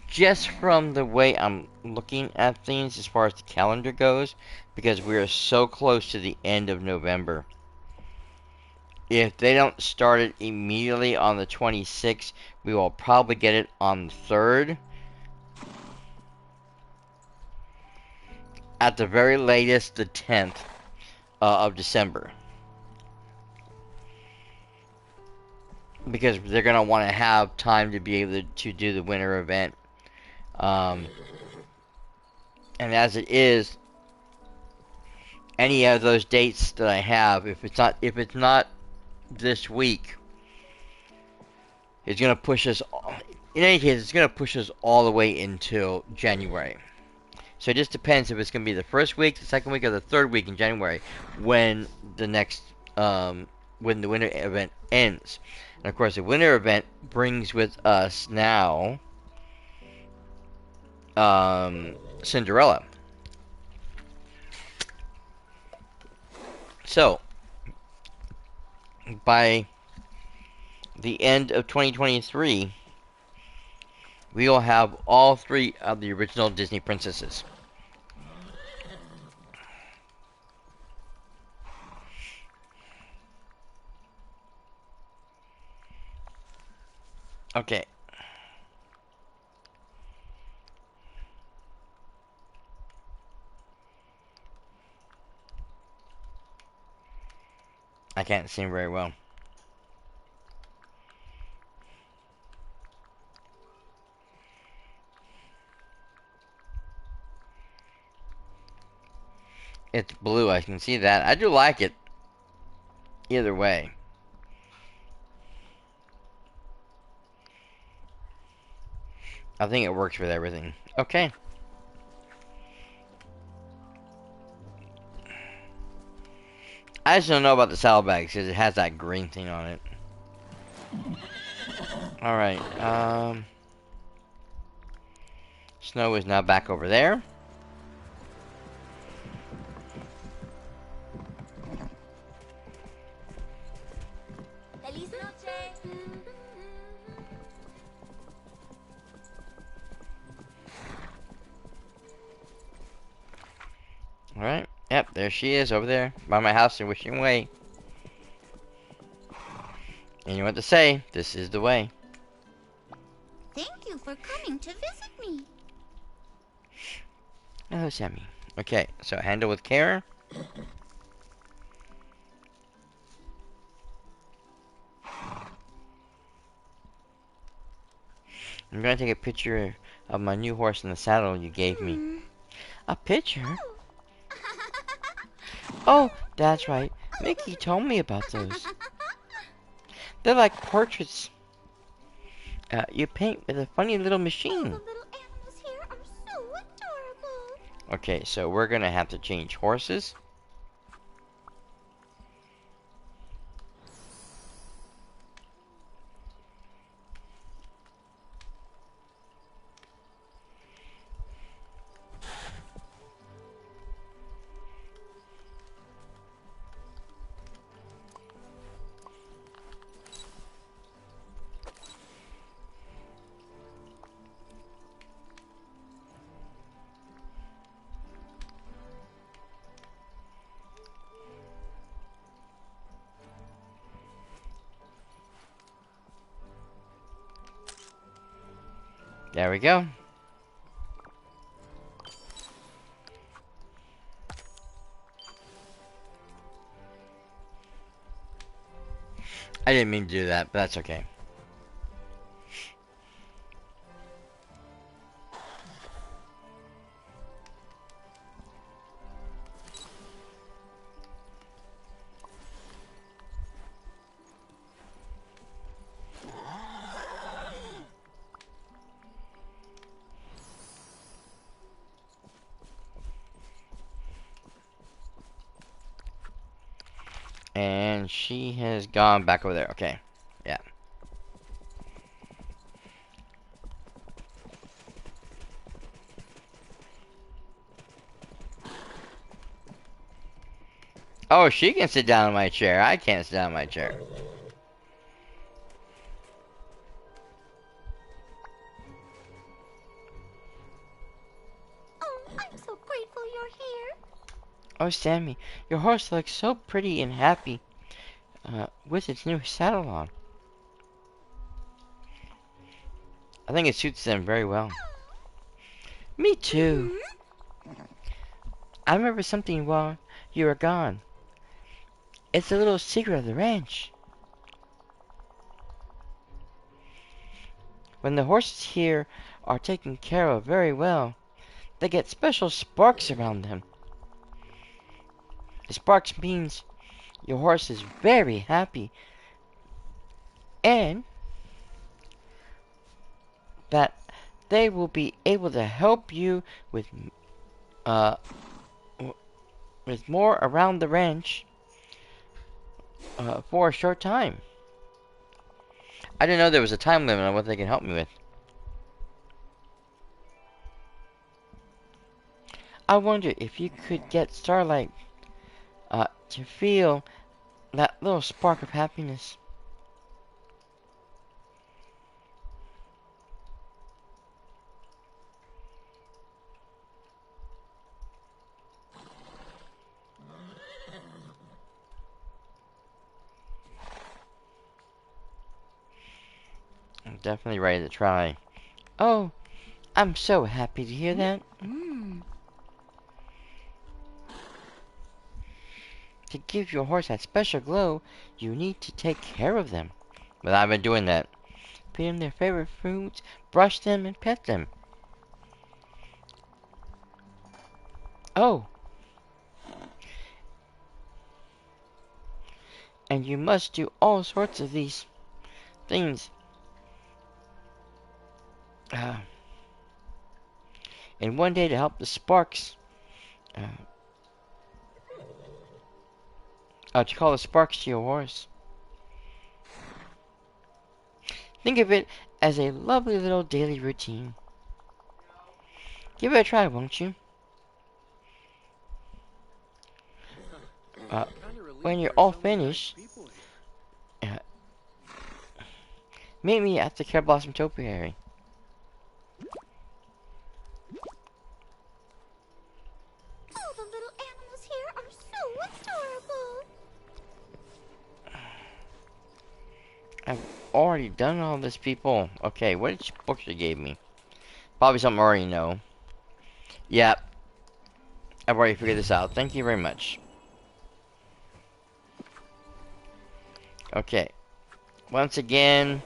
Just from the way I'm looking at things as far as the calendar goes, because we are so close to the end of November. If they don't start it immediately on the 26th, we will probably get it on the 3rd. At the very latest, the 10th of December. Because they're going to want to have time to be able to do the winter event. And as it is, any of those dates that I have, if it's not this week, it's going to push us, in any case, it's going to push us all the way until January. So it just depends if it's going to be the first week, the second week, or the third week in January when the next, when the winter event ends. And of course, the winter event brings with us now, Cinderella. So, by the end of 2023, we will have all 3 of the original Disney princesses. Okay. I can't see very well. It's blue, I can see that. I do like it. Either way. I think it works with everything. Okay. I just don't know about the saddlebags because it has that green thing on it. Alright, Snow is now back over there. Feliz noche. Alright, yep, there she is over there by my house and wishing away. And you know what to say, this is the way. Thank you for coming to visit me. Hello, Sammy. Okay, so handle with care. I'm gonna take a picture of my new horse in the saddle you gave me. A picture? Oh, that's right. Mickey told me about those. They're like portraits you paint with a funny little The machine. little animals here are so adorable. Okay, so we're gonna have to change horses. There we go. I didn't mean to do that, but that's okay. And she has gone back over there. Okay. Yeah. Oh, she can sit down in my chair. I can't sit down in my chair. Oh, I'm so grateful you're here. Oh, Sammy, your horse looks so pretty and happy with its new saddle on. I think it suits them very well. Me too. I remember something while you were gone. It's a little secret of the ranch. When the horses here are taken care of very well, they get special sparks around them. The sparks means your horse is very happy and that they will be able to help you uh with more around the ranch for a short time. I didn't know there was a time limit on what they can help me with. I wonder if you could get Starlight to feel that little spark of happiness. I'm definitely ready to try. Oh, I'm so happy to hear that. To give your horse that special glow, you need to take care of them. But I've been doing that. Feed them their favorite foods, brush them, and pet them. Oh, and you must do all sorts of these things in one day to help the sparks. To call the sparks to your horse. Think of it as a lovely little daily routine. Give it a try, won't you? When you're all finished, meet me at the Wishblossom Topiary. All the little animals here are so adorable. I've already done all this, people. Okay, which book you gave me? Probably something I already know. Yep. I've already figured this out. Thank you very much. Okay. Once again,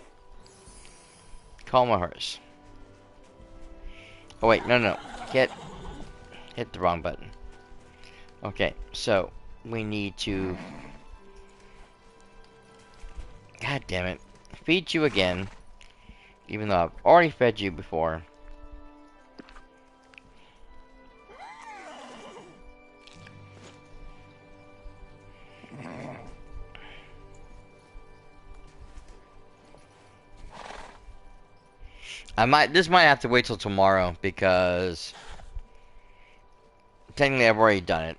call my horse. Oh wait, no. Hit the wrong button. Okay, so we need to. God damn it! Feed you again, even though I've already fed you before. This might have to wait till tomorrow because technically I've already done it.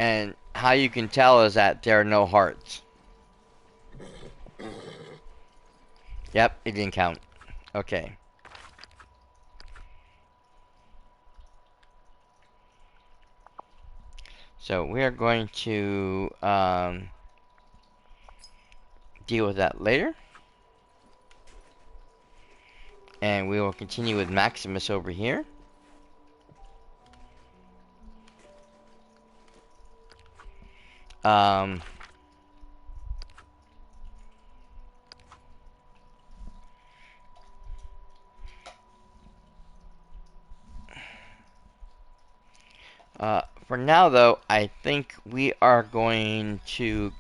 And how you can tell is that there are no hearts. Yep, it didn't count. Okay. So we are going to deal with that later. And we will continue with Maximus over here. For now, though, I think we are going to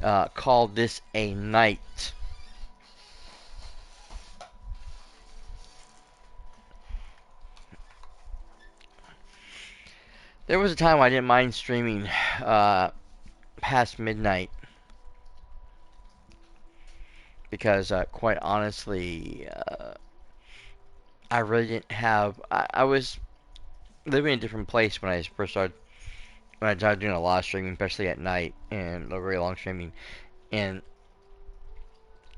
call this a night. There was a time I didn't mind streaming past midnight because, quite honestly, I really didn't have. I was living in a different place when I first started. When I started doing a lot of streaming, especially at night and a very long streaming, and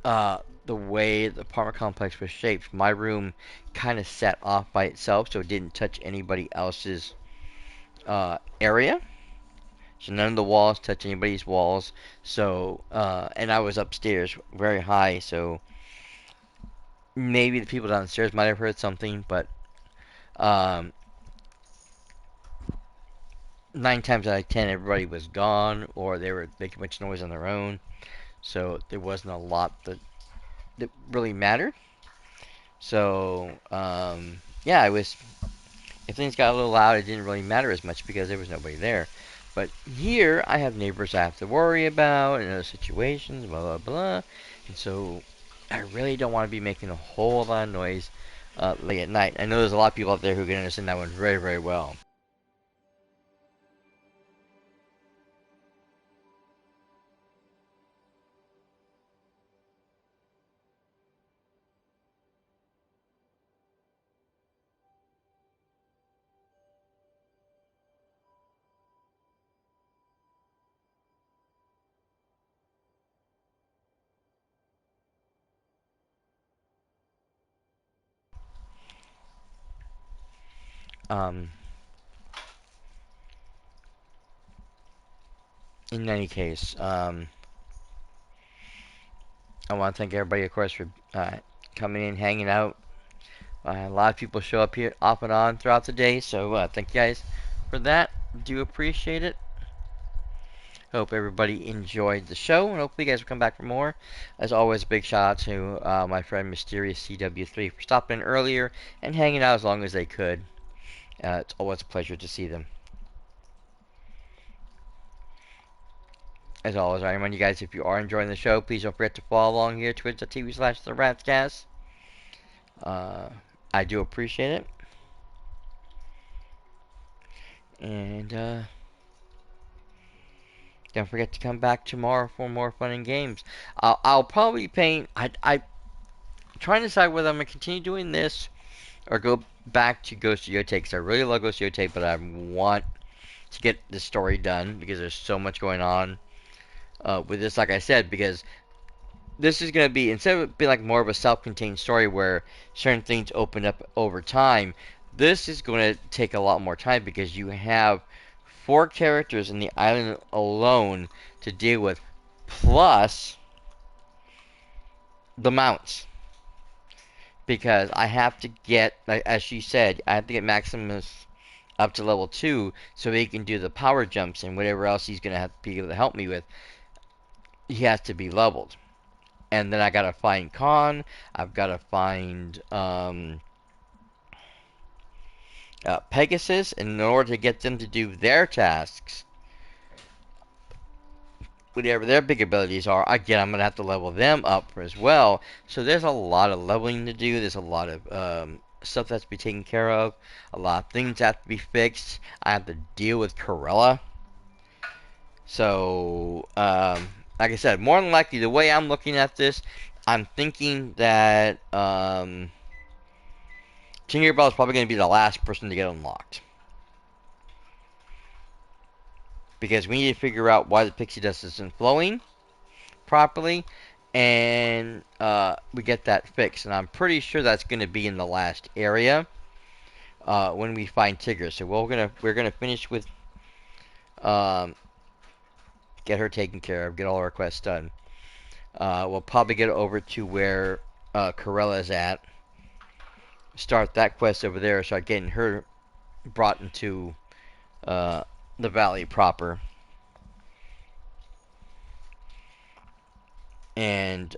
the way the apartment complex was shaped, my room kind of sat off by itself, so it didn't touch anybody else's area. So none of the walls touch anybody's walls. So, and I was upstairs, very high, so maybe the people downstairs might have heard something, but um, 9 times out of 10, everybody was gone, or they were making much noise on their own. So there wasn't a lot that really mattered. So, yeah, I was. If things got a little loud, it didn't really matter as much because there was nobody there. But here, I have neighbors I have to worry about in other situations, blah, blah, blah. And so, I really don't want to be making a whole lot of noise late at night. I know there's a lot of people out there who can understand that one very, very well. Um, in any case, I want to thank everybody, of course, for coming in, hanging out. A lot of people show up here off and on throughout the day, so thank you guys for that. Do appreciate it. Hope everybody enjoyed the show, and hopefully you guys will come back for more. As always, a big shout out to my friend Mysterious CW3 for stopping in earlier and hanging out as long as they could. It's always a pleasure to see them. As always, I remind you guys, if you are enjoying the show, please don't forget to follow along here, twitch.tv/TheRatsCast. I do appreciate it. And, don't forget to come back tomorrow for more fun and games. I'll probably paint. I'm trying to decide whether I'm going to continue doing this or go back to Ghost of Yotei, because I really love Ghost of Yotei, but I want to get the story done because there's so much going on with this, like I said, because this is going to be, instead of it being like more of a self-contained story where certain things open up over time, this is going to take a lot more time because you have 4 characters in the island alone to deal with, plus the mounts. Because I have to get, as she said, I have to get Maximus up to level 2 so he can do the power jumps and whatever else he's going to have to be able to help me with. He has to be leveled. And then I got to find Khan. I've got to find Pegasus. And in order to get them to do their tasks, whatever their big abilities are, again, I'm going to have to level them up as well. So there's a lot of leveling to do. There's a lot of stuff that's to be taken care of. A lot of things have to be fixed. I have to deal with Corella. So, like I said, more than likely, the way I'm looking at this, I'm thinking that Tinkerbell is probably going to be the last person to get unlocked. Because we need to figure out why the pixie dust isn't flowing properly, and we get that fixed. And I'm pretty sure that's going to be in the last area when we find Tigger. So we're gonna finish with get her taken care of, get all our quests done. We'll probably get over to where Corella is at, start that quest over there, start getting her brought into the valley proper. And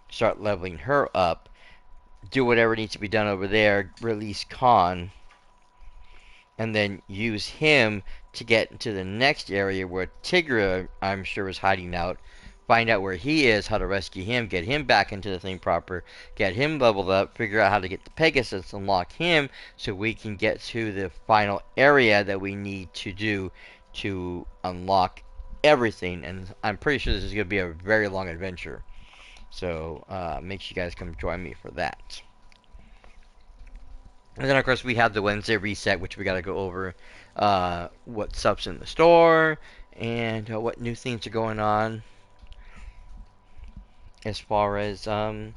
start leveling her up, do whatever needs to be done over there, release Khan, and then use him to get into the next area where Tigra, I'm sure, is hiding out. Find out where he is, how to rescue him, get him back into the thing proper, get him leveled up, figure out how to get the Pegasus, unlock him, so we can get to the final area that we need to do to unlock everything. And I'm pretty sure this is going to be a very long adventure. So make sure you guys come join me for that. And then, of course, we have the Wednesday reset, which we got to go over what stuff's in the store and what new things are going on as far as if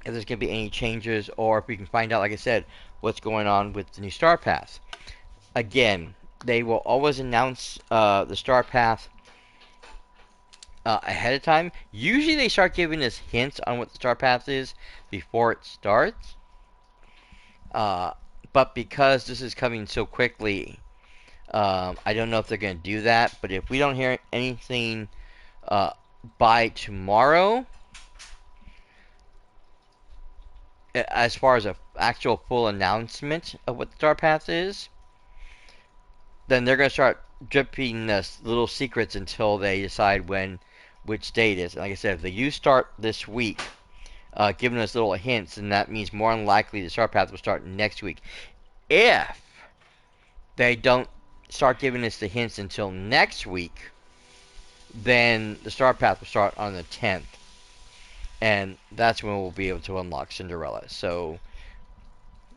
there's going to be any changes, or if we can find out, like I said, what's going on with the new Star Path. Again, they will always announce the Star Path ahead of time. Usually they start giving us hints on what the Star Path is before it starts. But because this is coming so quickly, I don't know if they're going to do that. But if we don't hear anything by tomorrow, as far as an actual full announcement of what the Star Path is, then they're going to start dripping us little secrets until they decide which date is. And like I said, if they do start this week, giving us little hints, and that means more than likely the Star Path will start next week. If they don't start giving us the hints until next week, then the Star Path will start on the 10th. And that's when we'll be able to unlock Cinderella. So,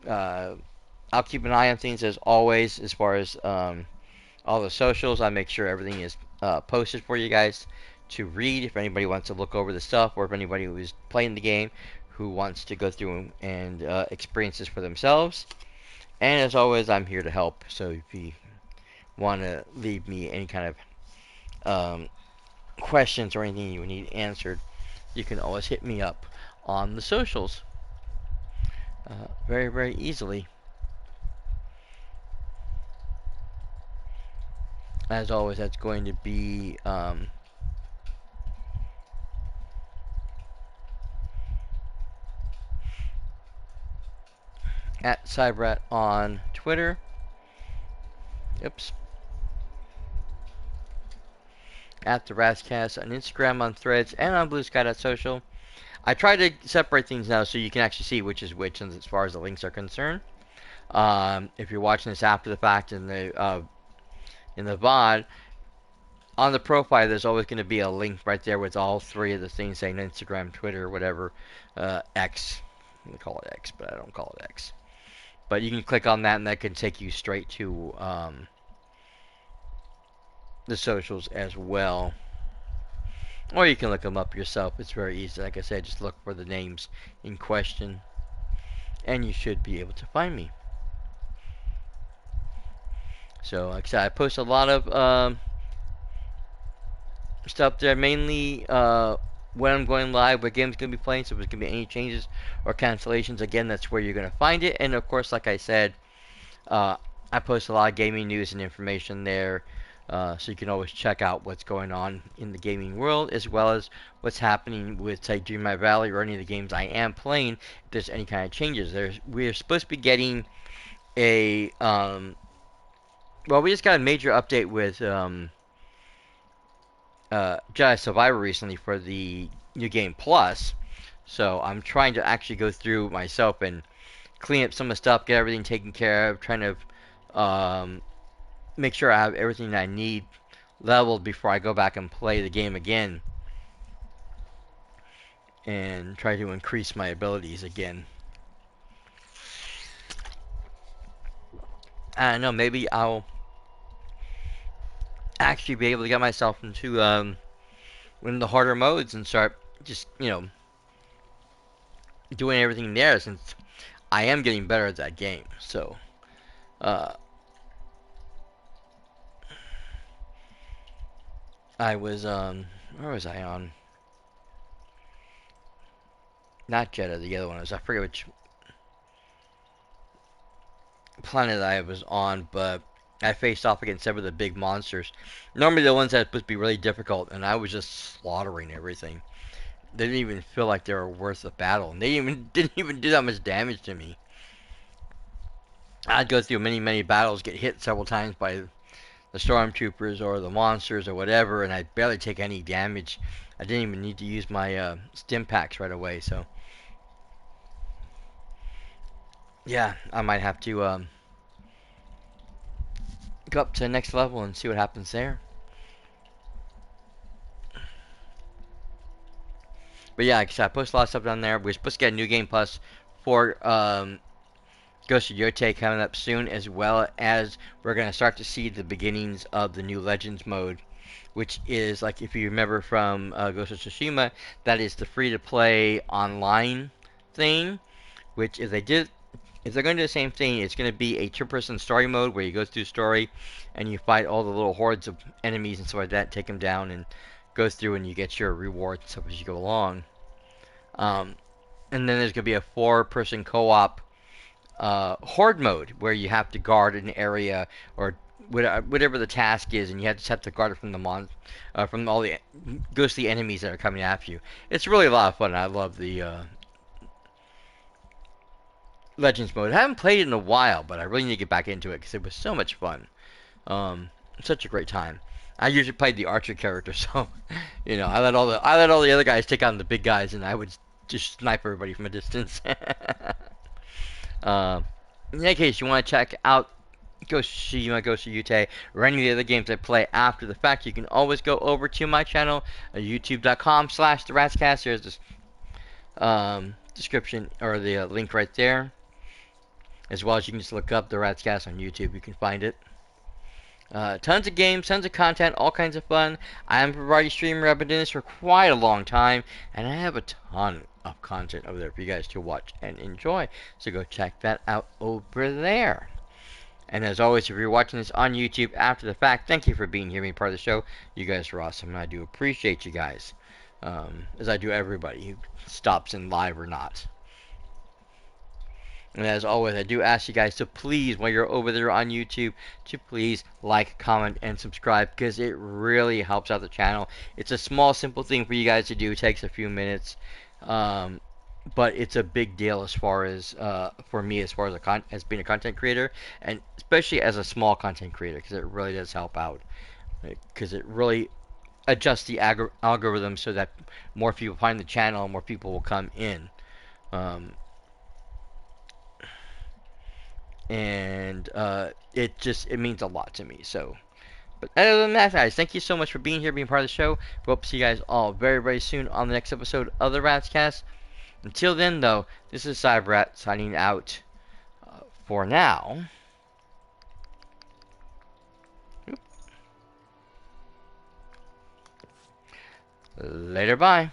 I'll keep an eye on things as always. As far as all the socials, I make sure everything is posted for you guys to read. If anybody wants to look over the stuff, or if anybody who is playing the game who wants to go through and experience this for themselves. And as always, I'm here to help. So if you want to leave me any kind of questions or anything you need answered, you can always hit me up on the socials very, very easily. As always, that's going to be at cyperrat on Twitter. Oops. At the Razzcast on Instagram, on Threads, and on BlueSky.Social. I try to separate things now so you can actually see which is which as far as the links are concerned. If you're watching this after the fact in the VOD, on the profile there's always going to be a link right there with all three of the things saying Instagram, Twitter, whatever, X. I'm going to call it X, but I don't call it X. But you can click on that and that can take you straight to the socials as well. Or you can look them up yourself. It's very easy. Like I said, just look for the names in question and you should be able to find me. So, like I said, I post a lot of stuff there, mainly when I'm going live, what game's going to be playing, so if there's going to be any changes or cancellations, again, that's where you're going to find it. And of course, like I said, I post a lot of gaming news and information there, so you can always check out what's going on in the gaming world, as well as what's happening with, say, Dreamlight Valley or any of the games I am playing, if there's any kind of changes. We're supposed to be getting a, well, we just got a major update with Jedi Survivor recently for the New Game Plus, so I'm trying to actually go through myself and clean up some of the stuff, get everything taken care of, trying to make sure I have everything I need leveled before I go back and play the game again, and try to increase my abilities again. I don't know, maybe I'll actually be able to get myself into one of the harder modes and start just, doing everything there, since I am getting better at that game. So I was where was I on? Not Jeddah, the other one was, I forget which planet I was on, but I faced off against several of the big monsters. Normally the ones that are supposed to be really difficult, and I was just slaughtering everything. They didn't even feel like they were worth the battle, and they didn't even do that much damage to me. I'd go through many battles, get hit several times by the stormtroopers or the monsters or whatever, and I'd barely take any damage. I didn't even need to use my stim packs right away. So yeah, I might have to go up to the next level and see what happens there. But yeah, like I said, I post a lot of stuff down there. We're supposed to get a new game plus for Ghost of Yote coming up soon, as well as we're going to start to see the beginnings of the new Legends mode, which is, like, if you remember from Ghost of Tsushima, that is the free-to-play online thing, which if they're going to do the same thing, it's going to be a two-person story mode where you go through story and you fight all the little hordes of enemies and stuff like that, take them down, and go through and you get your rewards and stuff as you go along. And then there's going to be a four-person co-op horde mode where you have to guard an area or whatever the task is, and you have to guard it from from all the ghostly enemies that are coming after you. It's really a lot of fun. I love the Legends mode. I haven't played it in a while, but I really need to get back into it because it was so much fun. Such a great time. I usually played the archer character, so I let all the other guys take on the big guys, and I would just snipe everybody from a distance. In any case, you want to check out Ghost of Tsushima, Ghost of Yute, or any of the other games I play after the fact, you can always go over to my channel, youtube.com/theratscast. There's this description or the link right there. As well as you can just look up the Ratscast on YouTube. You can find it. Tons of games, tons of content, all kinds of fun. I am a variety streamer. I've been doing this for quite a long time, and I have a ton of content over there for you guys to watch and enjoy. So go check that out over there. And as always, if you're watching this on YouTube after the fact, thank you for being here, being part of the show. You guys are awesome, and I do appreciate you guys, as I do everybody who stops in live or not. And as always, I do ask you guys to please, while you're over there on YouTube, to please like, comment, and subscribe, because it really helps out the channel. It's a small, simple thing for you guys to do. It takes a few minutes, but it's a big deal as far as for me, as far as being a content creator, and especially as a small content creator, because it really does help out. Because it really adjusts the algorithm so that more people find the channel and more people will come in. And it means a lot to me. So, but other than that, guys, thank you so much for being here, being part of the show. We hope to see you guys all very soon on the next episode of the Ratscast. Until then, though, this is cyperrat signing out for now. Later, bye.